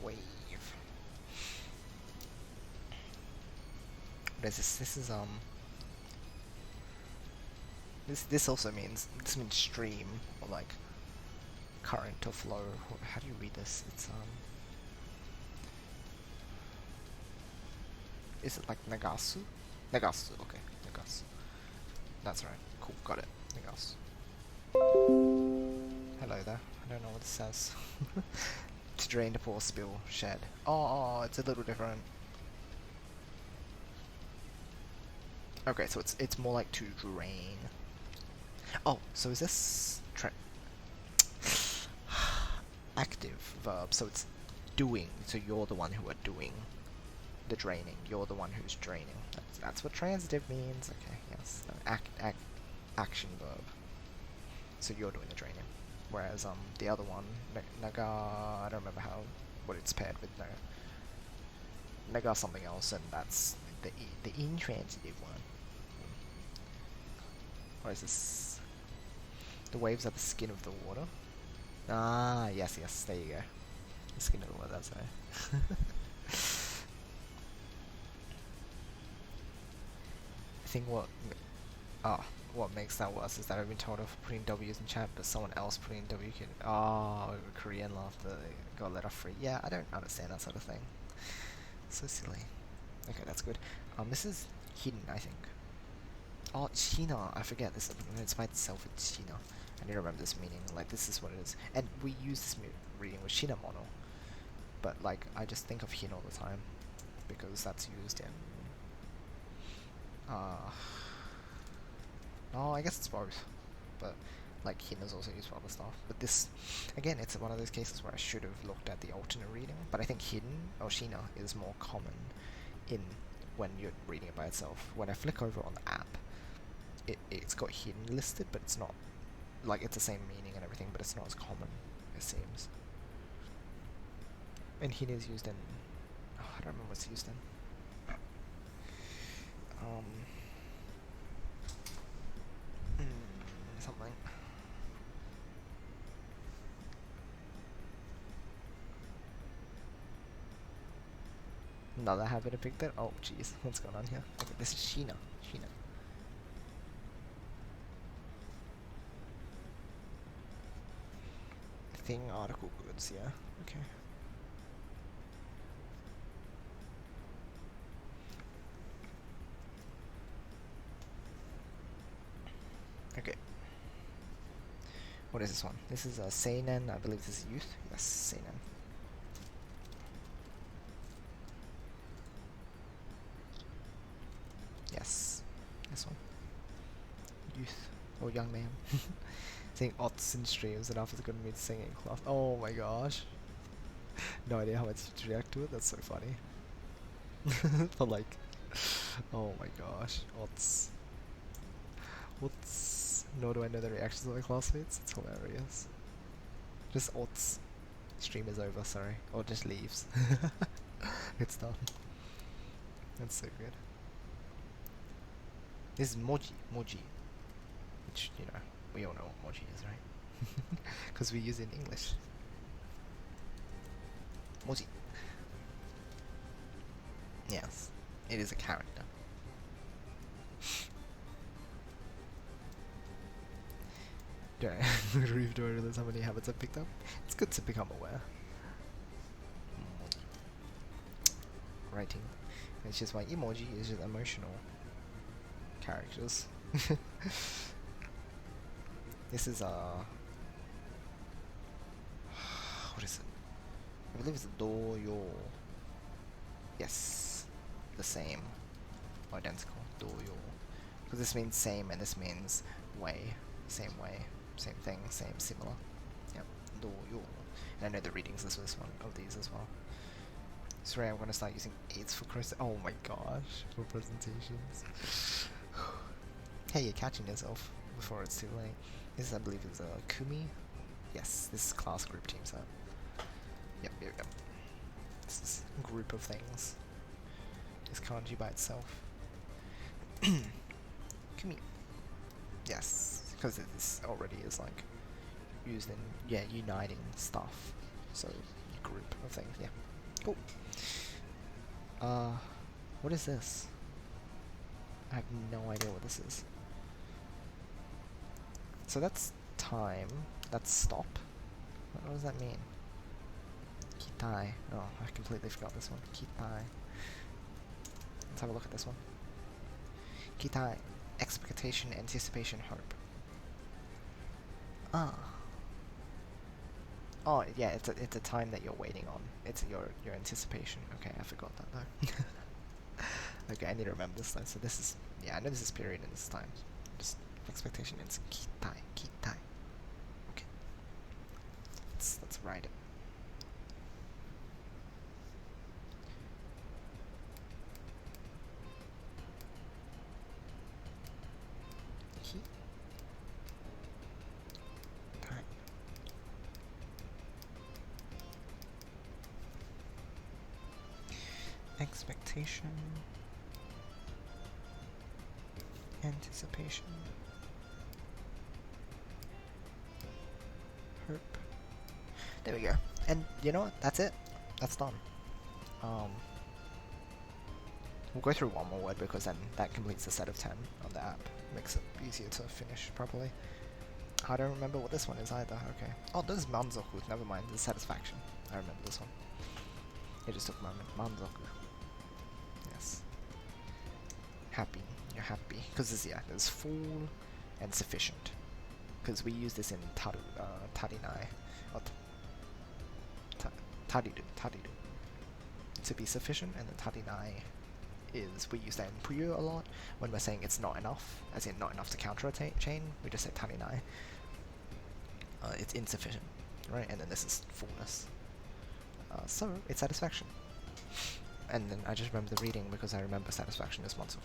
Wave. What is this? This is This also means stream or like current or flow. How do you read this? It's is it like nagasu? Nagasu, okay, nagasu. That's right. Cool, got it. Nagasu. Hello there. I don't know what it says. To drain, to pour, spill, shed. Oh, it's a little different. Okay, so it's more like to drain. Oh, so is this active verb? So it's doing. So you're the one who are doing the draining. You're the one who's draining. That's what transitive means. Okay, yes. Action verb. So you're doing the draining. Whereas the other one, naga, I don't remember what it's paired with. No, naga something else, and that's the intransitive one. What is this? The waves are the skin of the water. Ah, yes, there you go. The skin of the water, that's right. I think what makes that worse is that I've been told of putting W's in chat, but someone else putting W can... Oh, Korean laughter, they got let off free. Yeah, I don't understand that sort of thing. So silly. Okay, that's good. This is hidden, I think. Oh, China, I forget this. It's by itself, it's China. I need to remember this meaning. Like, this is what it is. And we use this reading with China mono. But, like, I just think of Hin all the time. Because that's used in... Oh, I guess it's both. But, like, Hin is also used for other stuff. But this, again, it's one of those cases where I should have looked at the alternate reading. But I think hidden, or Shina, is more common in when you're reading it by itself. When I flick over on the app, it's got hidden listed, but it's not, like, it's the same meaning and everything, but it's not as common, it seems. And hin is used in, I don't remember what's used in. Something. Another habit I picked there? Oh jeez, what's going on here? Okay, this is Sheena. Thing, article, goods, yeah. Okay. Okay. What is this one? This is a seinen, I believe this is youth. Yes, seinen. Yes, this one. Youth, or young man. Saying ots in streams and after going to meet singing class. Oh my gosh. No idea how much to react to it, that's so funny. But like, oh my gosh, ots. What's... Nor do I know the reactions of my classmates, it's hilarious. Just ots. Stream is over, sorry. Or just leaves. It's done. That's so good. This is moji. Which, you know, we all know what moji is, right? Because we use it in English. Moji. Yes, it is a character. Do I realize how many habits I've picked up? It's good to become aware. Writing. It's just like emoji is just emotional characters. This is what is it? I believe it's doyo. Yes, the same, identical. Doyo, because this means same and this means way, same way, same thing, same, similar. Yep, doyo. And I know the readings of this one of these as well. Sorry, I'm gonna start using aids for oh my gosh, for presentations. Hey, you're catching yourself before it's too late. This, I believe, is a Kumi. Yes, this is class group team set. Yep. This is a group of things. This kanji by itself. Kumi. Yes, because this already is like used in, yeah, uniting stuff. So, group of things, yeah. Cool. What is this? I have no idea what this is. So that's time. That's stop. What does that mean? Kitai. Oh, I completely forgot this one. Kitai. Let's have a look at this one. Kitai. Expectation, anticipation, hope. Ah. Oh yeah, it's a time that you're waiting on. It's your anticipation. Okay, I forgot that though. Okay, I need to remember this though. So this is, yeah, I know this is period and this is time. Just expectation. It's kitai, kitai. Okay, let's write it. Kitai. Expectation. Anticipation. Hope. There we go. And you know what? That's it. That's done. Um, we'll go through one more word because then that completes the set of 10 on the app. Makes it easier to finish properly. I don't remember what this one is either. Okay. Oh, this is manzoku. Never mind. This is satisfaction. I remember this one. It just took a moment. Manzoku. Yes. Happy. You're happy. Because there's full and sufficient. Because we use this in tarinai. Or tariru. To be sufficient, and the tarinai is, we use that in Puyo a lot when we're saying it's not enough, as in not enough to counter a chain, we just say tarinai. It's insufficient, right? And then this is fullness. So, it's satisfaction. And then I just remember the reading because I remember satisfaction is matsu.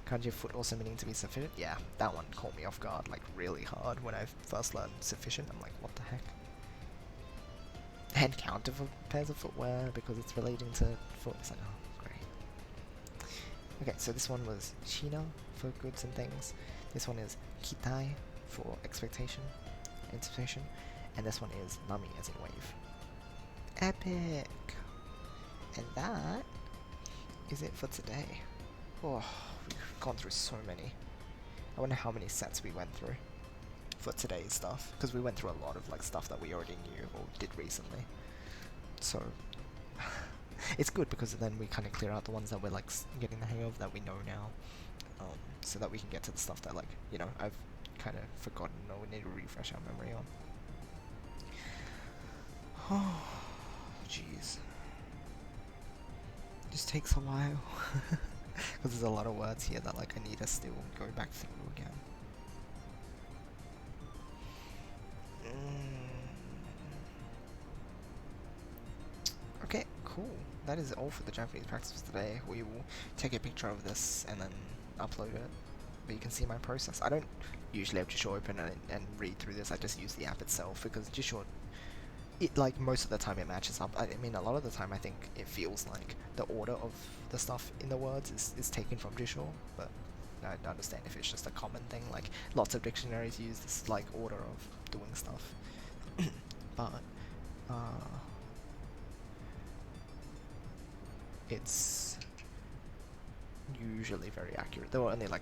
Kanji foot also meaning to be sufficient? Yeah, that one caught me off guard like really hard when I first learned sufficient. I'm like, what the heck? And counter for pairs of footwear because it's relating to foot. It's like, oh, great. Okay, so this one was China for goods and things. This one is Kitai for expectation, anticipation. And this one is Nami as in wave. Epic! And that is it for today. Oh, we've gone through so many. I wonder how many sets we went through for today's stuff, because we went through a lot of like stuff that we already knew or did recently. So it's good because then we kind of clear out the ones that we're like getting the hang of, that we know now, so that we can get to the stuff that, like, you know, I've kind of forgotten or we need to refresh our memory on. Oh, jeez. Just takes a while because there's a lot of words here that like I need to still go back through again. Okay, cool. That is all for the Japanese practice today. We will take a picture of this and then upload it, but you can see my process. I don't usually have Jisho open and read through this. I just use the app itself because Jisho, it, like, most of the time it matches up. I mean, a lot of the time I think it feels like the order of the stuff in the words is taken from Jisho, but I don't understand if it's just a common thing. Like, lots of dictionaries use this, like, order of doing stuff. But, it's usually very accurate. There were only, like,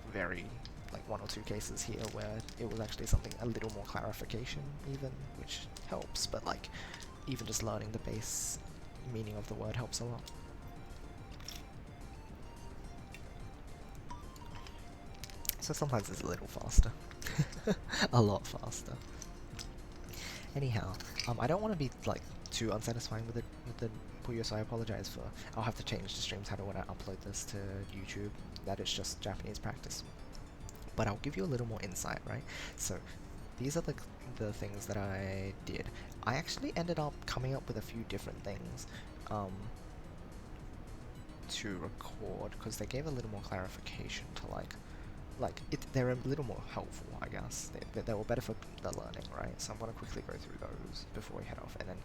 one or two cases here where it was actually something, a little more clarification even, which helps, but like even just learning the base meaning of the word helps a lot. So sometimes it's a little faster. A lot faster. Anyhow, I don't want to be like too unsatisfying with the Puyo, so I apologize for, I'll have to change the stream title when I upload this to YouTube, that it's just Japanese practice. But I'll give you a little more insight, right? So these are the things that I did. I actually ended up coming up with a few different things to record, because they gave a little more clarification to they're a little more helpful, I guess. They were better for the learning, right? So I'm going to quickly go through those before we head off, and then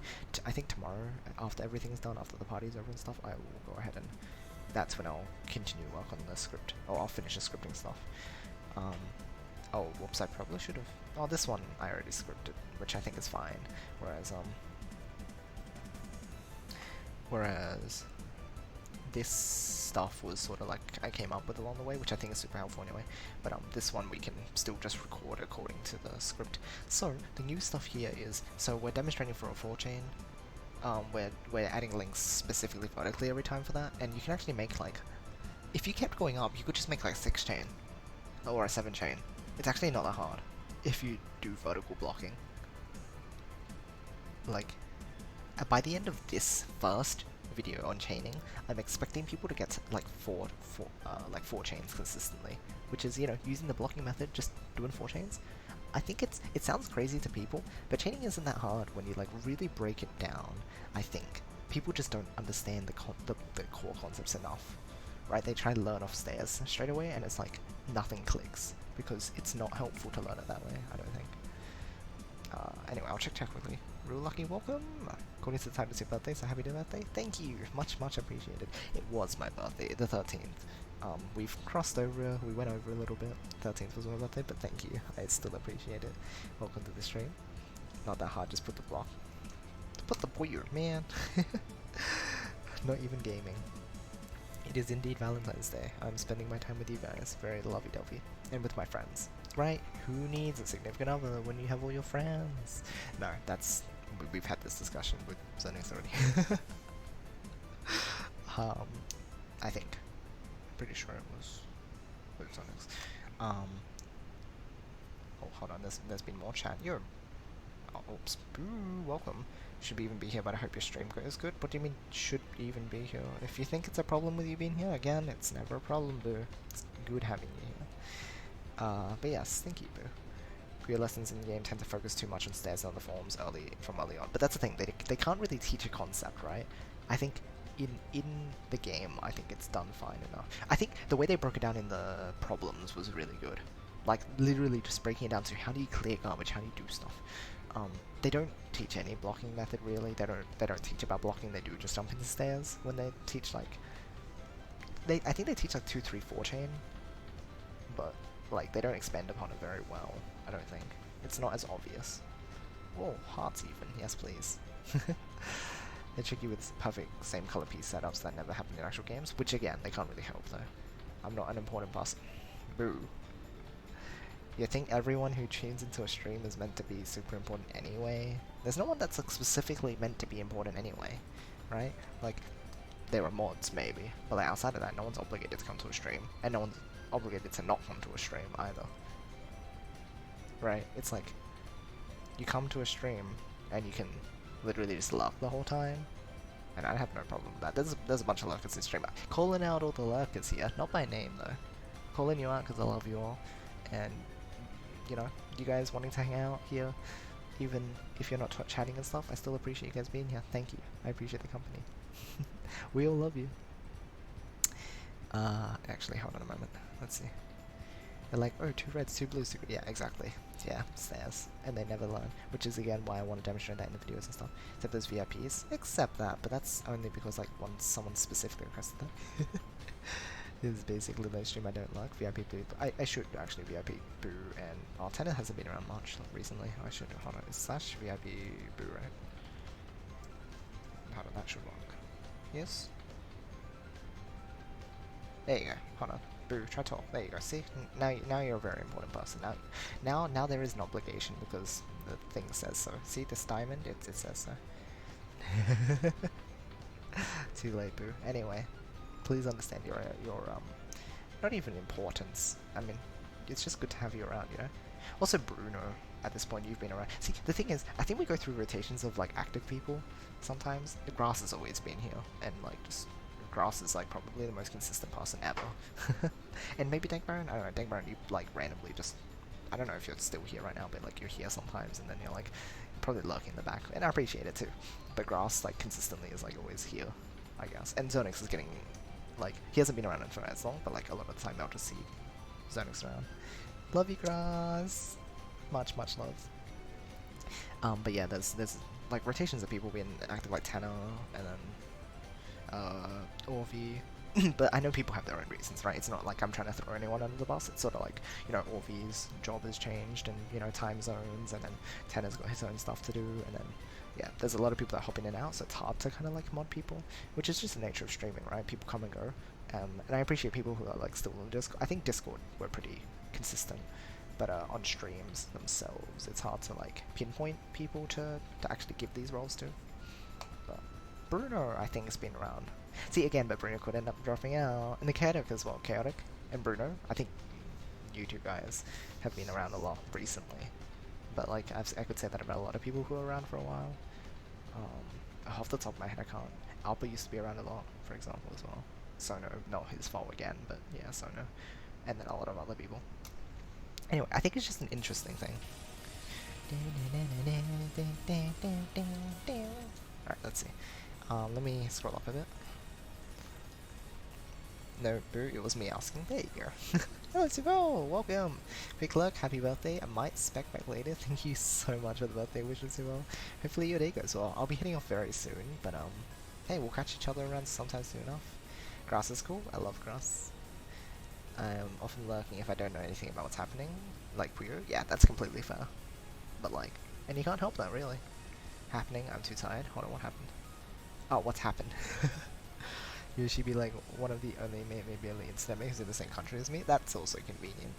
I think tomorrow, after everything's done, after the party's over and stuff, I will go ahead and that's when I'll continue work on the script, or I'll finish the scripting stuff. Oh, whoops, I probably should have... Oh, this one I already scripted, which I think is fine, whereas this stuff was sort of like I came up with along the way, which I think is super helpful anyway, but this one we can still just record according to the script. So, the new stuff here is, so we're demonstrating for a 4-chain, we're adding links specifically vertically every time for that, and you can actually make like, if you kept going up, you could just make like a 6-chain, or a 7-chain. It's actually not that hard if you do vertical blocking. Like, by the end of this first video on chaining, I'm expecting people to get like four chains consistently, which is, you know, using the blocking method, just doing 4 chains. I think it sounds crazy to people, but chaining isn't that hard when you like really break it down. I think people just don't understand the core concepts enough, right? They try to learn off stairs straight away, and it's like nothing clicks because it's not helpful to learn it that way. I don't think. Anyway, I'll check quickly. Real lucky welcome. According to the time, it's your birthday, so happy birthday. Thank you, much appreciated. It was my birthday, the 13th. We've crossed over, we went over a little bit. 13th was my birthday, but thank you. I still appreciate it. Welcome to the stream. Not that hard, just put the block. Put the boyer, man. Not even gaming. It is indeed Valentine's Day. I'm spending my time with you guys. Very lovey-dovey. And with my friends. Right? Who needs a significant other when you have all your friends? No, that's... We've had this discussion with Zonix already. I think. Pretty sure it was with Zonix. Oh, hold on. There's been more chat. You're... Oh, oops. Boo, welcome. Should even be here, but I hope your stream goes good. What do you mean, should even be here? If you think it's a problem with you being here, again, it's never a problem, boo. It's good having you here. But yes, thank you, boo. Your lessons in the game tend to focus too much on stairs and other forms from early on. But that's the thing, they can't really teach a concept, right? I think in the game, I think it's done fine enough. I think the way they broke it down in the problems was really good. Like, literally just breaking it down to how do you clear garbage, how do you do stuff. They don't teach any blocking method really. They don't teach about blocking. They do just jump into stairs when they teach like. I think they teach like 2, 3, 4 chain, but like they don't expand upon it very well. I don't think it's not as obvious. Whoa, hearts even. Yes, please. They trick you with perfect same color piece setups that never happen in actual games, which again they can't really help though. I'm not an important person. Boo. You think everyone who tunes into a stream is meant to be super important anyway? There's no one that's like, specifically meant to be important anyway, right? Like, there are mods maybe, but like, outside of that, no one's obligated to come to a stream, and no one's obligated to not come to a stream either. Right? It's like, you come to a stream, and you can literally just lurk the whole time, and I have no problem with that. There's a bunch of lurkers in stream. Calling out all the lurkers here, not by name though. Calling you out because I love you all, and you know, you guys wanting to hang out here, even if you're not chatting and stuff, I still appreciate you guys being here. Thank you. I appreciate the company. We all love you. Actually, hold on a moment. Let's see. They're like, oh, 2 reds, 2 blues, 2... Yeah, exactly. Yeah, stairs. And they never learn. Which is, again, why I want to demonstrate that in the videos and stuff. Except those VIPs. Except that, but that's only because, like, someone specifically requested that. This is basically the stream I don't like. VIP Boo. I should actually VIP Boo, and oh, Tenet hasn't been around much recently. I should hold on. It's slash VIP Boo, right? Hold on, that should work. Yes. There you go. Hold on. Boo, try talk. There you go. See, now you're a very important person. Now there is an obligation because the thing says so. See this diamond? It says so. Too late, Boo. Anyway. Please understand your not even importance. I mean, it's just good to have you around, you know? Also, Bruno, at this point, you've been around. See, the thing is, I think we go through rotations of, like, active people sometimes. The Grass has always been here, and, like, just... Grass is, like, probably the most consistent person ever. And maybe Dank Baron? I don't know, Dank Baron, you, like, randomly just... I don't know if you're still here right now, but, like, you're here sometimes, and then you're, like, probably lurking in the back. And I appreciate it, too. But Grass, like, consistently is, like, always here, I guess. And Zonix is getting... Like, he hasn't been around for as long, but like a lot of the time I'll just see Zonix around. Love you, Grass. Much love. But yeah, there's like rotations of people being active, like Tanner and then Orvi. But I know people have their own reasons, right? It's not like I'm trying to throw anyone under the bus. It's sort of like, you know, Orvi's job has changed, and you know, time zones, and then Tanner's got his own stuff to do, and then. Yeah, there's a lot of people that hop in and out, so it's hard to kind of like mod people, which is just the nature of streaming, right? People come and go, and I appreciate people who are like still on Discord. I think Discord we're pretty consistent, but on streams themselves, it's hard to like pinpoint people to actually give these roles to. But Bruno, I think, has been around. See, again, but Bruno could end up dropping out, and the Chaotic as well. Chaotic and Bruno, I think you two guys have been around a lot recently. But like I could say that about a lot of people who are around for a while. off the top of my head, I can't. Alpha used to be around a lot, for example, as well. Sono, not his fault again, but yeah, Sono. And then a lot of other people. Anyway, I think it's just an interesting thing. Alright, let's see. Let me scroll up a bit. No, boo, it was me asking. There you go. Hello, Sivo! Welcome! Quick look, happy birthday. I might spec back later. Thank you so much for the birthday wishes, Sivo. Hopefully your day goes well. I'll be heading off very soon, but hey, we'll catch each other around sometime soon enough. Grass is cool. I love grass. I'm often lurking if I don't know anything about what's happening. Like Puyo, yeah, that's completely fair. But like, and you can't help that, really. Happening, I'm too tired. Hold on, what happened? Oh, what's happened? Yoshi be like one of the only maybe elites that makes it the same country as me. That's also convenient.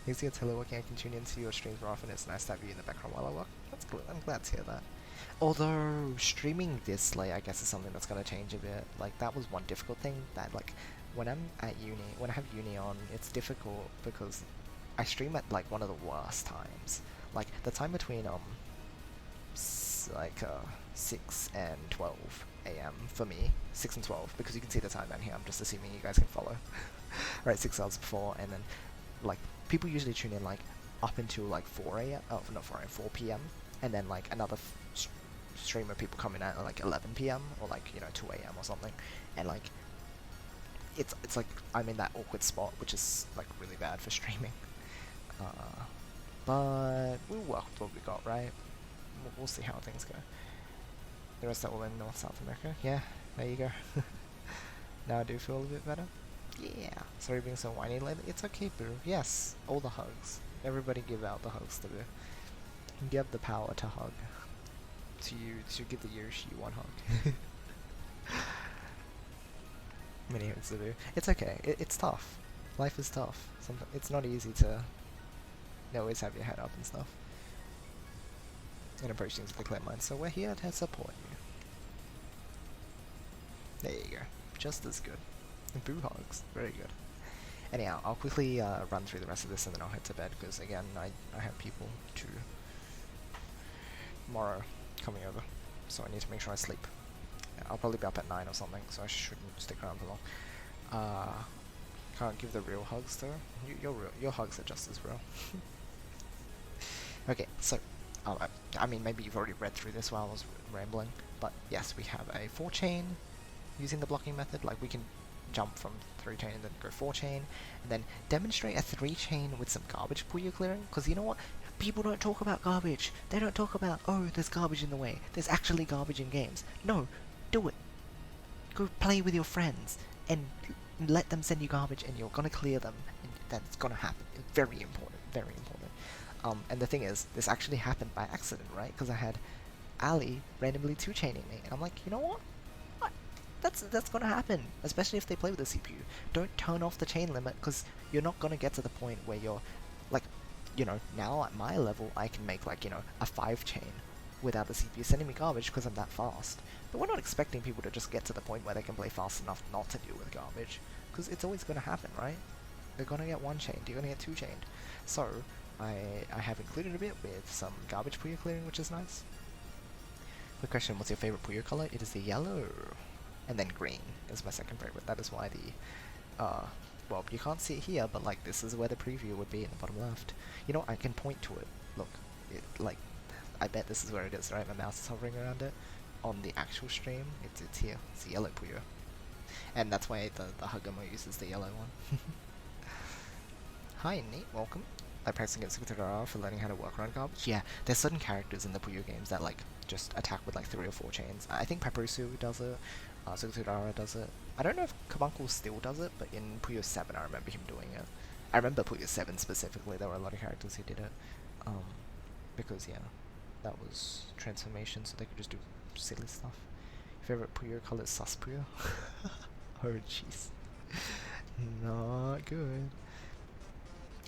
Thanks to your teleworking, I can tune into your streams more often. It's nice to have you in the background while I work. That's good. I'm glad to hear that. Although streaming this late, I guess, is something that's gonna change a bit. Like that was one difficult thing that like when I'm at uni, when I have uni on, it's difficult because I stream at like one of the worst times. Like the time between 6 and 12 a.m. for me, 6 and 12, because you can see the time down here. I'm just assuming you guys can follow. Right, 6 hours before, and then like people usually tune in like up until like 4 a.m. Oh, not 4 a.m. 4 p.m. and then like another stream of people coming out at like 11 p.m. or like 2 a.m. or something, and like it's like I'm in that awkward spot, which is like really bad for streaming. But we'll work with what we got, right? We'll see how things go. The rest are all in North South America. Yeah, there you go. Now I do feel a little bit better. Yeah. Sorry being so whiny lately. It's okay, boo. Yes, all the hugs. Everybody give out the hugs to boo. You have the power to hug. To give the Yoshi one hug. Many hugs to boo. It's okay. It's tough. Life is tough. Sometimes it's not easy to always have your head up and stuff. And approach things with a clear mind, so we're here to support you. There you go. Just as good. Boo hugs. Very good. Anyhow, I'll quickly run through the rest of this and then I'll head to bed, because again, I have people tomorrow coming over, so I need to make sure I sleep. I'll probably be up at 9 or something, so I shouldn't stick around for long. Can't give the real hugs though. Your hugs are just as real. Okay, so I mean, maybe you've already read through this while I was rambling, but yes, we have a 4-chain using the blocking method. Like we can jump from 3-chain and then go 4-chain, and then demonstrate a 3-chain with some garbage Puyo clearing. Because you know what? People don't talk about garbage. They don't talk about, oh, there's garbage in the way. There's actually garbage in games. No, do it. Go play with your friends and let them send you garbage, and you're gonna clear them. And that's gonna happen. It's very important. Very important. And the thing is, this actually happened by accident, right? Because I had Ali randomly 2-chaining me, and I'm like, you know what? That's gonna happen, especially if they play with the CPU. Don't turn off the chain limit, because you're not gonna get to the point where you're, like, now at my level, I can make, like, a 5-chain without the CPU sending me garbage because I'm that fast. But we're not expecting people to just get to the point where they can play fast enough not to deal with garbage, because it's always gonna happen, right? They're gonna get 1-chained, you're gonna get 2-chained. So, I have included a bit with some garbage Puyo clearing, which is nice. Quick question, what's your favorite Puyo color? It is the yellow. And then green is my second favorite. That is why well, you can't see it here, but like this is where the preview would be in the bottom left. I can point to it. Look, I bet this is where it is, right? My mouse is hovering around it. On the actual stream, it's here. It's the yellow Puyo. And that's why the Hugamo uses the yellow one. Hi, Nate, welcome. I practice against Sukutara for learning how to work around garbage. Yeah, there's certain characters in the Puyo games that like just attack with like 3 or 4 chains. I think Paparusu does it, Sukutara does it. I don't know if Kabuncle still does it, but in Puyo 7 I remember him doing it. I remember Puyo 7 specifically, there were a lot of characters who did it. Because yeah, that was transformation, so they could just do silly stuff. Favorite Puyo color is Sus Puyo? Oh jeez. Not good.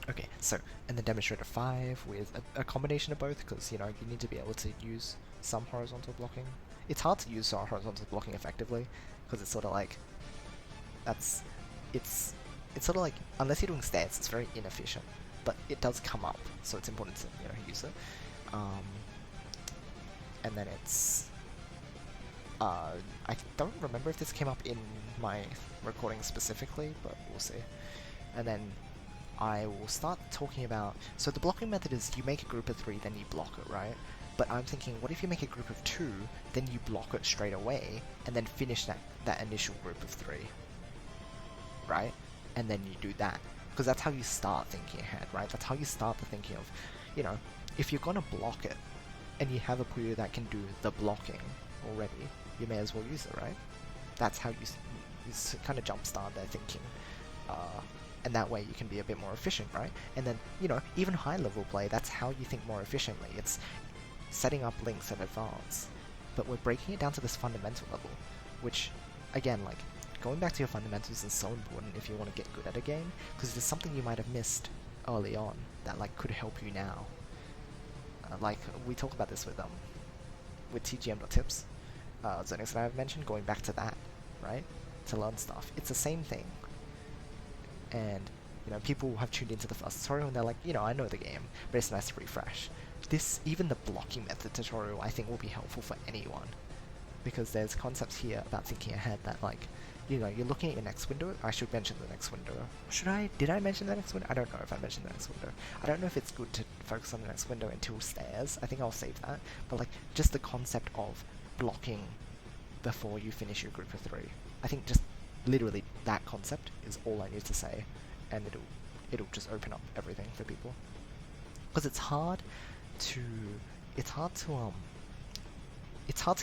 Okay, so, and then demonstrator 5 with a combination of both, because, you need to be able to use some horizontal blocking. It's hard to use horizontal blocking effectively, because it's sort of like, it's sort of like, unless you're doing stairs, it's very inefficient, but it does come up, so it's important to, use it. And then it's, I don't remember if this came up in my recording specifically, but we'll see. And then I will start talking about... So the blocking method is you make a group of 3, then you block it, right? But I'm thinking, what if you make a group of 2, then you block it straight away, and then finish that initial group of 3, right? And then you do that. Because that's how you start thinking ahead, right? That's how you start the thinking of, you know, if you're gonna block it, and you have a player that can do the blocking already, you may as well use it, right? That's how you kind of jumpstart their thinking. And that way you can be a bit more efficient, right? And then, you know, even high-level play, that's how you think more efficiently. It's setting up links in advance. But we're breaking it down to this fundamental level, which, again, like, going back to your fundamentals is so important if you want to get good at a game, because there's something you might have missed early on that, like, could help you now. Like, we talk about this with TGM.tips, Zonix that I've mentioned, going back to that, right? To learn stuff. It's the same thing. And, you know, people have tuned into the first tutorial and they're like, you know, I know the game, but it's nice to refresh. Even the blocking method tutorial, I think will be helpful for anyone. Because there's concepts here about thinking ahead that, like, you know, you're looking at your next window. I should mention the next window. Did I mention the next window? I don't know if I mentioned the next window. I don't know if it's good to focus on the next window until stairs. I think I'll save that. But, like, just the concept of blocking before you finish your group of 3. I think just literally that concept is all I need to say, and it'll just open up everything for people. Because it's hard to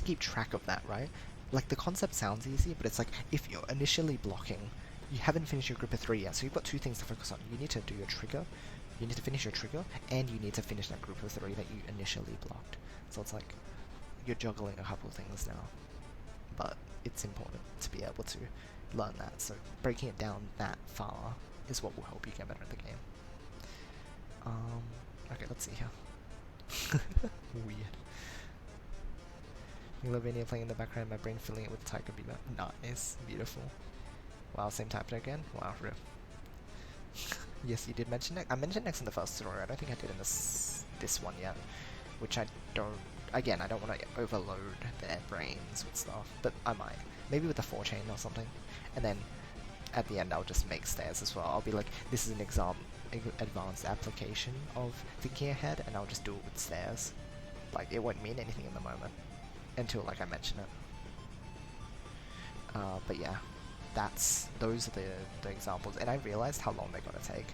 keep track of that, right? Like, the concept sounds easy, but it's like, if you're initially blocking, you haven't finished your group of 3 yet, so you've got 2 things to focus on. You need to do your trigger, you need to finish your trigger, and you need to finish that group of 3 that you initially blocked. So it's like, you're juggling a couple of things now. But it's important to be able to learn that, so breaking it down that far is what will help you get better at the game. Okay, let's see here. Weird. Lavinia playing in the background, my brain filling it with Tiger Beaver. Nice, beautiful. Wow, same type again? Wow, rip. Yes, you did mention it. I mentioned next in the first tutorial. I don't think I did in this one yet, which I don't... Again, I don't want to overload their brains with stuff, but I might. Maybe with the 4-chain or something. And then, at the end, I'll just make stairs as well. I'll be like, this is an advanced application of thinking ahead, and I'll just do it with stairs. Like, it won't mean anything in the moment, until, like, I mention it. But yeah, those are the examples, and I realized how long they're gonna take.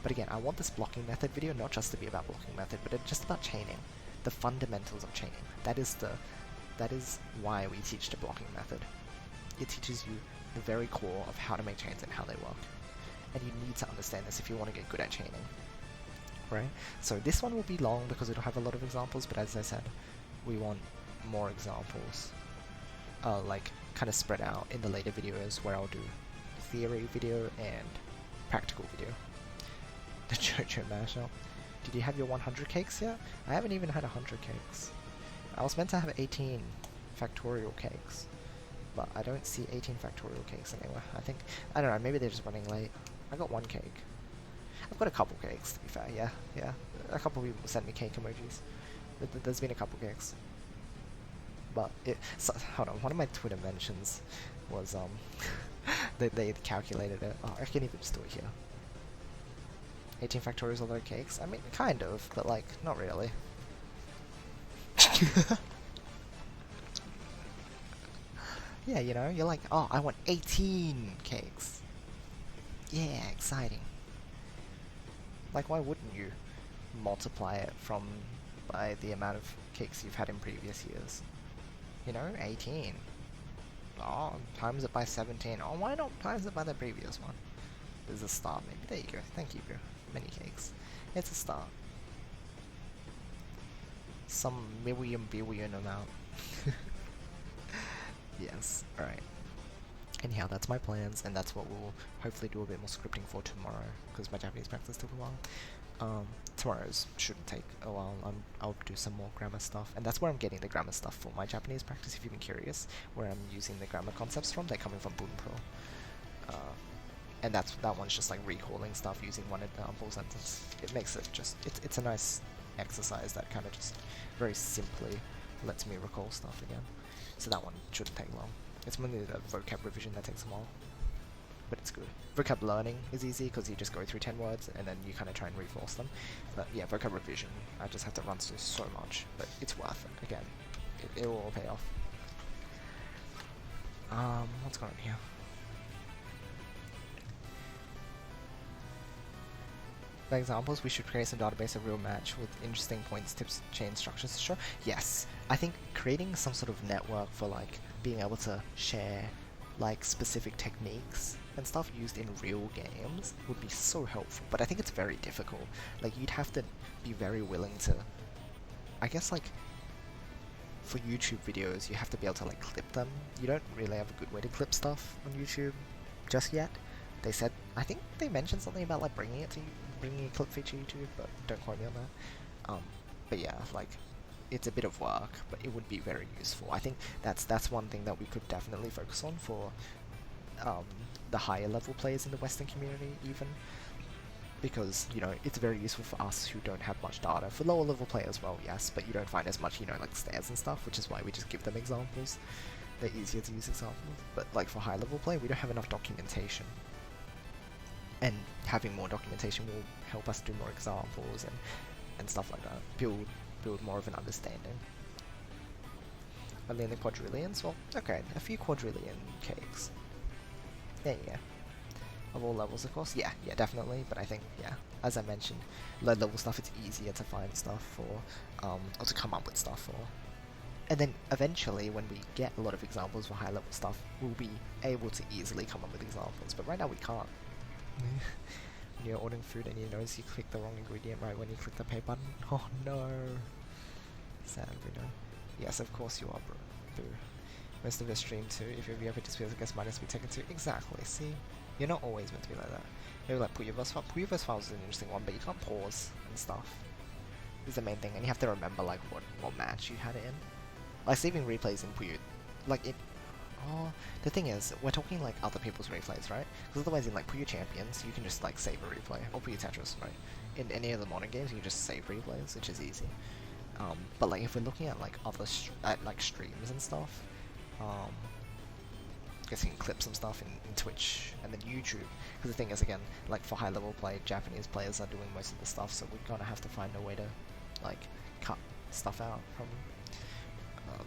But again, I want this blocking method video not just to be about blocking method, but it's just about chaining. The fundamentals of chaining. That is why we teach the blocking method. It teaches you the very core of how to make chains and how they work. And you need to understand this if you want to get good at chaining. Right? So this one will be long because it'll have a lot of examples, but as I said, we want more examples. Like, kind of spread out in the later videos where I'll do theory video and practical video. The JoJo mashup. Did you have your 100 cakes yet? I haven't even had 100 cakes. I was meant to have 18 factorial cakes, but I don't see 18 factorial cakes anywhere. I don't know, maybe they're just running late. I got 1 cake. I've got a couple cakes, to be fair, yeah. A couple people sent me cake emojis. There's been a couple cakes. But hold on, one of my Twitter mentions was, they calculated it. Oh, I can even just do it here. 18 factorials are low cakes? I mean, kind of, but like, not really. Yeah, you know, you're like, oh, I want 18 cakes. Yeah, exciting. Like, why wouldn't you multiply it by the amount of cakes you've had in previous years? You know, 18. Oh, times it by 17. Oh, why not times it by the previous one? There's a start, maybe. There you go. Thank you, bro. Many cakes. It's a start. Some billion amount. Yes, alright. Anyhow, that's my plans, and that's what we'll hopefully do a bit more scripting for tomorrow, because my Japanese practice took a while. Tomorrow's shouldn't take a while. I'll do some more grammar stuff, and that's where I'm getting the grammar stuff for my Japanese practice, if you've been curious, where I'm using the grammar concepts from. They're coming from Bunpro. And that one's just like recalling stuff using one example sentence. It makes it just, it's a nice exercise that kind of just very simply lets me recall stuff again. so that one shouldn't take long. It's mainly the vocab revision that takes a while, but it's good. Vocab learning is easy because you just go through 10 words and then you kind of try and reinforce them. But yeah, vocab revision, I just have to run through so much, but it's worth it. Again, it will all pay off. What's going on here? For examples, we should create some database of real match with interesting points, tips, chain structures to show. Yes, I think creating some sort of network for like being able to share like specific techniques and stuff used in real games would be so helpful, but I think it's very difficult. Like you'd have to be very willing to, I guess like for YouTube videos you have to be able to like clip them. You don't really have a good way to clip stuff on YouTube just yet. They said, I think they mentioned something about like bringing a clip feature to YouTube, but don't quote me on that. But yeah, like it's a bit of work, but it would be very useful. I think that's one thing that we could definitely focus on for the higher level players in the Western community even, because, you know, it's very useful for us who don't have much data. For lower level players, well, yes, but you don't find as much, you know, like stairs and stuff, which is why we just give them examples. They're easier to use examples, but like for high level play, we don't have enough documentation. And having more documentation will help us do more examples and stuff like that. Build more of an understanding. Only in the quadrillions? Well, okay, a few quadrillion cakes. Yeah. Of all levels, of course. Yeah, definitely. But I think, yeah, as I mentioned, low level stuff, it's easier to find stuff for, or to come up with stuff for. And then eventually, when we get a lot of examples for high level stuff, we'll be able to easily come up with examples. But right now we can't. When you're ordering food and you notice you click the wrong ingredient right when you click the pay button. Oh no. Sad, Bruno. Yes, of course you are, boo. Most of the stream too. If your ever disappears, I guess minus be taken too. Exactly. See, you're not always meant to be like that. Maybe like Puyoverse file. Puyoverse files is an interesting one, but you can't pause and stuff. Is the main thing, and you have to remember like what match you had it in. Like saving replays in Puyo, like it. Oh, the thing is, we're talking like other people's replays, right? Because otherwise in like Puyo Champions, you can just like save a replay, or Puyo Tetris, right? In any of the modern games, you can just save replays, which is easy. But like if we're looking at like other like streams and stuff, I guess you can clip some stuff in Twitch and then YouTube. Because the thing is, again, like for high level play, Japanese players are doing most of the stuff, so we're gonna have to find a way to like cut stuff out from.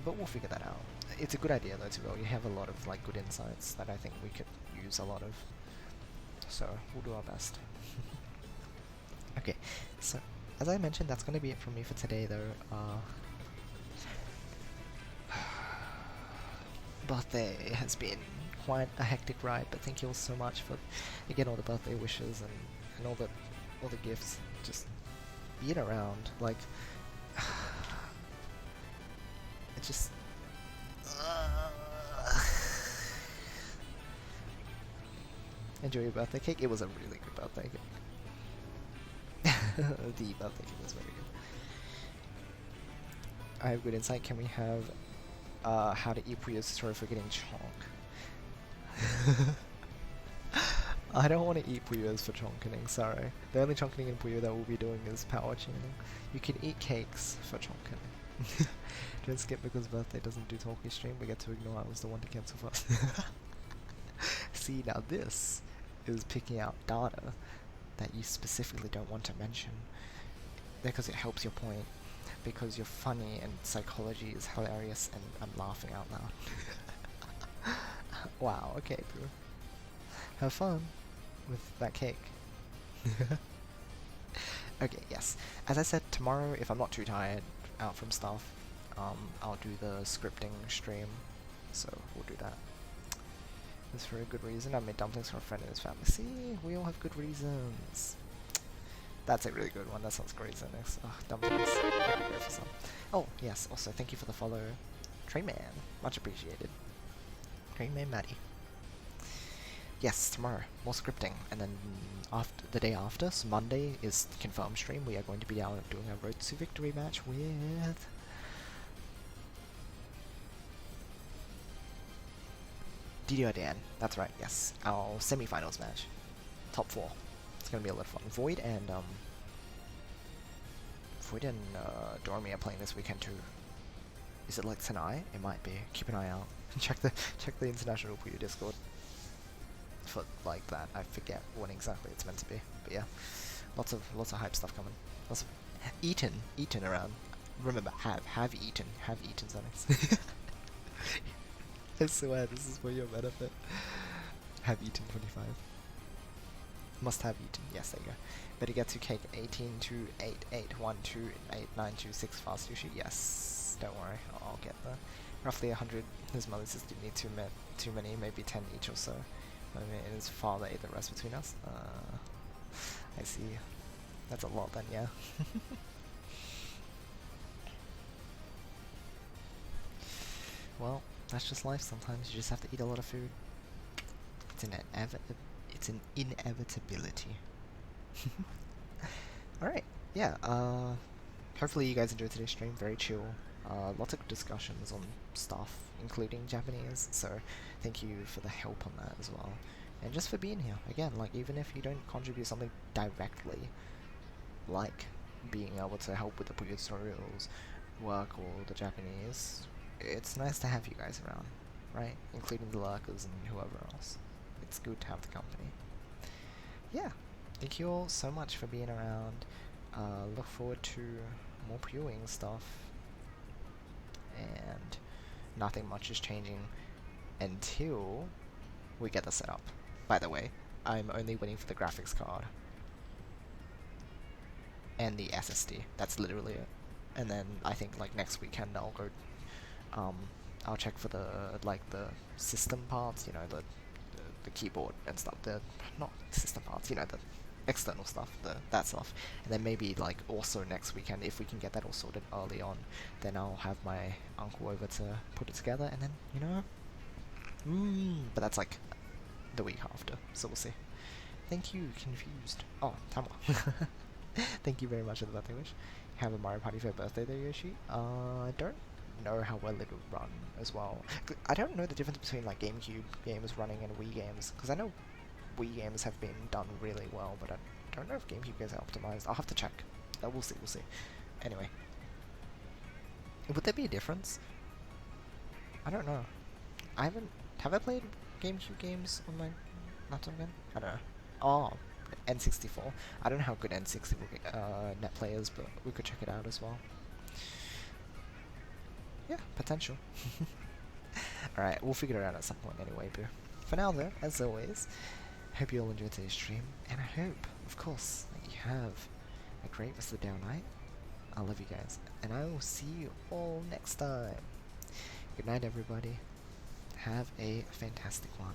But we'll figure that out. It's a good idea though, you have a lot of like good insights that I think we could use a lot of. So we'll do our best. Okay, so as I mentioned, that's gonna be it from me for today though. Birthday has been quite a hectic ride, but thank you all so much for again all the birthday wishes and all the gifts. Just being around, like it just enjoy your birthday cake. It was a really good birthday cake. The birthday cake was very good. I have good insight. Can we have how to eat Puyo's tutorial for getting chonk? I don't want to eat Puyos for chonkening, sorry. The only chonkening in Puyo that we'll be doing is power chaining. You can eat cakes for chonkening. Don't skip because birthday doesn't do talkie stream. We get to ignore I was the one to cancel first. See, now this is picking out data that you specifically don't want to mention because it helps your point, because you're funny and psychology is hilarious and I'm laughing out loud. Wow, okay, bro. Have fun with that cake. Okay, yes. As I said, tomorrow, if I'm not too tired out from stuff, I'll do the scripting stream, so we'll do that. It's for a good reason. I made dumplings for a friend and his family. See, we all have good reasons. That's a really good one. That sounds great, Zenix. Oh, dumplings. I could go for some. Oh, yes. Also, thank you for the follow. Trainman. Much appreciated. Trainman Maddie. Yes, tomorrow. More scripting. And then after the day after, so Monday, is confirmed stream. We are going to be out doing a Road to Victory match with DDR Dan, that's right, yes. Our semi-finals match. Top 4. It's gonna be a lot of fun. Void and Dormy are playing this weekend too. Is it like tonight? It might be. Keep an eye out. check the international Puyo Discord for like that. I forget when exactly it's meant to be, but yeah, lots of hype stuff coming. Lots of eaten around. Remember, have eaten something. I swear this is for your benefit. Have eaten 25. Must have eaten. Yes, there you go. Better get to cake 1828812892 fast Yoshi. Yes, don't worry, I'll get there. Roughly 100. His mother says didn't need too many, maybe 10 each or so. I mean, his father ate the rest between us. I see. That's a lot then, yeah. Well, that's just life sometimes. You just have to eat a lot of food. It's an inevitability. Alright, yeah, hopefully you guys enjoyed today's stream. Very chill. Lots of discussions on stuff, including Japanese, so thank you for the help on that as well. And just for being here. Again, like, even if you don't contribute something directly, like being able to help with the tutorials, work, or the Japanese, it's nice to have you guys around, right? Including the lurkers and whoever else. It's good to have the company. Yeah, thank you all so much for being around. Look forward to more Puyoing stuff. And nothing much is changing until we get the setup. By the way, I'm only waiting for the graphics card and the SSD. That's literally it. And then I think like next weekend I'll go. I'll check for the system parts. You know, the keyboard and stuff. The not system parts. You know, the external stuff, that stuff. And then maybe like also next weekend, if we can get that all sorted early on, then I'll have my uncle over to put it together, and then, you know, but that's like the week after, so we'll see. Thank you, confused. Oh, Tama. Thank you very much for the birthday wish. Have a Mario Party for your birthday there, Yoshi. I don't know how well it will run as well. I don't know the difference between like GameCube games running and Wii games, because I know Wii games have been done really well, but I don't know if GameCube games are optimized. I'll have to check. We'll see, we'll see. Anyway. Would there be a difference? I don't know. Have I played GameCube games on my laptop again? I don't know. Oh, N64. I don't know how good N64 net play is, but we could check it out as well. Yeah, potential. Alright, we'll figure it out at some point anyway, boo. For now though, as always, hope you all enjoyed today's stream, and I hope, of course, that you have a great rest of the day or night. I love you guys, and I will see you all next time. Good night, everybody. Have a fantastic one.